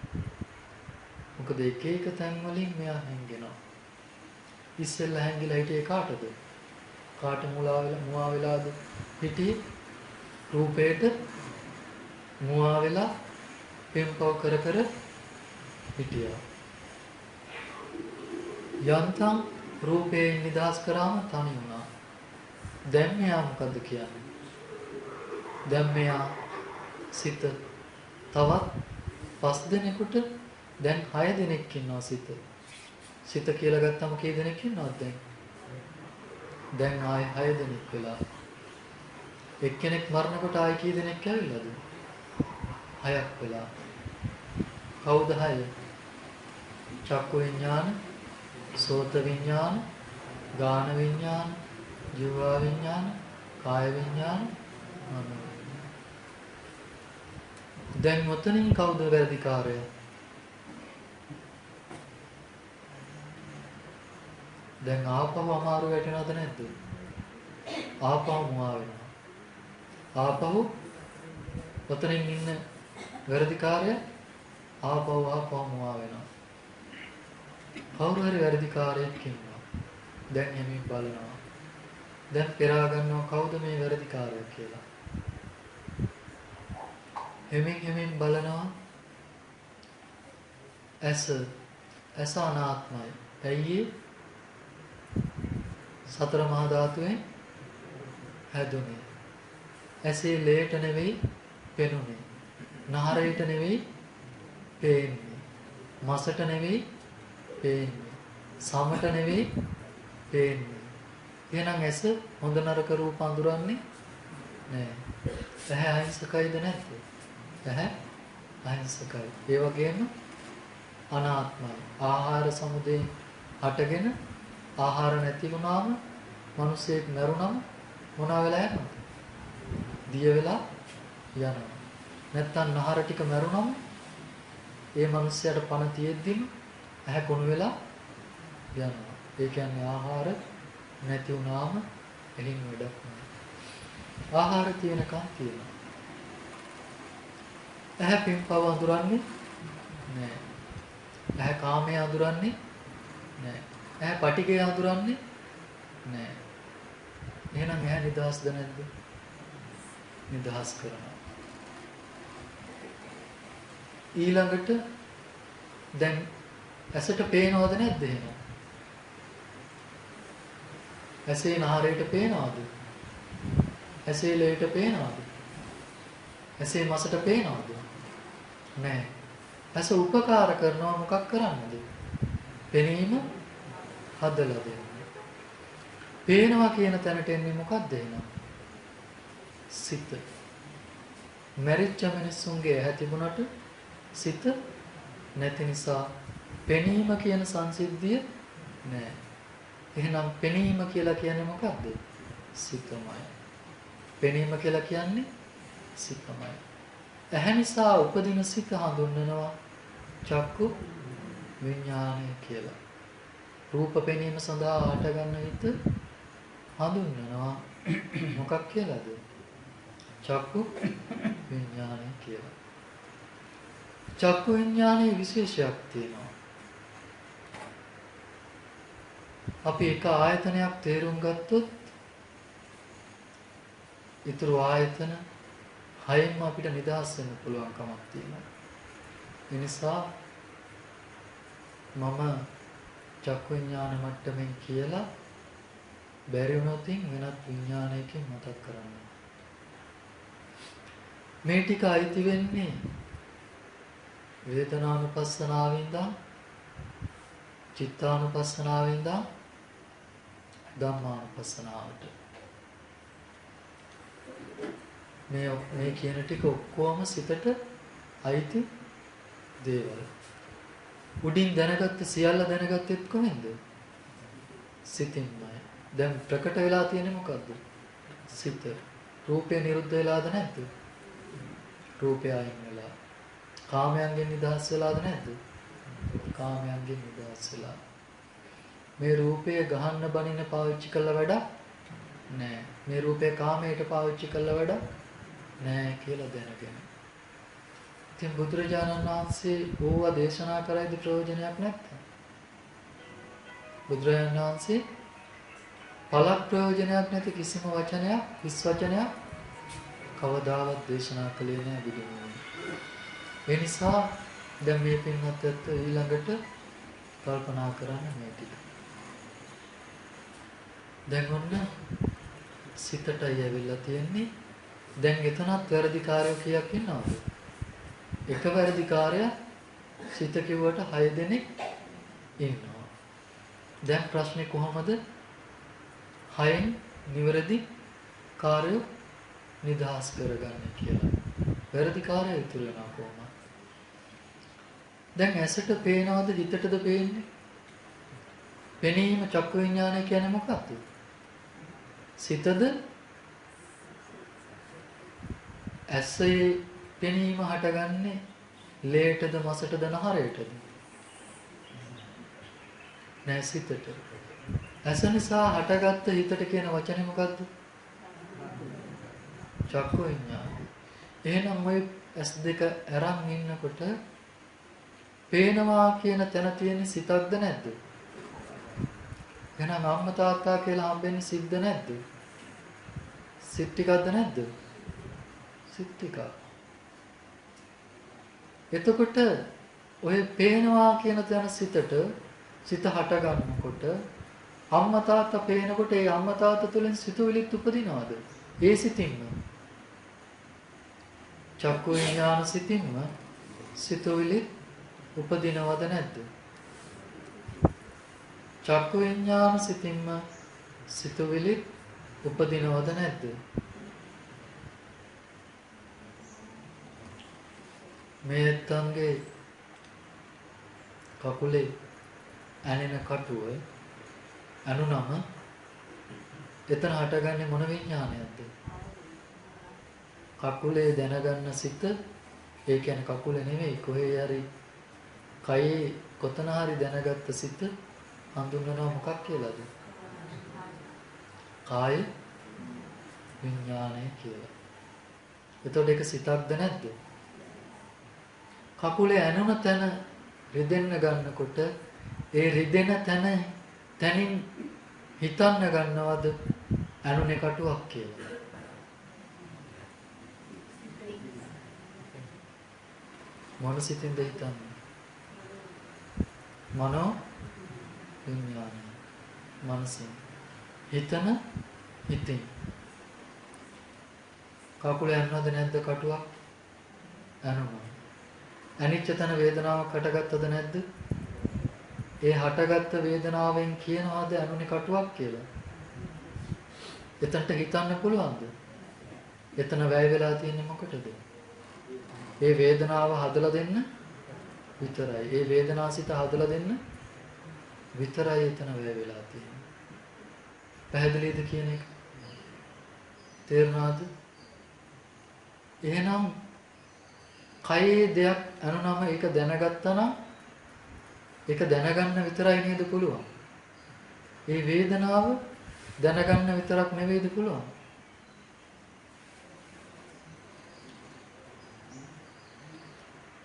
A: මොකද එක තැන් වලින් මෙයා හැංගෙනවා. ඉස්සෙල්ලා හැංගිලා හිටියේ කාටද? කාට මුවා වෙලාද හිටියේ? රූපේට මුවා වෙලා පෙම්පව කර හිටියා. යන්තම් රූපයෙන් නිදහස් කරාම තනි වුණා. දැන් මෙයා මොකද්ද කියන්නේ? දැන් මෙයා සිත තවත් 5 දෙනෙකුට දැන් 6 දෙනෙක් ඉන්නවා සිත. සිත කියලා ගත්තම කී දෙනෙක් ඉන්නවද දැන්? දැන් ආයෙ 6 දෙනෙක් වෙලා. එක්කෙනෙක් මරනකොට ආයෙ කී දෙනෙක් ඇවිල්ලාද? 6ක් වෙලා. කවුද 6? චක්කු විඥාන, සෝත විඥාන, ගාන විඥාන, ජීවා විඥාන, කාය විඥාන, මනෝ විඥාන. දැන් මොතනින් කවුද වැරදිකාරය? දැන් ආපහු අමාරු වැටෙනවද නැද්ද? ආපහු මුවා වෙනවා. ආපහු ඔතනින් ඉන්න වැරදිකාරය ආපහු මුවා වෙනවා. කවුරු හරි වැරදිකාරයෙක් ඉන්නවා. දැන් එමින් බලනවා. දැන් පෙරා ගන්නවා කවුද මේ වැරදිකාරය කියලා. හෙමින් බලනවා. ඇස අනාත්මයි. ඇයි සතර මහා ධාතුවෙන් හැදුනේ. ඇසේ ලේට නෙවෙයි පෙනුනේ. නහරයට නෙවෙයි පේන්නේ. මසට නෙවෙයි පේන්නේ. සමට නෙවෙයි පේන්නේ. එහෙනම් ඇස හොඳ නරක රූප අඳුරන්නේ නෑ. ඇහැ අහිංසකයිද නැද්ද? ඇහැ අහිංසකයි. ඒ වගේම අනාත්මයි. ආහාර සමුදයෙන් හටගෙන ආහාර නැති වුණාම මිනිසෙක් මරුණම මොනවා වෙලා යනවද? දිය වෙලා යනවා. නැත්තම් නහර ටික මරුණම ඒ මිනිස්යාට පණ තියෙද්දිම ඇහැ කොණු වෙලා යනවා. ඒ කියන්නේ ආහාර නැති වුණාම එළින් වැඩක් නෑ. ආහාර තියෙනකන් තියෙනවා. ඇහැ පින්පව අඳුරන්නේ නෑ. ඇහැ කාමයේ අඳුරන්නේ නෑ. ඇහැ පටිඝය අඳුරන්නේ නෑ. එහෙනම් ඇහැ නිදහස්ද නැද්ද? නිදහස් කරනවා. ඊළඟට දැන් ඇසට පේනවද නැද්ද එහෙනම්? ඇසේ නහරයට පේනවද? ඇසේ ලේට පේනවද? ඇසේ මසට පේනවද? නෑ. ඇස උපකාර කරනවා මොකක් කරන්නද? පෙනීම හදලා දෙන්න. පේනවා කියන තැනට එන්නේ මොකක්ද එහෙනම්? සිත. මරිච්ච මිනිස්සුන්ගේ ඇහැ තිබුණට සිත නැති නිසා පෙනීම කියන සංසිද්ධිය නෑ. එහෙනම් පෙනීම කියලා කියන්නේ මොකක්ද? සිතමයි. පෙනීම කියලා කියන්නේ සිතමයි. ඇහැ නිසා උපදින සිත හඳුන්වනවා චක්කු විඥානය කියලා. රූප පෙනීම සඳහා හටගන්න හිත හඳුන්වනවා මොකක් කියලාද? චක්කු විඥානය කියලා. චක්කු විඥානයේ විශේෂයක් තියෙනවා. අපි එක ආයතනයක් තේරුම් ගත්තොත් ඊතුරු ආයතන හයෙන්ම අපිට නිදහස් වෙන්න පුළුවන් කමක් තියෙනවා. ඒ නිසා මම චක්කු විඥාන මට්ටමින් කියලා බැරි වුණොත් වෙනත් විඥානයකින් මතක් කරන්න. මේ ටික අයිති වෙන්නේ වේදනානුපස්සනාවෙන්ද චිත්තානුපස්සනාවෙන්ද ධම්මානුපස්සනාවට. මේ කියන ටික ඔක්කොම සිතට අයිති දේවල්. උඩින් දැනගත්ත සියල්ල දැනගත්තෙත් කොහෙන්ද? සිතින්මයි. දැන් ප්‍රකට වෙලා තියෙන්නේ මොකද්ද? සිත. රූපේ නිරුද්ධ වෙලාද නැද්ද? රූපය අයින් වෙලා. කාමයන්ගෙන් නිදහස් වෙලාද නැද්ද? කාමයන්ගෙන් නිදහස් වෙලා. මේ රූපය ගහන්න බනින්න පාවිච්චි කළා වැඩක් නෑ. මේ රූපය කාමයට පාවිච්චි කළා වැඩක් නෑ කියලා දැනගෙන. ඉතින් බුදුරජාණන් වහන්සේ ඕවා දේශනා කරයිද ප්‍රයෝජනයක් නැත්නම්? බුදුරජාණන් වහන්සේ පළක් ප්‍රයෝජනයක් නැති කිසිම වචනයක්, හිස් වචනයක් කවදාවත් දේශනා කළේ නෑ බුදුන්. ඒ නිසා දැන් මේ පින්වත් ඊළඟට කල්පනා කරන්න මේ ටික. දැන් ඔන්න සිතටයි ඇවිල්ලා තියෙන්නේ. දැන් එතනත් වැරදිකාරයෝ කීයක් ඉන්නවද? එක වැරදිකාරයා සිත කිව්වට 6 දෙනෙක් ඉන්නවා. දැන් ප්‍රශ්නේ කොහමද 6න් නිවැරදි කාර්යෝ නිදහස් කරගන්නේ කියලා. වැරදිකාරයා ඉතුරු වෙනවා කොහොමද? දැන් ඇසට පේනවද හිතටද පේන්නේ? පෙනීම චක්කු විඥානය කියන්නේ මොකක්ද? සිතද ඇසේ පෙනීම හටගන්නේ ලේටද මසටද නහරයටද? නෑ සිතට. ඇස නිසා හටගත්ත හිතට කියන වචනේ මොකද්ද? චක්කු විඤ්ඤාණය. එහෙනම් ওই S2 අරන් ඉන්නකොට පේනවා කියන තැන තියෙන සිතක්ද නැද්ද? එහෙනම් අම්මා තාත්තා කියලා හම්බෙන්නේ සිද්ද නැද්ද? සිත් ටිකක්ද නැද්ද? සිත් ටික. එතකොට ඔය පේනවා කියන තැන සිතට සිත හට ගන්නකොට අම්මා තාත්තා පේනකොට ඒ අම්මා තාත්තා තුළින් සිතුවිලිත් උපදිනවද? ඒ සිතින්ම චක්කු විඤ්ඤාණ සිතින්ම සිතුවිලි උපදිනවද නැද්ද? චක්කු විඤ්ඤාණ සිතින්ම සිතුවිලි උපදිනවද නැද්ද? මේ තංගේ කකුලේ ඇනෙන කටුව අනුනම එතන හටගන්නේ මොන විඤ්ඤාණයක්ද? කකුලේ දැනගන්න සිත. ඒ කියන්නේ කකුලේ නෙමෙයි කොහේ හරි කයේ කොතන හරි දැනගත්ත සිත හඳුන්වනවා මොකක් කියලාද? කාය විඤ්ඤාණය කියලා. එතකොට ඒක සිතක්ද නැද්ද? කකුලේ ඇනුන තැන රිදෙන්න ගන්නකොට ඒ රිදෙන තැනින් හිතන්න ගන්නවද ඇනුනේ කටුවක් කියලා? මොන සිතින්ද හිතන්නේ? මනෝ විඤ්ඤාණය. මනසින්. හිතන හිතින්. කකුලේ ඇන්නවද නැද්ද කටුවක්? ඇනුණා. අනිච්ච තන වේදනාවක් හටගත්තද නැද්ද? ඒ හටගත්ත වේදනාවෙන් කියනවාද ඇනුනේ කටුවක් කියලා? එතනට හිතන්න පුළුවන්ද? එතන වැය වෙලා තියෙන්නේ මොකටද? ඒ වේදනාව හදලා දෙන්න විතරයි. ඒ වේදනාසිත හදලා දෙන්න විතරයි එතන වැය වෙලා තියෙන්නේ. පැහැදිලිද කියන එක? තේරුණාද? එහෙනම් කයේ දෙයක් අනුනම ඒක දැනගත්තා නම් ඒක දැනගන්න විතරයි නේද පුළුවන්. ඒ වේදනාව දැනගන්න විතරක් නෙවෙයිද පුළුවන්.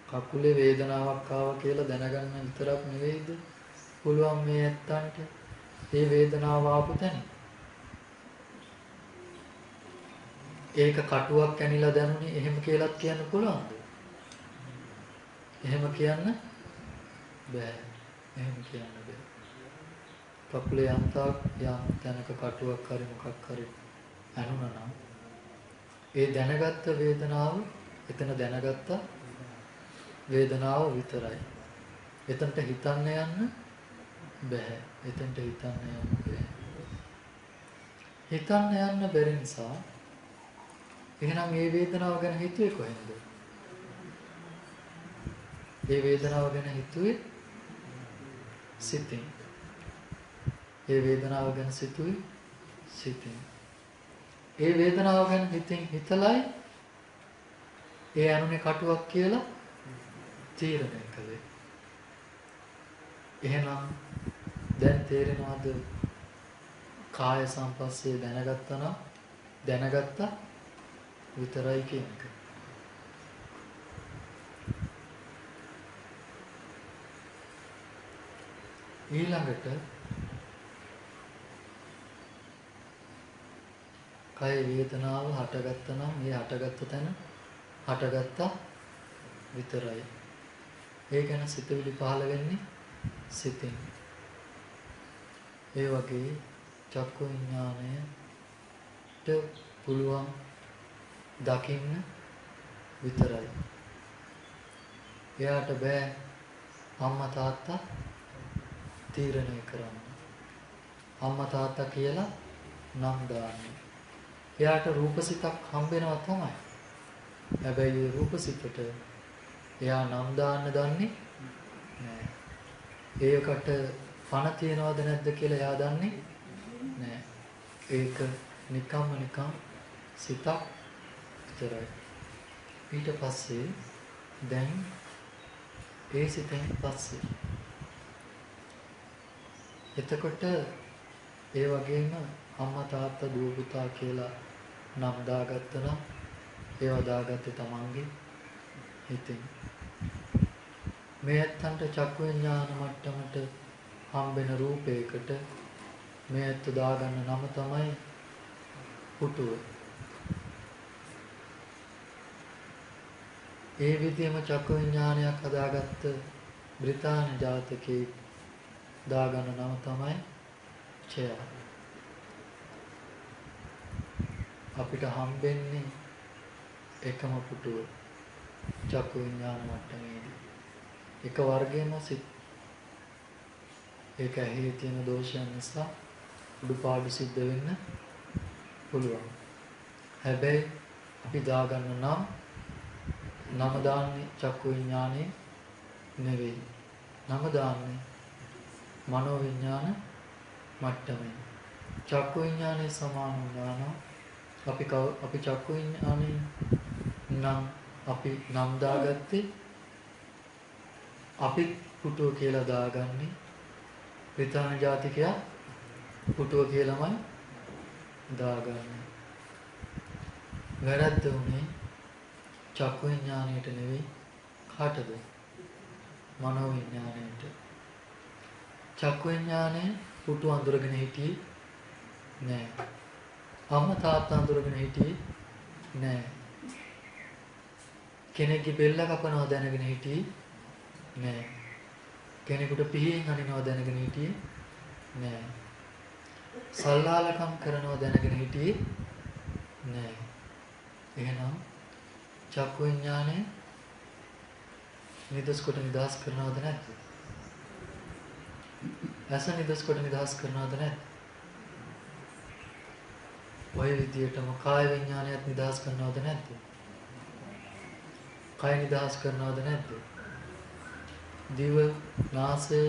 A: කකුලේ වේදනාවක් ආවා කියලා දැනගන්න විතරක් නෙවෙයිද පුළුවන් මේ ඇත්තන්ට. ඒ වේදනාව ආපු තැන ඒක කටුවක් ඇනිලා දැනුනේ එහෙම කියලාත් කියන්න පුළුවන්ද? එහෙම කියන්න බෑ. එහෙම කියන්න බෑ. කකුලේ යම් තැනක කටුවක් හරි මොකක් හරි ඇනුණා නම් ඒ දැනගත්ත වේදනාව එතන දැනගත්ත වේදනාව විතරයි. එතනට හිතන්න යන්න බෑ. එතනට හිතන්න යන්න බෑ. හිතන්න යන්න බැරි නිසා එහෙනම් මේ වේදනාව ගැන හිතුවේ කොහෙන්ද? ඒ වේදනාව ගැන හිතුවේ සිතින්. ඒ වේදනාව ගැන සිතුවේ සිතින්. ඒ වේදනාව ගැන හිතින් හිතලයි ඒ අනුනේ කටුවක් කියලා තීරණය කළේ. එහෙනම් දැන් තේරෙනවද කාය සංපස්සේ දැනගත්තා නම් දැනගත්තා විතරයි කියන එක. ඊළඟට කය වේදනාව හටගත්තා නම් මේ හටගත්ත තැන හටගත්තා විතරයි. ඒ ගැන සිතුවිලි පහළ වෙන්නේ සිතින්. ඒ වගේ චක්කු විඤ්ඤාණයට පුළුවන් දකින්න විතරයි. එයාට බෑ අම්මා තාත්තා තීරණය කරන්න. අම්මා තාත්තා කියලා නම් දාන්න. එයාට රූපසිතක් හම්බෙනවා තමයි. හැබැයි ඒ රූපසිතට එයා නම් දාන්න දන්නේ නෑ. ඒකට පණ තියනවද නැද්ද කියලා එයා දන්නේ නෑ. ඒක නිකම්ම නිකම් සිතක් විතරයි. ඊට පස්සේ දැන් ඒ සිතෙන් පස්සේ එතකොට ඒ වගේම අම්මා තාත්තා දුව පුතා කියලා නම් දාගත්තා නම් ඒවා දාගත්තේ තමන්ගේ හිතෙන්. මේ ඇත්තන්ට චක්කු විඥාන මට්ටමට හම්බෙන රූපයකට මේ ඇත්ත දාගන්න නම තමයි පුටුව. ඒ විදිහම චක්කු විඥානයක් හදාගත්ත බ්‍රිතාන්‍ය ජාතකයේ දාගන්න නම තමයි ඡය. අපිට හම්බෙන්නේ එකම පුටුව චක්කු විඥාන මට්ටමේදී. එක වර්ගයේම සිත්. ඒක ඇහි තියෙන දෝෂයන් නිසා උඩුපාඩු සිද්ධ වෙන්න පුළුවන්. හැබැයි අපි දාගන්න නම දාන්නේ චක්කු විඥානේ නෙවෙයි. නම දාන්නේ මනෝ විඥාන මට්ටමේ. චක්කු විඥානේ සමාන වුණා නම් අපි චක්කු විඥානේ නම් අපි නම් දාගත්තේ අපි පුටුව කියලා දාගන්නේ බ්‍රිතාන්‍ය ජාතිකයා පුටුව කියලාමයි දාගන්නේ. වැරද්ද උනේ චක්කු විඥාණයට නෙවෙයි කාටද? මනෝ විඥාණයට. චක්කු විඥාණය පුටුව අඳුරගෙන හිටියේ නෑ. අම්මා තාත්තා අඳුරගෙන හිටියේ නෑ. කෙනෙක්ගේ බෙල්ල කපනවා දැනගෙන හිටියේ නෑ. කෙනෙකුට පිහියෙන් අනිනවා දැනගෙන හිටියේ නෑ. සල්ලාලකම් කරනවා දැනගෙන හිටියේ නෑ. එහෙනම් චක්කු විඥානය නිදස් කොට නිදහස් කරනවද නැද්ද? ඇස නිදස් කොට නිදහස් කරනවද නැද්ද? ඔය විදියටම කාය විඥානයත් නිදහස් කරනවද නැද්ද? කය නිදහස් කරනවද නැද්ද? දිව, නාසය,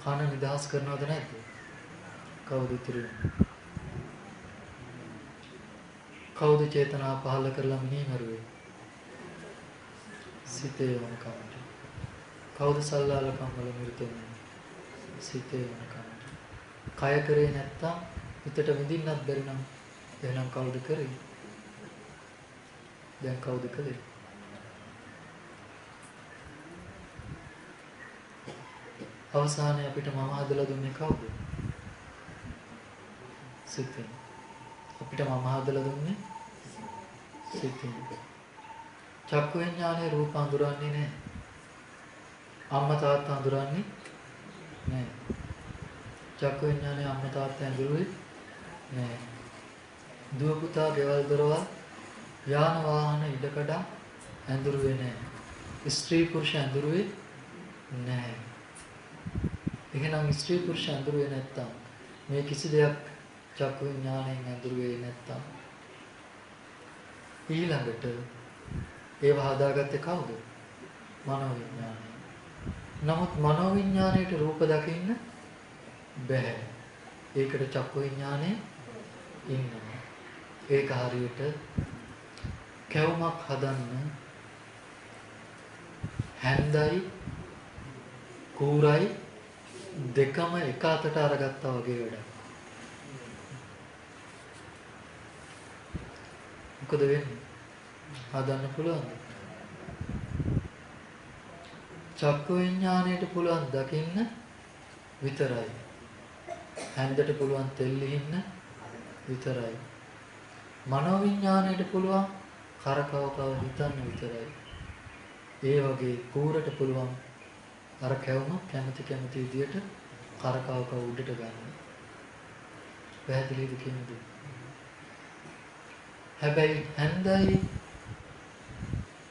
A: කන නිදහස් කරනවද නැද්ද? කවුද ඉතිරින්නේ? කවුද චේතනා පහළ කරලා මිනිමරුවේ? සිතේ වන කමට. කවුද සල්ලාලකම් වල නිරත වෙන්නේ? සිතේ වන කමට. කය කරේ නැත්තම් හිතට විඳින්නත් බැරි නම් එහෙනම් කවුද කරේ? දැන් කවුද කළේ? අවසානයේ අපිට මම හදලා දුන්නේ කවුද? සිතෙන්. අපිට මම හදලා දුන්නේ සිතින්. චක්කු විඥානේ රූප අඳුරන්නේ නැහැ. අම්මා තාත්තා අඳුරන්නේ නැහැ. චක්කු විඥානේ අම්මා තාත්තා අඳුරුවේ නැහැ. දුව පුතා ගෙවල් දොරවල් යාන වාහන ඉඩකඩ අඳුරුවේ නැහැ. ස්ත්‍රී පුරුෂ අඳුරුවේ නැහැ. එහෙනම් ස්ත්‍රී පුරුෂ අඳුරුවේ නැත්තම් මේ කිසි දෙයක් චක්කු විඥාණයෙන් ඇඳුරුවේ නැත්තම් ඊළඟට ඒව හදාගත්තේ කවුද? මනෝ විඥාණය. නමුත් මනෝ විඥාණයට රූප දකින්න බැහැ. ඒකට චක්කු විඥාණය ඉන්නවා. ඒක හරියට කැවුමක් හදන්න හැන්දයි කූරයි දෙකම එක අතට අරගත්තා වගේ වැඩක්. මොකද වෙන්නේ? හදන්න පුළුවන්ද? චක්කු විඥාණයට පුළුවන් දකින්න විතරයි. හැන්දට පුළුවන් තෙල් ලිහින්න විතරයි. මනෝ විඥාණයට පුළුවන් කරකවකව හිතන්න විතරයි. ඒ වගේ කූරට පුළුවන් අර කැවුම කැමති විදියට කරකවකව උඩට ගන්න. පැහැදිලිද කියන්නේ? හැබැයි හැන්දයි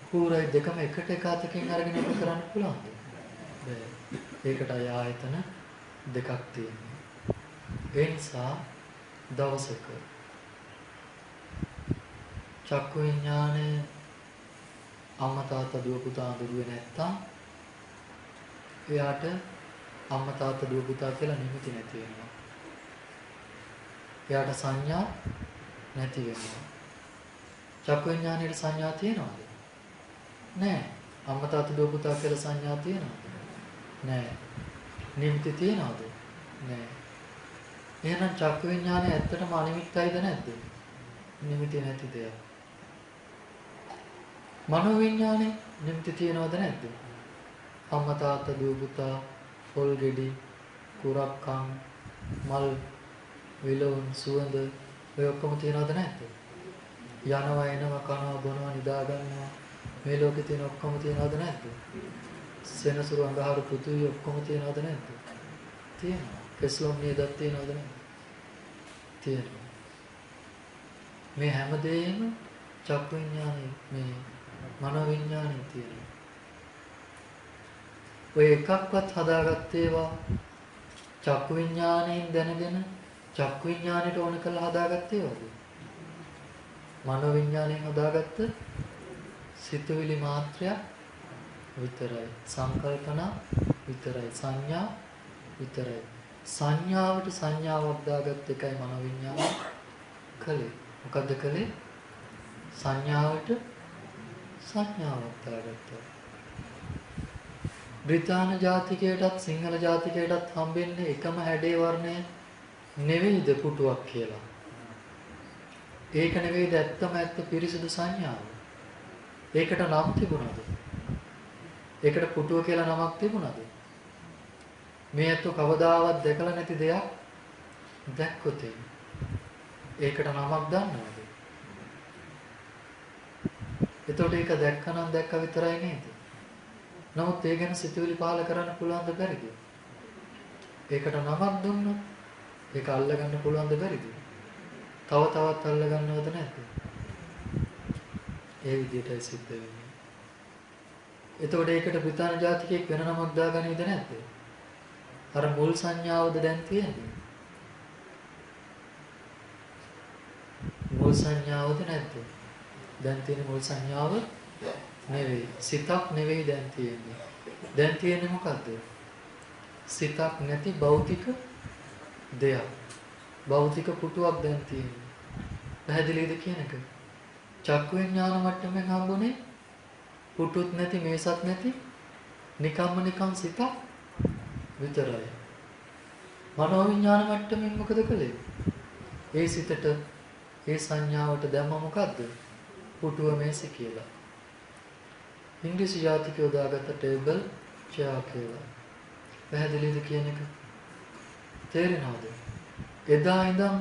A: කූරයි දෙකම එකට එක අතකින් අරගෙන ඉන්න කරන්න පුළුවන්ද? බැහැ. ඒකට ආයතන දෙකක් තියෙනවා. ඒ නිසා දවසක චක්කු විඥානය අම්මා තාත්තා දුව පුතා අඳුරුවේ නැත්තම් එයාට අම්මා තාත්තා දුව පුතා කියලා නිමිති නැති වෙනවා. එයාට සංඥා නැති වෙනවා. චක්කු විඥානයේ සංඥා තියෙනවද? නෑ. අම්මා තාත්තා දුව පුතා කියලා සංඥා තියෙනවද? නෑ. නිමිති තියෙනවද? නෑ. එහෙනම් චක්කු විඥානය ඇත්තටම අනිමිත්තයිද නැද්ද? නිමිති නැති දෙයක්. මනෝ විඥානේ නිමිති තියනවද නැද්ද? අම්මා තාත්තා දුව පුතා පොල් ගෙඩි කුරක්කම් මල් විලවුන් සුවඳ ඔය ඔක්කොම තියනවද නැද්ද? යනවා එනවා කනවා බොනවා නිදා ගන්නවා මේ ලෝකේ තියෙන ඔක්කොම තියනවද නැද්ද? සෙනසුරු අඟහරු පෘථිවි ඔක්කොම තියනවද නැද්ද? තියෙනවා. කෙස්ලොම් නියදක් තියනවද නැද්ද? තියෙනවා. මේ හැමදේම චක්කු විඥානේ මේ මනෝ විඥානේ තියෙනවා. ඔය එකක්වත් හදාගත්ත ඒවා චක්කු විඥාණයෙන් දැනගෙන චක්කු විඥාණයට ඕන කරලා හදාගත්ත ඒවාද? මනෝ විඥාණයෙන් හදාගත්ත සිතුවිලි මාත්‍රයක් විතරයි. සංකල්පනා විතරයි. සංඥා විතරයි. සංඥාවට සංඥාවක් දාගත්ත එකයි මනෝ විඥානය කලේ. මොකද්ද කලේ? සංඥාවට සංඥාවක් දාගත්තා. බ්‍රිතාන්‍ය ජාතිකයටත් සිංහල ජාතිකයටත් හම්බෙන්නේ එකම හැඩේ වර්ණය නෙවෙයිද පුටුවක් කියලා. ඒක නෙවෙයිද ඇත්තම ඇත්ත පිරිසිදු සංඥාව. ඒකට නම් තිබුණාද? ඒකට පුටුව කියලා නමක් තිබුණාද? මේ අතෝ කවදාවත් දැකලා නැති දෙයක් දැක්කොත් ඒකට නමක් දන්නවද? එතකොට ඒක දැක්කනම් දැක්ක විතරයි නේද? නමුත් ඒ ගැන සිතුවිලි පහල කරන්න පුළුවන්ද බැරිද? ඒකට නමක් දුන්නොත් ඒක අල්ලගන්න පුළුවන්ද බැරිද? තව තවත් අල්ලගන්නවද නැද්ද? ඒ විදිහටයි සිද්ධ වෙන්නේ. එතකොට ඒකට බ්‍රිතාන්‍ය ජාතිකයෙක් වෙන නමක් දාගන්නේද නැද්ද? අර මුල් සංඥාවද දැන් තියෙන්නේ? මුල් සංඥාවද නැද්ද? දැන් තියෙන මුල් සංඥාව නෙවෙයි. සිතක් නෙවෙයි දැන් තියෙන්නේ. දැන් තියෙන්නේ මොකද්ද? සිතක් නැති භෞතික දෙයක්. භෞතික පුටුවක් දැන් තියෙන්නේ. පැහැදිලිද කියන එක? චක්කු විඥාන මට්ටමින් හම්බුනේ පුටුත් නැති මේසත් නැති නිකම්ම නිකම් සිතක් විතරයි. මනෝ විඥාන මට්ටමින් මොකද කළේ? ඒ සිතට ඒ සංඥාවට දැම්ම මොකද්ද? පුටුව මේස කියලා. ඉංග්‍රීසි ජාතිකයෝ දාගත්ත ටේබල් චෙයා කියලා. පැහැදිලිද කියන එක? තේරෙනවද? එදා ඉඳන්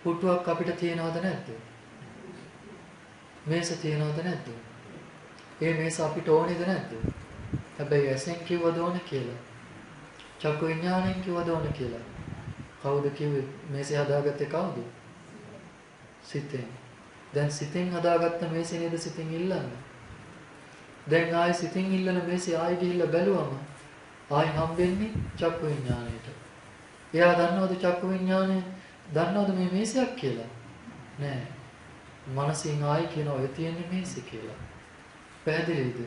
A: පුටුවක් අපිට තියනවද නැද්ද? මේස තියනවද නැද්ද? ඒ මේස අපිට ඕනේද නැද්ද? හැබැයි ඇසෙන් කිව්වද ඕනේ කියලා? චක්කු විඥාණයෙන් කිව්වද ඕනේ කියලා? කවුද කිව්වේ? මේසේ හදාගත්තේ කවුද? සිතෙන්. දැන් සිතෙන් හදාගත්ත මේසේ නේද සිතෙන් ඉල්ලන්නේ? දැන් ආයෙ සිතින් ඉල්ලන මේසේ ආයෙ ගිහිල්ලා බැලුවම ආයෙ හම්බෙන්නේ චක්කු විඥාණයට. එයා දන්නවද චක්කු විඥාණය දන්නවද මේ මේසයක් කියලා? නෑ. මනසින් ආයෙ කියනවා ඔය තියෙන්නේ මේසෙ කියලා. පැහැදිලිද?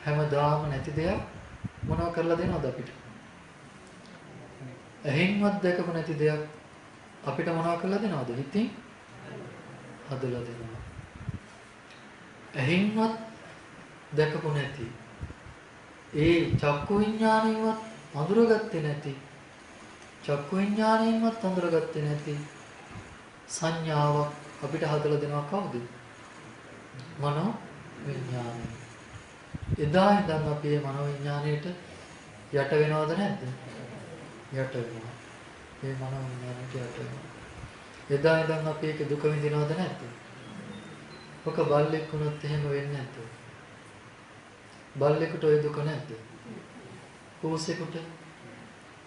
A: හැමදාම නැති දෙයක් මොනව කරලා දෙනවද අපිට? ඇහෙන්වත් දැකපු නැති දෙයක් අපිට මොනව කරලා දෙනවද? හිතින් හදලා දෙනවා. ඇහෙන්වත් දැකපු නැති ඒ චක්කු විඥාණයවත් අඳුරගත්තේ නැති චක්කු විඥාණයෙන්වත් අඳුරගත්තේ නැති සංඥාවක් අපිට හදලා දෙනවා කවුද? මනෝ විඥාණය. එදා ඉඳන් අපි මේ මනෝ විඥාණයට යට වෙනවද නැද්ද? යට වෙනවා. මේ මනෝ විඥාණයට යට වෙනවා. එදා ඉඳන් අපි ඒක දුක විඳිනවද නැද්ද? ඔක බල්ලෙක් වුණොත් එහෙම වෙන්නේ නැද්ද? බල්ලෙකුට ඔය දුක නැද්ද? පූසෙකුට,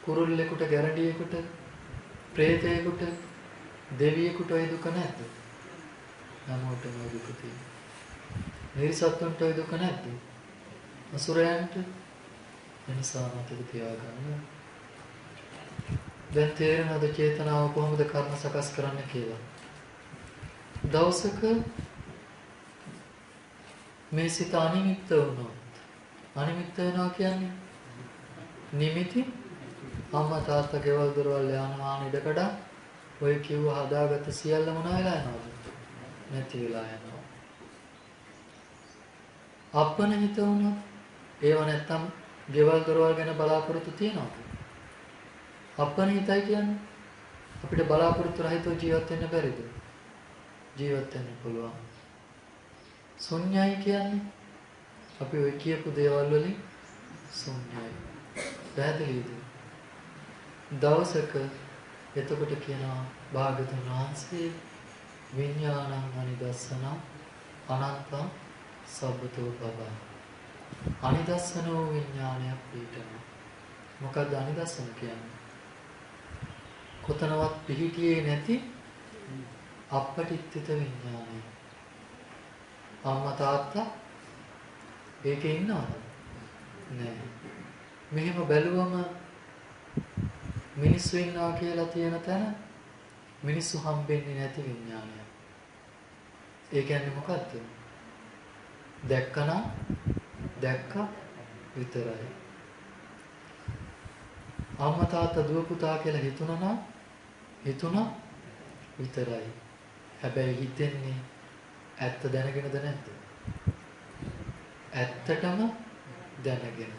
A: කුරුල්ලෙකුට, ගැරඩියෙකුට, ප්‍රේතයෙකුට, දෙවියෙකුට ඔය දුක නැද්ද? හැමෝටම ඔය දුක තියෙනවා. නිර්සත්තුන්ට ඔය දුක නැද්ද? අසුරයන්ට එනිසා මතක තියාගන්න. දැන් තේරෙනවද චේතනාව කොහොමද කර්ම සකස් කරන්න කියලා? දවසක මේ සිත අනිමිත්ත වුණොත් අනිමිත්ත වෙනවා කියන්නේ නිමිති අම්මා තාත්තා ගෙවල් දොරවල් යාන වාහන ඉඩකඩ ඔය කිව්ව හදාගත්ත සියල්ල මොන වෙලා යනවද? නැති වෙලා යනවා. අපනහිත වුණොත් ඒව නැත්තම් ගෙවල් දොරවල් ගැන බලාපොරොත්තු තියනවද? අපනහිතයි කියන්නේ අපිට බලාපොරොත්තු රහිතව ජීවත් වෙන්න බැරිද? ජීවත් වෙන්න පුළුවන්. ශුන්‍යයි කියන්නේ අපි ඔය කියපු දේවල් වලින් ශුන්‍යයි. පැහැදිලිද? දවසක එතකොට කියනවා භාගතුන් වහන්සේ විඥානං අනිදස්සන අනත්තං සබ්බතෝ භව. අනිදස්සනෝ විඥානයක් පිටනවා. මොකක්ද අනිදස්සන කියන්නේ? කොතනවත් පිහිටියේ නැති අපපටිච්චිත විඥානය. අම්මා තාත්තා ඒකේ ඉන්නවද? නෑ. මෙහෙම බැලුවම මිනිස්සු ඉන්නවා කියලා තියෙන තැන මිනිස්සු හම්බෙන්නේ නැති විඥානයක්. ඒ කියන්නේ මොකද්ද? දැක්කනම් දැක්ක විතරයි. අම්මා තාත්තා දුව පුතා කියලා හිතුණා හිතුණා විතරයි. හැබැයි හිතෙන්නේ ඇත්ත දැනගෙනද නැද්ද? ඇත්තටම දැනගෙන.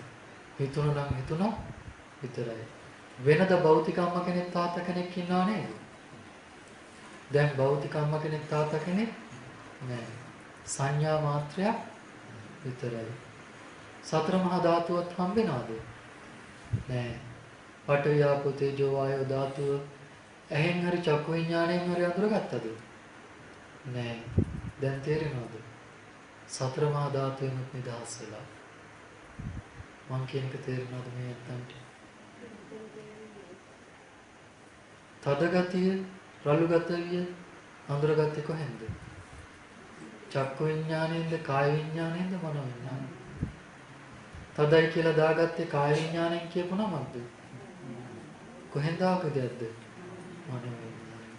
A: හිතුණා නම් හිතුණා විතරයි. වෙනද භෞතික අම්මා කෙනෙක් තාත්තා කෙනෙක් ඉන්නව නේද? දැන් භෞතික අම්මා කෙනෙක් තාත්තා කෙනෙක් නැහැ. සංඥා මාත්‍රයක් විතරයි. සතර මහා ධාතුවත් හම්බෙනවද? නැහැ. පඨවි ආපෝ තේජෝ වායෝ ධාතුව ඇහෙන් හරි චක්කු විඥාණයෙන් හරි අඳුරගත්තද? නැහැ. දැන් තේරෙනවද? සතර මහා ධාතුවෙනුත් නිදහස් වෙලා. මං කියන එක තේරෙනවද මේ නැත්තන්ට? තද ගතිය, රළු ගතිය අඳුරගත්තේ කොහෙන්ද? චක්කු විඥාණයෙන්ද, කාය විඥාණයෙන්ද, මනෝ විඥාණයෙන්? තදයි කියලා දාගත්තේ කාය විඥාණයෙන් කියපු නමක්ද? කොහෙන්ද ආකදයක්ද? මනෝ විඥාණයෙන්.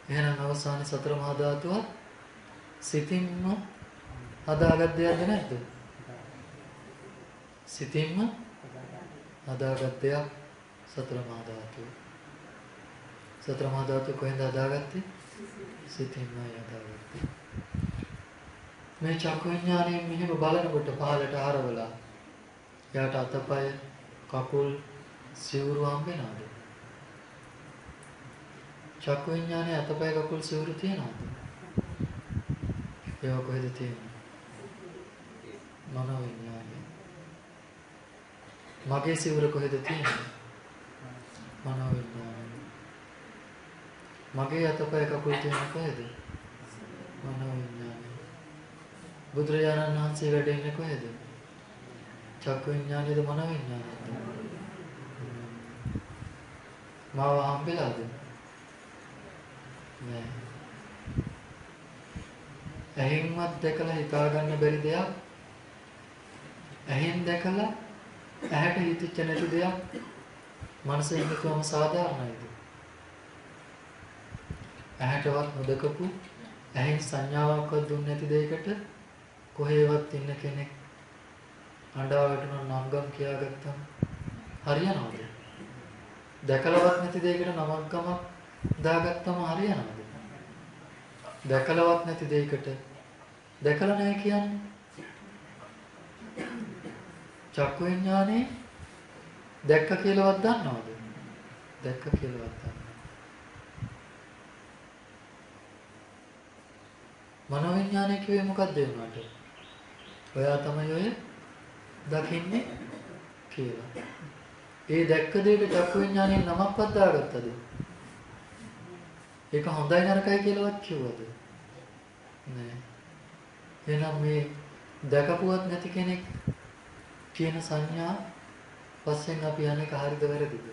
A: එහෙනම් අවසානයේ සතර මහා ධාතුව සිතින්ම හදාගත් දෙයක්ද නැද්ද? සිතින්ම හදාගත් දෙයක් සතර මහා ධාතුව. සතර මහා ධාතුව කොහෙන්ද හදාගත්තේ? සිතින්මයි හදාගත්තේ. මේ චක්කු විඥාණයෙන් මෙහෙම බලනකොට පහළට ආරවලා යාට අතපය, කකුල්, සිවුරු හම්බෙනවද? චක්කු විඥානයේ අතපය, කකුල්, සිවුරු තියනවද? ඒවා කොහෙද තියෙන්නේ? මනෝ විඥානයේ. මගේ සිවුර කොහෙද තියෙන්නේ? මනෝ විඥානයේ. මගේ අතපය, කකුල් තියෙන්නේ කොහෙද? මනෝ විඥානයේ. බුදුරජාණන් වහන්සේ වැඩ ඉන්නේ කොහෙද? චක්කු විඥානයේද, මනෝ විඥානයේද? මාව හම්බෙලාද? නෑ. ඇහෙන්වත් දැකලා හිතා ගන්න බැරි දෙයක් ඇහෙන් දැකලා ඇහැට හිතෙච්ච නැති දෙයක් මනසෙන් හිතුවම සාධාරණයිද? ඇහැටවත් නොදකපු ඇහෙන් සංඥාවක්වත් දුන්නේ නැති දෙයකට කොහේවත් ඉන්න කෙනෙක් අඬා වැටුණා නම්ගම් කියාගත්තම හරියනවද? දැකලවත් නැති දෙයකට නමක් ගමක් දාගත්තම හරියනවද? දැකලවත් නැති දෙයකට දැකලා නැහැ කියන්නේ. චක්කු විඥානේ දැක්ක කියලාවත් දන්නවද? දැක්ක කියලාවත් දන්නවද? මනෝ විඥානේ කිව්වේ මොකක්ද එන්නට? ඔයා තමයි ඔය දකින්නේ කියලා. ඒ දැක්ක දෙයට චක්කු විඥානේ නමක්වත් දාගත්තද? ඒක හොඳයි නරකයි කියලාවත් කිව්වද? නෑ. එහෙනම් මේ දැකපුවත් නැති කෙනෙක් කියන සංඥා පස්සෙන් අපි යන්නේ හරිද වැරදිද?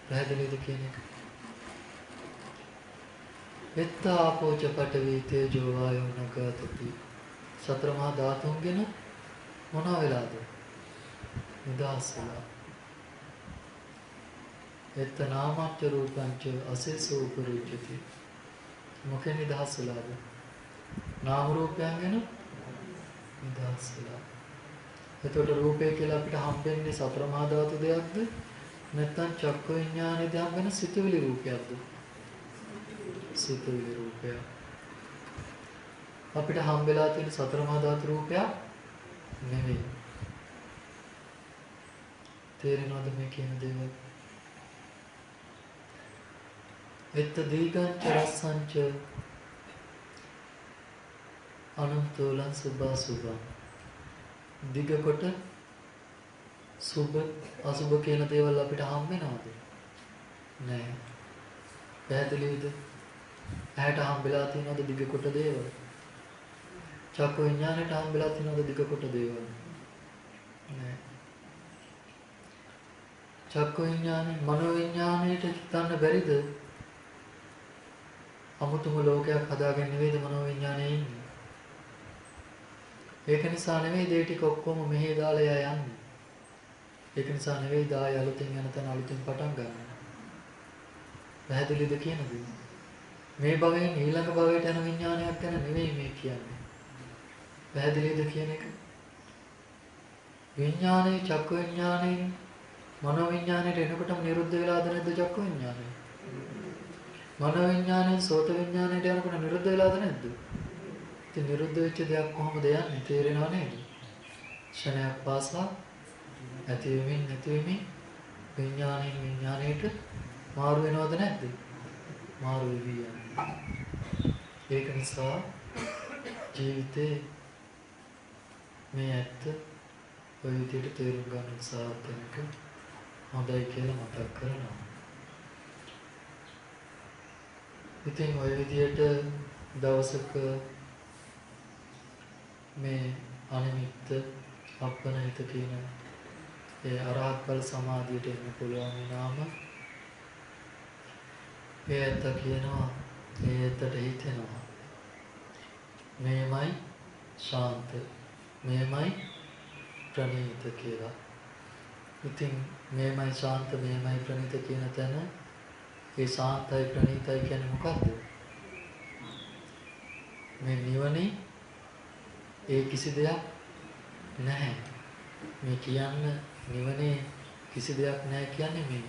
A: පැහැදිලිද කියන එක? එත්තාපෝච පඨවි තේජෝ වායෝ නගතති. සතර මහා ධාතුන්ගෙන මොනවා වෙලාද? නිදහස් වෙලා. එත්ත නාමච්ච රූපංච අසේසෝ උපරිච්ඡති. මොකෙන් නිදහස් වෙලාද? නාම රූපයන් ගැන නිදහස් වෙලා. එතකොට රූපය කියලා අපිට හම්බෙන්නේ සතර මහා ධාතු දෙයක්ද? නැත්නම් චක්ක විඥානයේ දහම් වෙන සිතුවිලි රූපයක්ද? සිතුවිලි රූපය. අපිට හම්බෙලා තියෙන සතර මහා ධාතු රූපයක් නෙවෙයි. තේරෙනවද මේ කියන දේවල්? එත්ත දීගංච රස්සංච අනුන්තෝලං සුභා සුභං. දිග කොට සුභ අසුභ කියන දේවල් අපිට හම් වෙනවද? නෑ. පැහැදිලිද? ඇහැට හම්බෙලා තියෙනවද දිග කොට දේවල්? චක්කු විඥාණයට හම්බෙලා තියෙනවද දිග කොට දේවල්? නෑ. චක්කු විඥානේ මනෝ විඥාණයට හිතන්න බැරිද? අමුතුම ලෝකයක් හදාගෙන නෙවෙයිද මනෝ විඥානේ ඉන්නේ? ඒක නිසා නෙවෙයි දේ ටික ඔක්කොම මෙහෙ දාලා යන්නේ. ඒක නිසා නෙවෙයි දාය අලුතින් යන තැන අලුතින් පටන් ගන්න. පැහැදිලිද කියන දේ? මේ භවයෙන් ඊළඟ භවයට යන විඥානයක් ගැන නෙවෙයි මේ කියන්නේ. පැහැදිලිද කියන එක? විඥානේ චක්කු විඥානේ මනෝ විඥානේට එනකොටම නිරුද්ධ වෙලාද නැද්ද චක්කු විඥානේ? මනෝ විඥානේ සෝත විඥානේට යනකොට නිරුද්ධ වෙලාද නැද්ද? ඉතින් නිරුද්ධ වෙච්ච දෙයක් කොහොමද යන්නේ? තේරෙනව නේද? ක්ෂණයක් පාසා ඇති වෙමින් නැති වෙමින් විඥාණයෙන් විඥාණයට මාරු වෙනවද නැද්ද? මාරු වෙවි යනවා. ඒක නිසා ජීවිතේ මේ ඇත්ත ඔය විදිහට තේරුම් ගන්න උත්සාහවත් වෙනක හොඳයි කියලා මතක් කරනවා. ඉතින් ඔය විදිහට දවසක මේ අනිමිත්ත අපනහිත කියන ඒ අරහත් ඵල සමාධියට එන්න පුළුවන් වුණාම ඒ ඇත්ත කියනවා ඒ ඇත්තට හිතෙනවා මේමයි ශාන්ත මේමයි ප්‍රණීත කියලා. ඉතින් මේමයි ශාන්ත මේමයි ප්‍රණීත කියන තැන ඒ ශාන්තයි ප්‍රණීතයි කියන්නේ මොකද්ද? මේ නිවනේ ඒ කිසි දෙයක් නැහැ. මේ කියන්න නිවනේ කිසි දෙයක් නැහැ කියන්නේ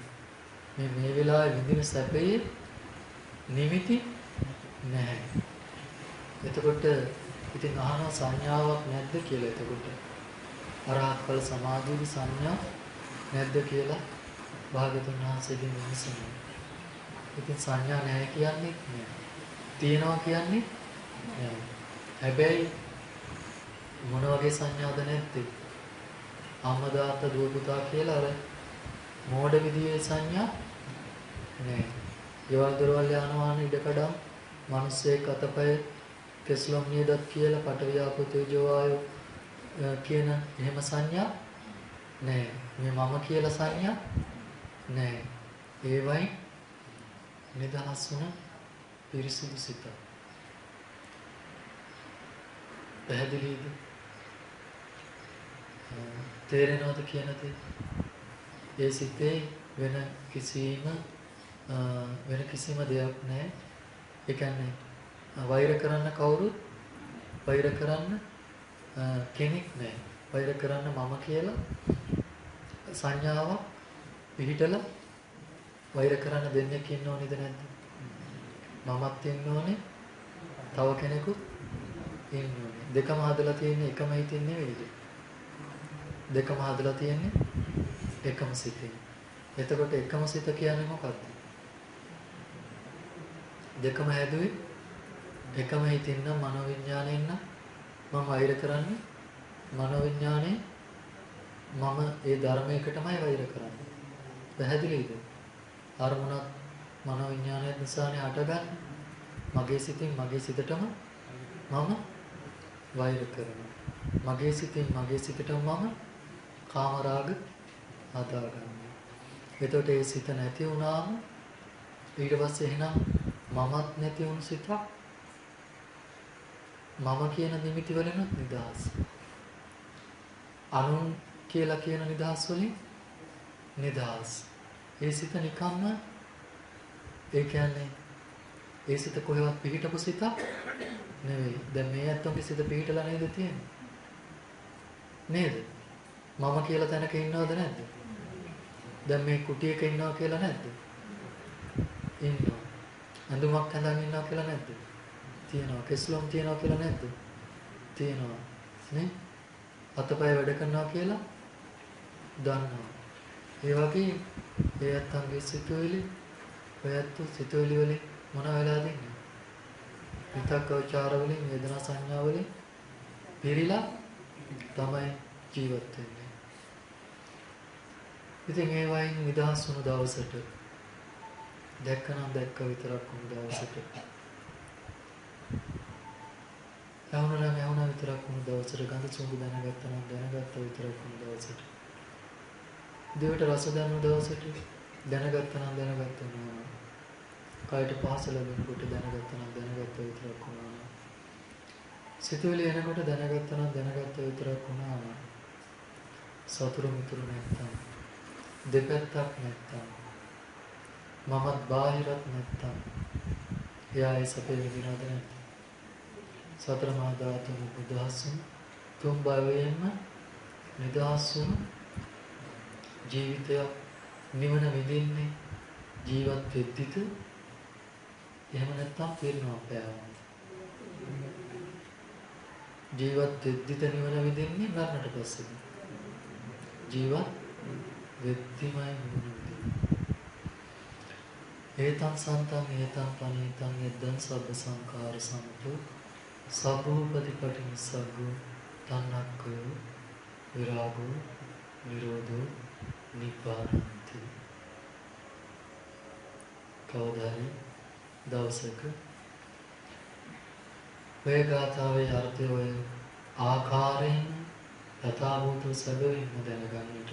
A: මේ වෙලාවේ විඳින සැපයේ නිමිති නැහැ. එතකොට ඉතින් අහන සංඥාවක් නැද්ද කියලා. එතකොට අරහත් ඵල සමාධියේ සංඥා නැද්ද කියලා භාග්‍යතුන් වහන්සේගෙන් විමසනවා. ඉතින් සංඥා නැහැ කියන්නේ නෑ. තියෙනවා කියන්නේ නෑ. හැබැයි මොන වගේ සංඥාද නැත්තේ? අම්මා තාත්තා දුව පුතා කියලා අර මෝඩ විදියේ සංඥා නෑ. ඊවල දරවල් යනවාන ඉඩකඩම් මිනිස්සෙක් අතපය කෙස්ලොම් නියදත් කියලා පටවිය ආපෝ තේජෝ වායෝ කියන එහෙම සංඥා නෑ. මේ මම කියලා සංඥා නෑ. ඒවයි නිදහස් වුණ පිරිසිදු සිත. පැහැදිලිද? තේරෙනවද කියන දේ? ඒ සිතේ වෙන කිසිම දෙයක් නැහැ. ඒ කියන්නේ වෛර කරන්න කවුරුත් වෛර කරන්න කෙනෙක් නැහැ. වෛර කරන්න මම කියලා සංඥාවක් පිළිහිටලා වෛර කරන්න දෙන්නෙක් ඉන්න ඕනේද නැද්ද? මමත් ඉන්න ඕනේ, තව කෙනෙකුත් ඉන්න ඕනේ. දෙකම හදලා තියෙන්නේ එකම හිතින් නෙවෙයිද? දෙකම හදලා තියෙන්නේ එකම සිතින්. එතකොට එකම සිත කියන්නේ මොකක්ද? දෙකම හැදුවේ එකම හිතින් නම් මනෝවිඤ්ඤාණයෙන් නම් මම වෛර කරන්නේ මනෝවිඤ්ඤාණය මම ඒ ධර්මයකටමයි වෛර කරන්නේ. පැහැදිලිද? අරමුණක් මනෝවිඤ්ඤාණය නිසානේ හටගන්නේ. මගේ සිතින් මගේ සිතටම මම වෛර කරනවා. මගේ සිතින් මගේ සිතටම මම කාමරාග හදාගන්නවා. එතකොට ඒ සිත නැති වුණාම ඊට පස්සේ එහෙනම් මමත් නැති වුණු සිතක් මම කියන නිමිති වලිනුත් නිදහස්. අනුන් කියලා කියන නිදහස් වලින් නිදහස්. ඒ සිත නිකම්ම ඒ කියන්නේ ඒ සිත කොහෙවත් පිහිටපු සිතක් නෙවෙයි. දැන් මේ අත්තන්ගේ සිත පිහිටලා නේද තියෙන්නේ? නේද? මම කියලා තැනක ඉන්නවද නැද්ද? දැන් මේ කුටියක ඉන්නවා කියලා නැද්ද? ඉන්නවා. අඳුමක් හඳන් ඉන්නවා කියලා නැද්ද? තියෙනවා. කෙස්ලොම් තියෙනවා කියලා නැද්ද? තියෙනවා. නේ? අතපය වැඩ කරනවා කියලා දන්නවා. ඒ වගේ ඒ අත්තන්ගේ සිතුවිලි ඔයත් සිතුවිලි වලින් මොන වෙලාද ඉන්නේ? විතක්ක ਵਿਚාර වලින් වේදනා සංඥා වලින් පිරීලා තමයි ජීවත් වෙන්නේ. ඉතින් ඒ වයින් නිදහස් වුණු දවසට දැක්කනම් දැක්ක විතරක් වුණු දවසට ඇහුණා විතරක් වුණු දවසට ගඳ සුවඳ දැනගත්තනම් දැනගත්ත විතරක් වුණු දවසට දිවට රස දැනුණු දවසට දැනගත්තනම් දැනගත්ත වුණා. කායට පහස ලැබෙනකොට දැනගත්තනම් දැනගත්ත විතරක් වුණා. සිතුවිලි එනකොට දැනගත්තනම් දැනගත්ත විතරක් වුණා. සතුරු මිතුරු නැත්තම් දෙපැත්තක් නැත්තම් මමත් බාහිරත් නැත්තම් එයා ඒ සැපේ විඳිනවද නැද්ද? සතර මහා ධාතුන් නිදහස් වුණු තුන් භවයෙන්ම නිදහස් වුණු ජීවිතයක් නිවන විඳින්නේ ජීවත් වෙද්දිද? එහෙම නැත්තම් පිරිනව පෑවම ජීවත් වෙද්දිද නිවන විඳින්නේ මරණයට පස්සේද? ජීවත් වෙද්දිමයි නිවන විඳින්නේ. ඒතං සන්තං ඒතං පනීතං යද්දං සබ්බ සංඛාර සමතෝ සබ්බෝපදීපටි නිස්සග්ගෝ තණ්හක්ඛයෝ විරාගෝ නිරෝධෝ නිබ්බානන්ති. කවදාහරි දවසක ඔය ගාථාවේ අර්ථය ඔය ආකාරයෙන් යථාභූත සැබවින්ම දැනගන්නට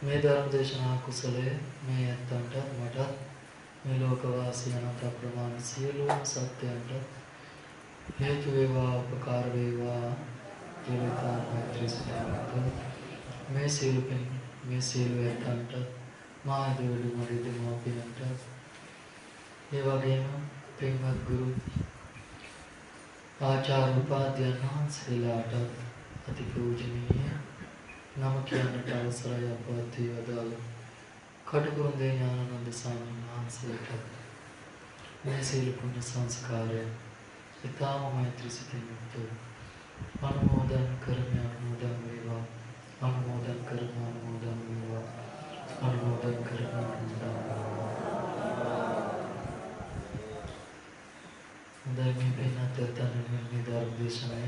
A: මේ ධර්ම දේශනා කුසලය මේ ඇත්තන්ට මටත් මේ ලෝකවාසී අනන්ත ප්‍රමාණ සියලුම සත්‍යයන්ට හේතු වේවා උපකාර වේවා කියලා මෛත්‍රී මේ සියලුපෙන් මේ සියලු ඇත්තන්ට මා දෙවිලු මගේ දෙමෝපියන්ට ඒ වගේම පින්වත් ගුරු ආචාර්ය උපාධ්‍යයන් වහන්සේලාට අති පූජනීය නම කියන්නට අවසරයි අපවත් වේවදාල කටුකුරුන්දේ ඥානানন্দ ස්වාමීන් වහන්සේට මේ සියලු පුණ්‍ය සංස්කාරය ඊ타ම මෛත්‍රී සිතින් යුක්තව අනුමෝදන් කරමි. අනුමෝදන් වේවා. අනුමෝදන් කරමි. අනුමෝදන් වේවා. අනුමෝදන් කරමි. අනුමෝදන් වේවා. හොඳයි, මේ පින්වත් අතන මේ ධර්ම දේශනය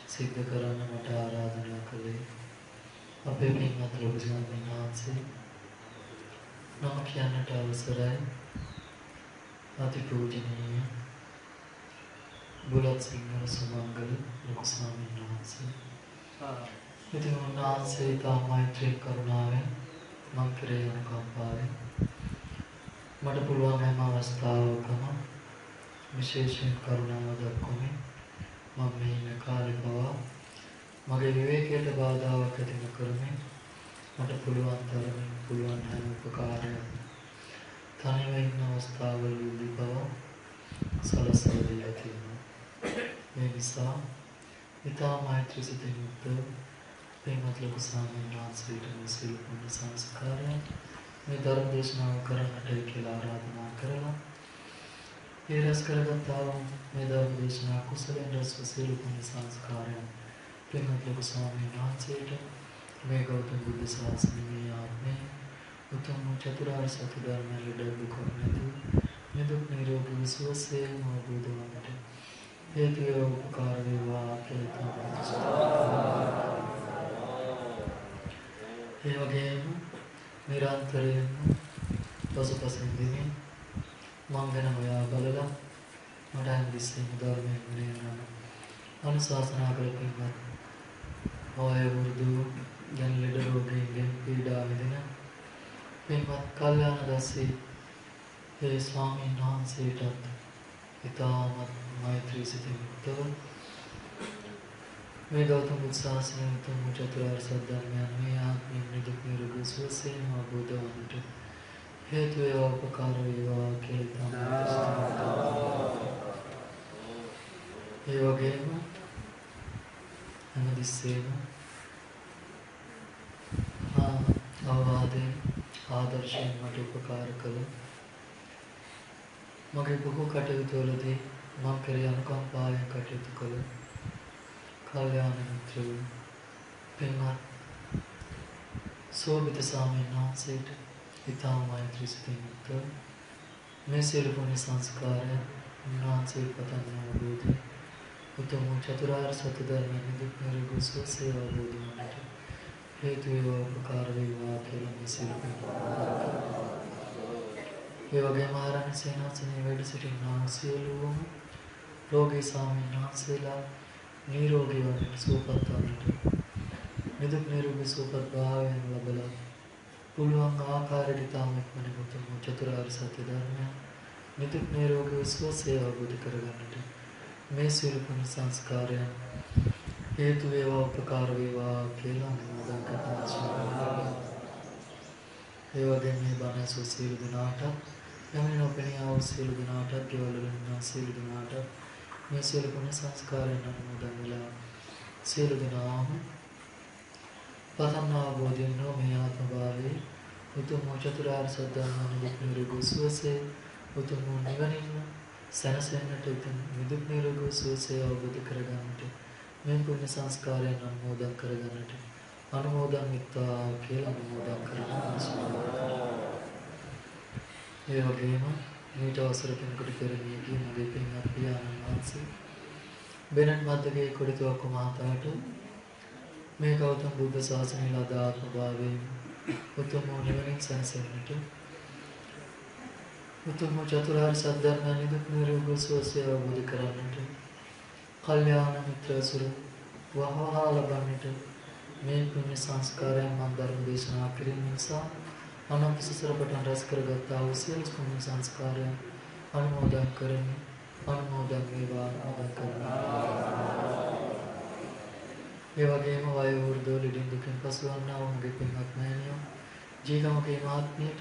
A: සිද්ධ කරන්න මට ආරාධනා කළේ අපේ පින්වත් ලොකු ස්වාමීන් වහන්සේ. නම කියන්නට අවසරයි. අති පූජනීය බුලත් සිංහල සුමංගල ලොකු ස්වාමීන් වහන්සේ. ඉතින් උන්වහන්සේ තා මෛත්‍රී කරුණාවෙන් මං කෙරේ අනුකම්පාවෙන් මට පුළුවන් හැම අවස්ථාවකම විශේෂයෙන් කරුණාව දක්වමින් මම මේ ඉන්න කාලේ පවා මගේ විවේකයට බාධාවක් ඇති නොකරමින් මට පුළුවන් තරමින් පුළුවන් හැම උපකාරයක් තනිව ඉන්න අවස්ථාවලදී පවා සලසලා දීලා තියෙනවා. ඒ නිසා ඊතා මෛත්‍රී සිතින් යුක්තව පින්වත් ලොකු ස්වාමීන් වහන්සේට මේ සියලු පුණ්‍ය සංස්කාරයන් මේ ධර්ම දේශනාව කරන්නට කියලා ආරාධනා කරලා ඒ රැස් කරගත්තා වූ මේ ධර්ම දේශනා කුසලෙන් රැස් වූ සියලු පුණ්‍ය සංස්කාරයන් පින්වත් ලොකු ස්වාමීන් වහන්සේට මේ ගෞතම බුද්ධ ශාසනයේ ආත්මේ උතුම් චතුරාර්ය සත්‍ය ධර්මය ලැබෙන්නු කොමෙතු නිදුක් නිරෝගී සුවසේ අවබෝධ වන්නට හේතු වේවා උපකාර වේවා කියලා. ඒ වගේම නිරන්තරයෙන්ම පසුපසින් දිනේ මං ගැන හොයා බලලා මට හැමතිස්සෙම ධර්මයෙන් නෙවෙයි අනුශාසනා කළ පින්වත් ඔය වෘදු දැන් ලෙඩ රෝගයෙන් පීඩා විඳින පින්වත් කල්යාණ දස්සී ඒ ස්වාමීන් වහන්සේටත් ඉතාමත් මෛත්‍රී සිතින් යුක්තව මේ ගෞතම බුදු සාසනය උතුම් චතුරාර්ය සත්‍ය ධර්මයන් මේ ආත්මික නිදුක් නිරෝගී සුවසේ අවබෝධ වන්නට හේතු වේවා උපකාර වේවා කියලා. ඒ වගේම හැමතිස්සෙම අවවාදයෙන් ආදර්ශයෙන් මට උපකාර කළ මගේ බොහෝ කටයුතුවලදී මම කරේ අනුකම්පාවෙන් කටයුතු කළ කල්යාණ මිත්‍රයෝ පින්වත් සෝබිත ස්වාමීන් වහන්සේට ඊටම මෛත්‍රී සිතින් යුක්තව මේ සියලු පුණ්‍ය සංස්කාරය උන්වහන්සේ පතන අවබෝධය උතුම් චතුරාර්ය සත්‍ය ධර්මයෙන් දුක් නිරෝගී සුවසේ අවබෝධ වන්නට හේතු වේවා උපකාර වේවා කියලා මේ සියලු ඒ වගේම ආරණ්‍ය සේනාසනයේ වැඩ සිටිනා සියලුම රෝගී ස්වාමීන් වහන්සේලා නිරෝගී වන්නට සුවපත් වන්නට නිදුක් නිරෝගී සුවපත් භාවයෙන් ලැබලා පුළුවන් ආකාරයට තාම ඉක්මනට උතුම් චතුරාර්ය සත්‍ය ධර්මය නිදුක් නිරෝගී සුවසේ අවබෝධ කරගන්නට මේ සියලු පුණ්‍ය සංස්කාරයන් හේතු වේවා උපකාර වේවා කියලා අනුමෝදන් කරනවා. ඒ වගේම මේ බණ සුසිල් දිනාට යමින් ඔපෙනියා සියලු දිනාට කෙවල වෙනා සියලු දිනාට මේ සියලු පුණ්‍ය සංස්කාරයන් අනුමෝදන් වෙලා සියලු දිනාම පතන අවබෝධයෙන් මේ ආත්ම භාවයේ උතුම් චතුරාර්ය සත්‍ය ධර්ම නිරෝගී සුවසේ උතුම් නිවනින් සැනසෙන්නට උතුම් නිදුක් නිරෝගී සුවසේ අවබෝධ කරගන්නට මේ පුණ්‍ය සංස්කාරයන් අනුමෝදන් කරගන්නට අනුමෝදන් විත්තා කියලා අනුමෝදන් කරගන්නවා. ඒ වගේම මේට අවසර කෙනෙකුට පෙරමිය කියන මගේ පින්වත් පියාණන් වහන්සේ බෙනන් මද්දගේ කොඩිතුවක්ක මහතාට මේ ගෞතම බුද්ධ ශාසනය ලද ආත්ම භාවයෙන් උතුම් නිවනින් සැනසෙන්නට උතුම් චතුරාර්ය සත්‍ය ධර්ම නිදුක් නිරෝගී සුවසේ අවබෝධ කරගන්නට කල්යාණ මිත්‍ර සුර වහවහා ලබන්නට මේ පුණ්‍ය සංස්කාරයන් මන් ධර්ම දේශනා කිරීම නිසා අනන්ත සසර පටන් රැස් කරගත්තා වූ සියලු පුණ්‍ය සංස්කාරයන් අනුමෝදන් කරමි. අනුමෝදන් වේවා අනුමෝදන් කරනවා. ඒ වගේම වයෝ වෘද්ධ ලෙඩින් දුකින් පසුවන්නා වූ මගේ පින්වත් මෑණියෝ ජීවමගේ ආත්මයට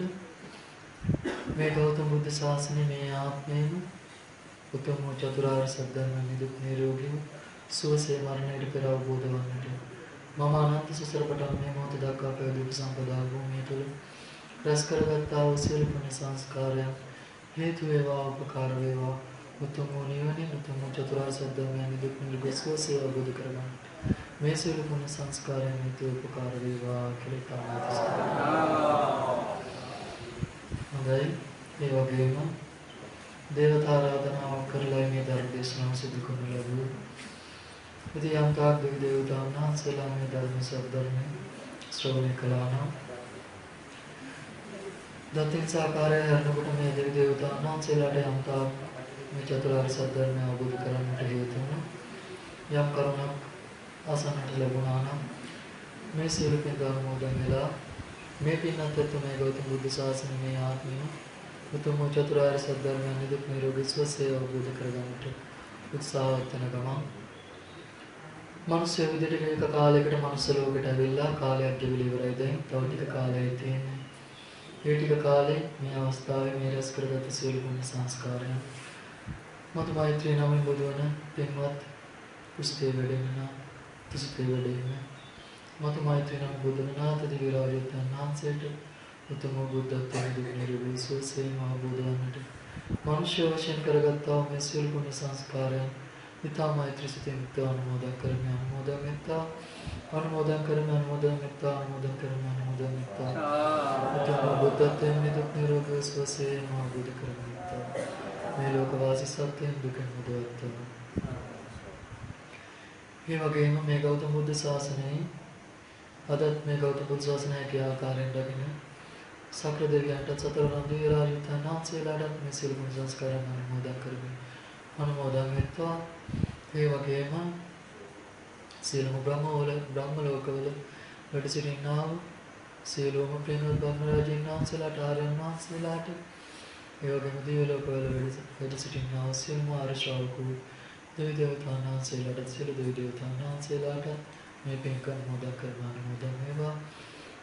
A: මේ ගෞතම බුද්ධ ශාසනය මේ ආත්මයෙන් උතුම් චතුරාර්ය සත්‍ය ධර්ම නිදුක් නිරෝගී සුවසේ මරණයට පෙර අවබෝධ වන්නට මම අනන්ත සසර පටන් මේ මොහොත දක්වා පැවැදී සම්පදා භූමිය තුළ රැස් කරගත්තා වූ සියලු පුණ්‍ය සංස්කාරයන් හේතු වේවා උපකාර වේවා උතුම් නිවනින් උතුම් චතුරාර්ය සත්‍ය ධර්ම නිදුක් නිරෝගී සුවසේ අවබෝධ කරගන්නට මේ සියලු පුණ්‍ය සංස්කාරයන් හේතු උපකාර වේවා කියලා ප්‍රාර්ථනා. හොඳයි. ඒ වගේම දේවතා ආරාධනාවක් කරලා මේ ධර්ම දේශනාව සිදු කරනු ලැබුවා. ඉතින් යම් තාක් දෙවි දේවතාවුන් වහන්සේලා මේ ධර්ම සත්‍යධර්ම ශ්‍රවණය කළා නම් දතින් සාකාරය හරනකොට මේ දෙවි දේවතාවුන් වහන්සේලාට යම් තාක් මේ චතුරාර්ය සත්‍ය ධර්මය අවබෝධ කරගන්නට හේතු වුණා. යම් කරුණක් අසන්නට ලැබුණා නම් මේ සියලු පින් අනුමෝදන් වෙලා මේ පින්වත් මේ ගෞතම බුද්ධ ශාසනය මේ ආත්මය උතුම් චතුරාර්ය සත්‍ය ධර්මයන් නිදුක් නිරෝගී සුවසේ අවබෝධ කරගන්නට උත්සාහවත් වෙන ගමන් මිනිස්සු විදිහට එක කාලයකට මනුස්ස ලෝකෙට ඇවිල්ලා කාලයක් ගෙවිලා ඉවරයි. දැන් තව ටික කාලයයි තියෙන්නේ. මේ ටික කාලේ මේ අවස්ථාවේ මේ රැස් කරගත සියලු පුණ්‍ය සංස්කාරයන් මතු මෛත්‍රී නමින් බුදුවන පින්වත් කුස්තේ වැඩෙන්න තුසිතේ වැඩෙන්න මතු මෛත්‍රී නම් බුදුන් නාත දිව්‍ය රාජ්‍යයන් වහන්සේට උතුම් බුද්ධත්වයේ දුක් නිරෝධී සුවසේ අවබෝධ වන්නට මනුෂ්‍ය වශයෙන් කරගත්තා මේ සියලු පුණ්‍ය සංස්කාරයන් ඊතා මෛත්‍රී සිතින් අනුමෝදන් කරමි. අනුමෝදන් මෙත්තා අනුමෝදන් කරමි. අනුමෝදන් මෙත්තා අනුමෝදන් කරමි. අනුමෝදන් මෙත්තා උතුම් බුද්ධත්වයේ දුක් නිරෝධී සුවසේ අවබෝධ කරගන්න. මේ ලෝකවාසී සත්‍යයෙන් දුකින් මුදවත්වා. මේ වගේම මේ ගෞතම බුද්ධ ශාසනයේ අදත් මේ ගෞතම බුද්ධ ශාසනයේ ආකාරයෙන් දකින්න සක්‍ර දෙවියන්ට සතරවන දිව්‍ය රාජ්‍යයන් වහන්සේලාට මේ සියලු පුණ්‍ය සංස්කාරයන් අනුමෝදන් කරමි. අනුමෝදන් වෙත්වා. ඒ වගේම සියලුම බ්‍රහ්ම ලෝකවල වැඩ සිටිනා වූ සියලුම පින්වත් බ්‍රහ්ම රාජ්‍යයන් වහන්සේලාට ආර්යයන් වහන්සේලාට ඒ වගේම දිව්‍ය ලෝකවල වැඩ සිටිනා වූ සියලුම ආර්ය ශ්‍රාවකයෝ දෙවි දේවතාවුන් වහන්සේලාට සියලු දෙවි දේවතාවුන් වහන්සේලාට මේ පින්කම් අනුමෝදන් කරන අනුමෝදන් වේවා.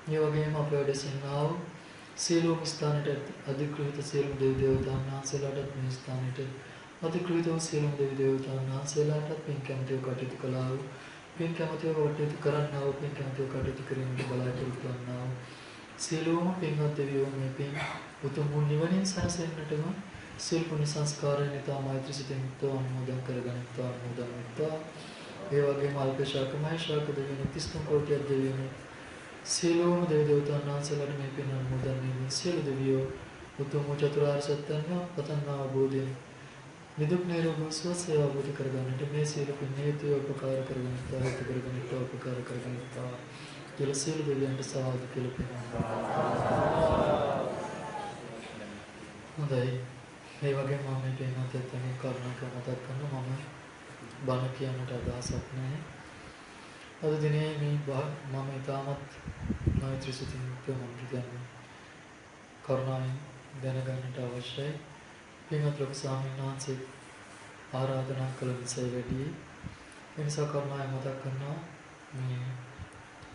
A: ඒ වගේම අප වැඩ සිටිනා වූ සියලුම ස්ථානට අධිකෘත සියලුම දෙවි දේවතාවුන් වහන්සේලාට මේ ස්ථානට අධිකෘත වූ සියලුම දෙවි දේවතාවුන් වහන්සේලාට පින් කැමැතිව කටයුතු කළා වූ පින් කැමැතිව කටයුතු කරන්නා වූ පින් කැමැතිව කටයුතු කිරීමට බලාපොරොත්තු වන්නා වූ සියලුම පින්වත් දෙවියෝ මේ පින් උතුම් නිවනින් සැනසෙන්නටම සියලු පුණ්‍ය සංස්කාරයන් ඊතා මෛත්‍රී සිතින් අනුමෝදන් කරගනිත්වා. අනුමෝදන් වෙත්වා. ඒ වගේම අල්ප ශාක මහ ශාක දෙවියන් 33 කෝටියක් දෙවියන් සියලුම දෙවි දේවතාවුන් වහන්සේලාට මේ පින් අනුමෝදන් සියලු දෙවියෝ උතුම් චතුරාර්ය සත්‍යඥ පතන් අවබෝධයෙන් නිදුක් නිරෝගී සුවසේ අවබෝධ කරගන්නට මේ සියලු පින් හේතු උපකාර කරගන්නට හේතු කරගන්නට උපකාර කරගන්නට කියලා සියලු දෙවියන්ට සාදු කියලා පින්. හොඳයි. ඒ වගේම මම මේ පින්වත් එක්කම කරුණාක මතක් කරනවා මම බණ කියන්නට අදහසක් නැහැ. අද දිනේ මේ මම ඊටමත් මෛත්‍රී සිතින් යුක්තව මම කරුණාවෙන් දැනගන්නට අවශ්‍යයි. පින්වත් ලොකු ස්වාමීන් වහන්සේ ආරාධනා කළ නිසා වැඩි ඒ නිසා කරුණාවෙන් මතක් කරනවා මේ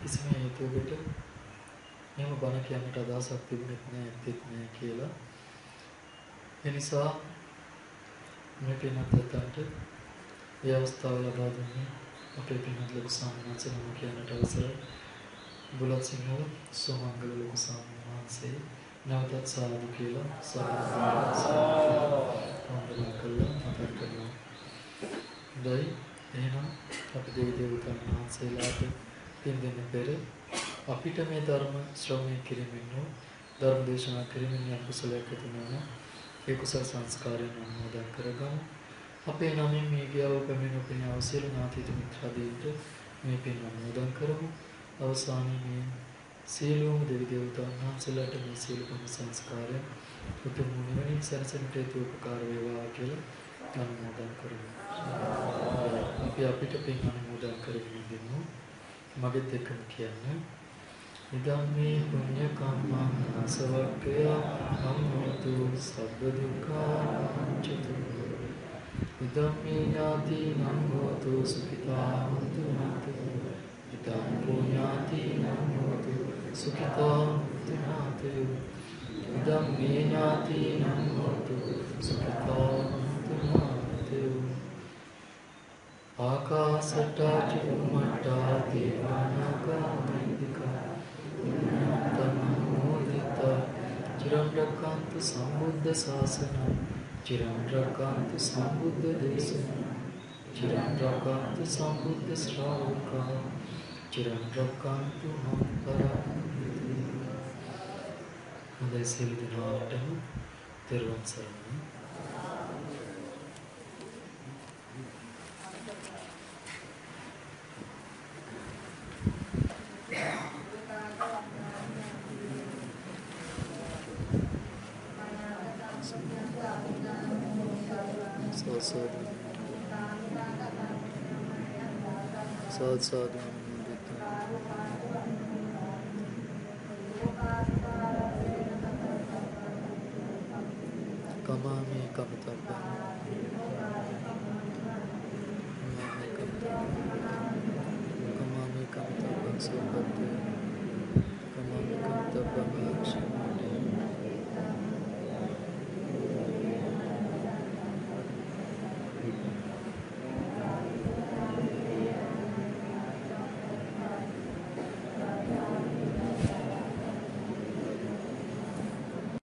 A: කිසිම හේතුවකට එහෙම බණ කියන්නට අදහසක් තිබුණෙත් නෑ ඇත්තෙත් නෑ කියලා. ඒ නිසා මේ පින්වත් අතට ඒ අවස්ථාව ලබා දුන්නේ අපේ පින්වත් ලොකු ස්වාමීන් වහන්සේ නම කියන්නට අවසරයි. බුලත් සිංහල සෝමංගල ලොකු ස්වාමීන් වහන්සේ නැවතත් සාදු කියලා සාදු කළා මතක් කරනවා. දැයි එහෙනම් අපි දෙවි දේවතාවුන් වහන්සේලාට පින් දෙන්න පෙර අපිට මේ ධර්ම ශ්‍රවණය කිරීමෙන් ධර්ම දේශනා කිරීමෙන් යම් කුසලයක් ඇති වෙනවා. ඒ කුසල සංස්කාරයන් අනුමෝදන් කරගමු. අපේ නමින් මේ ගියව පැමිණ පින අවසල නාතිත මිත්‍රාදීන්ට මේ පින් අනුමෝදන් කරමු. අවසානයේ මේ සියලුම දෙවි දේවතාවුන් වහන්සේලාට මේ සියලුම සංස්කාරය උතුම් නිවනින් සැනසෙන්නට හේතු උපකාර වේවා කියලා අනුමෝදන් කරමු. අපි අපිට පින් අනුමෝදන් කරගෙන දෙමු. මගෙත් එක්කම කියන්නේ ඉදම්මේ පුඤ්ඤ කම්මං අසවක්ඛය අම්මතු සබ්බ දුක්ඛාචතු ඉදම්මේ ඥාතිනං හෝතු සුඛිතා හොන්තු නාත ඉදම් පුඤ්ඤාතිනං හෝතු සුඛිතා හොන්තු නාත ඉදම්මේ ඥාතිනං හෝතු සුඛිතා හොන්තු නාත ආකාශට්ටා චුම්මට්ටා දේවානාගා මහිද්దికා තනමෝදිතා චිරං රක්ඛන්තු සම්බුද්ධ ශාසනං චිරං රක්ඛන්තු සම්බුද්ධ දේශනං චිරං රක්ඛන්තු සම්බුද්ධ ශ්‍රාවකා චිරං රක්ඛන්තු මම් පරන්ති. හොඳයි සියලු දෙනාටම තෙරුවන් සරණයි. साधु कमामि कमतब्बा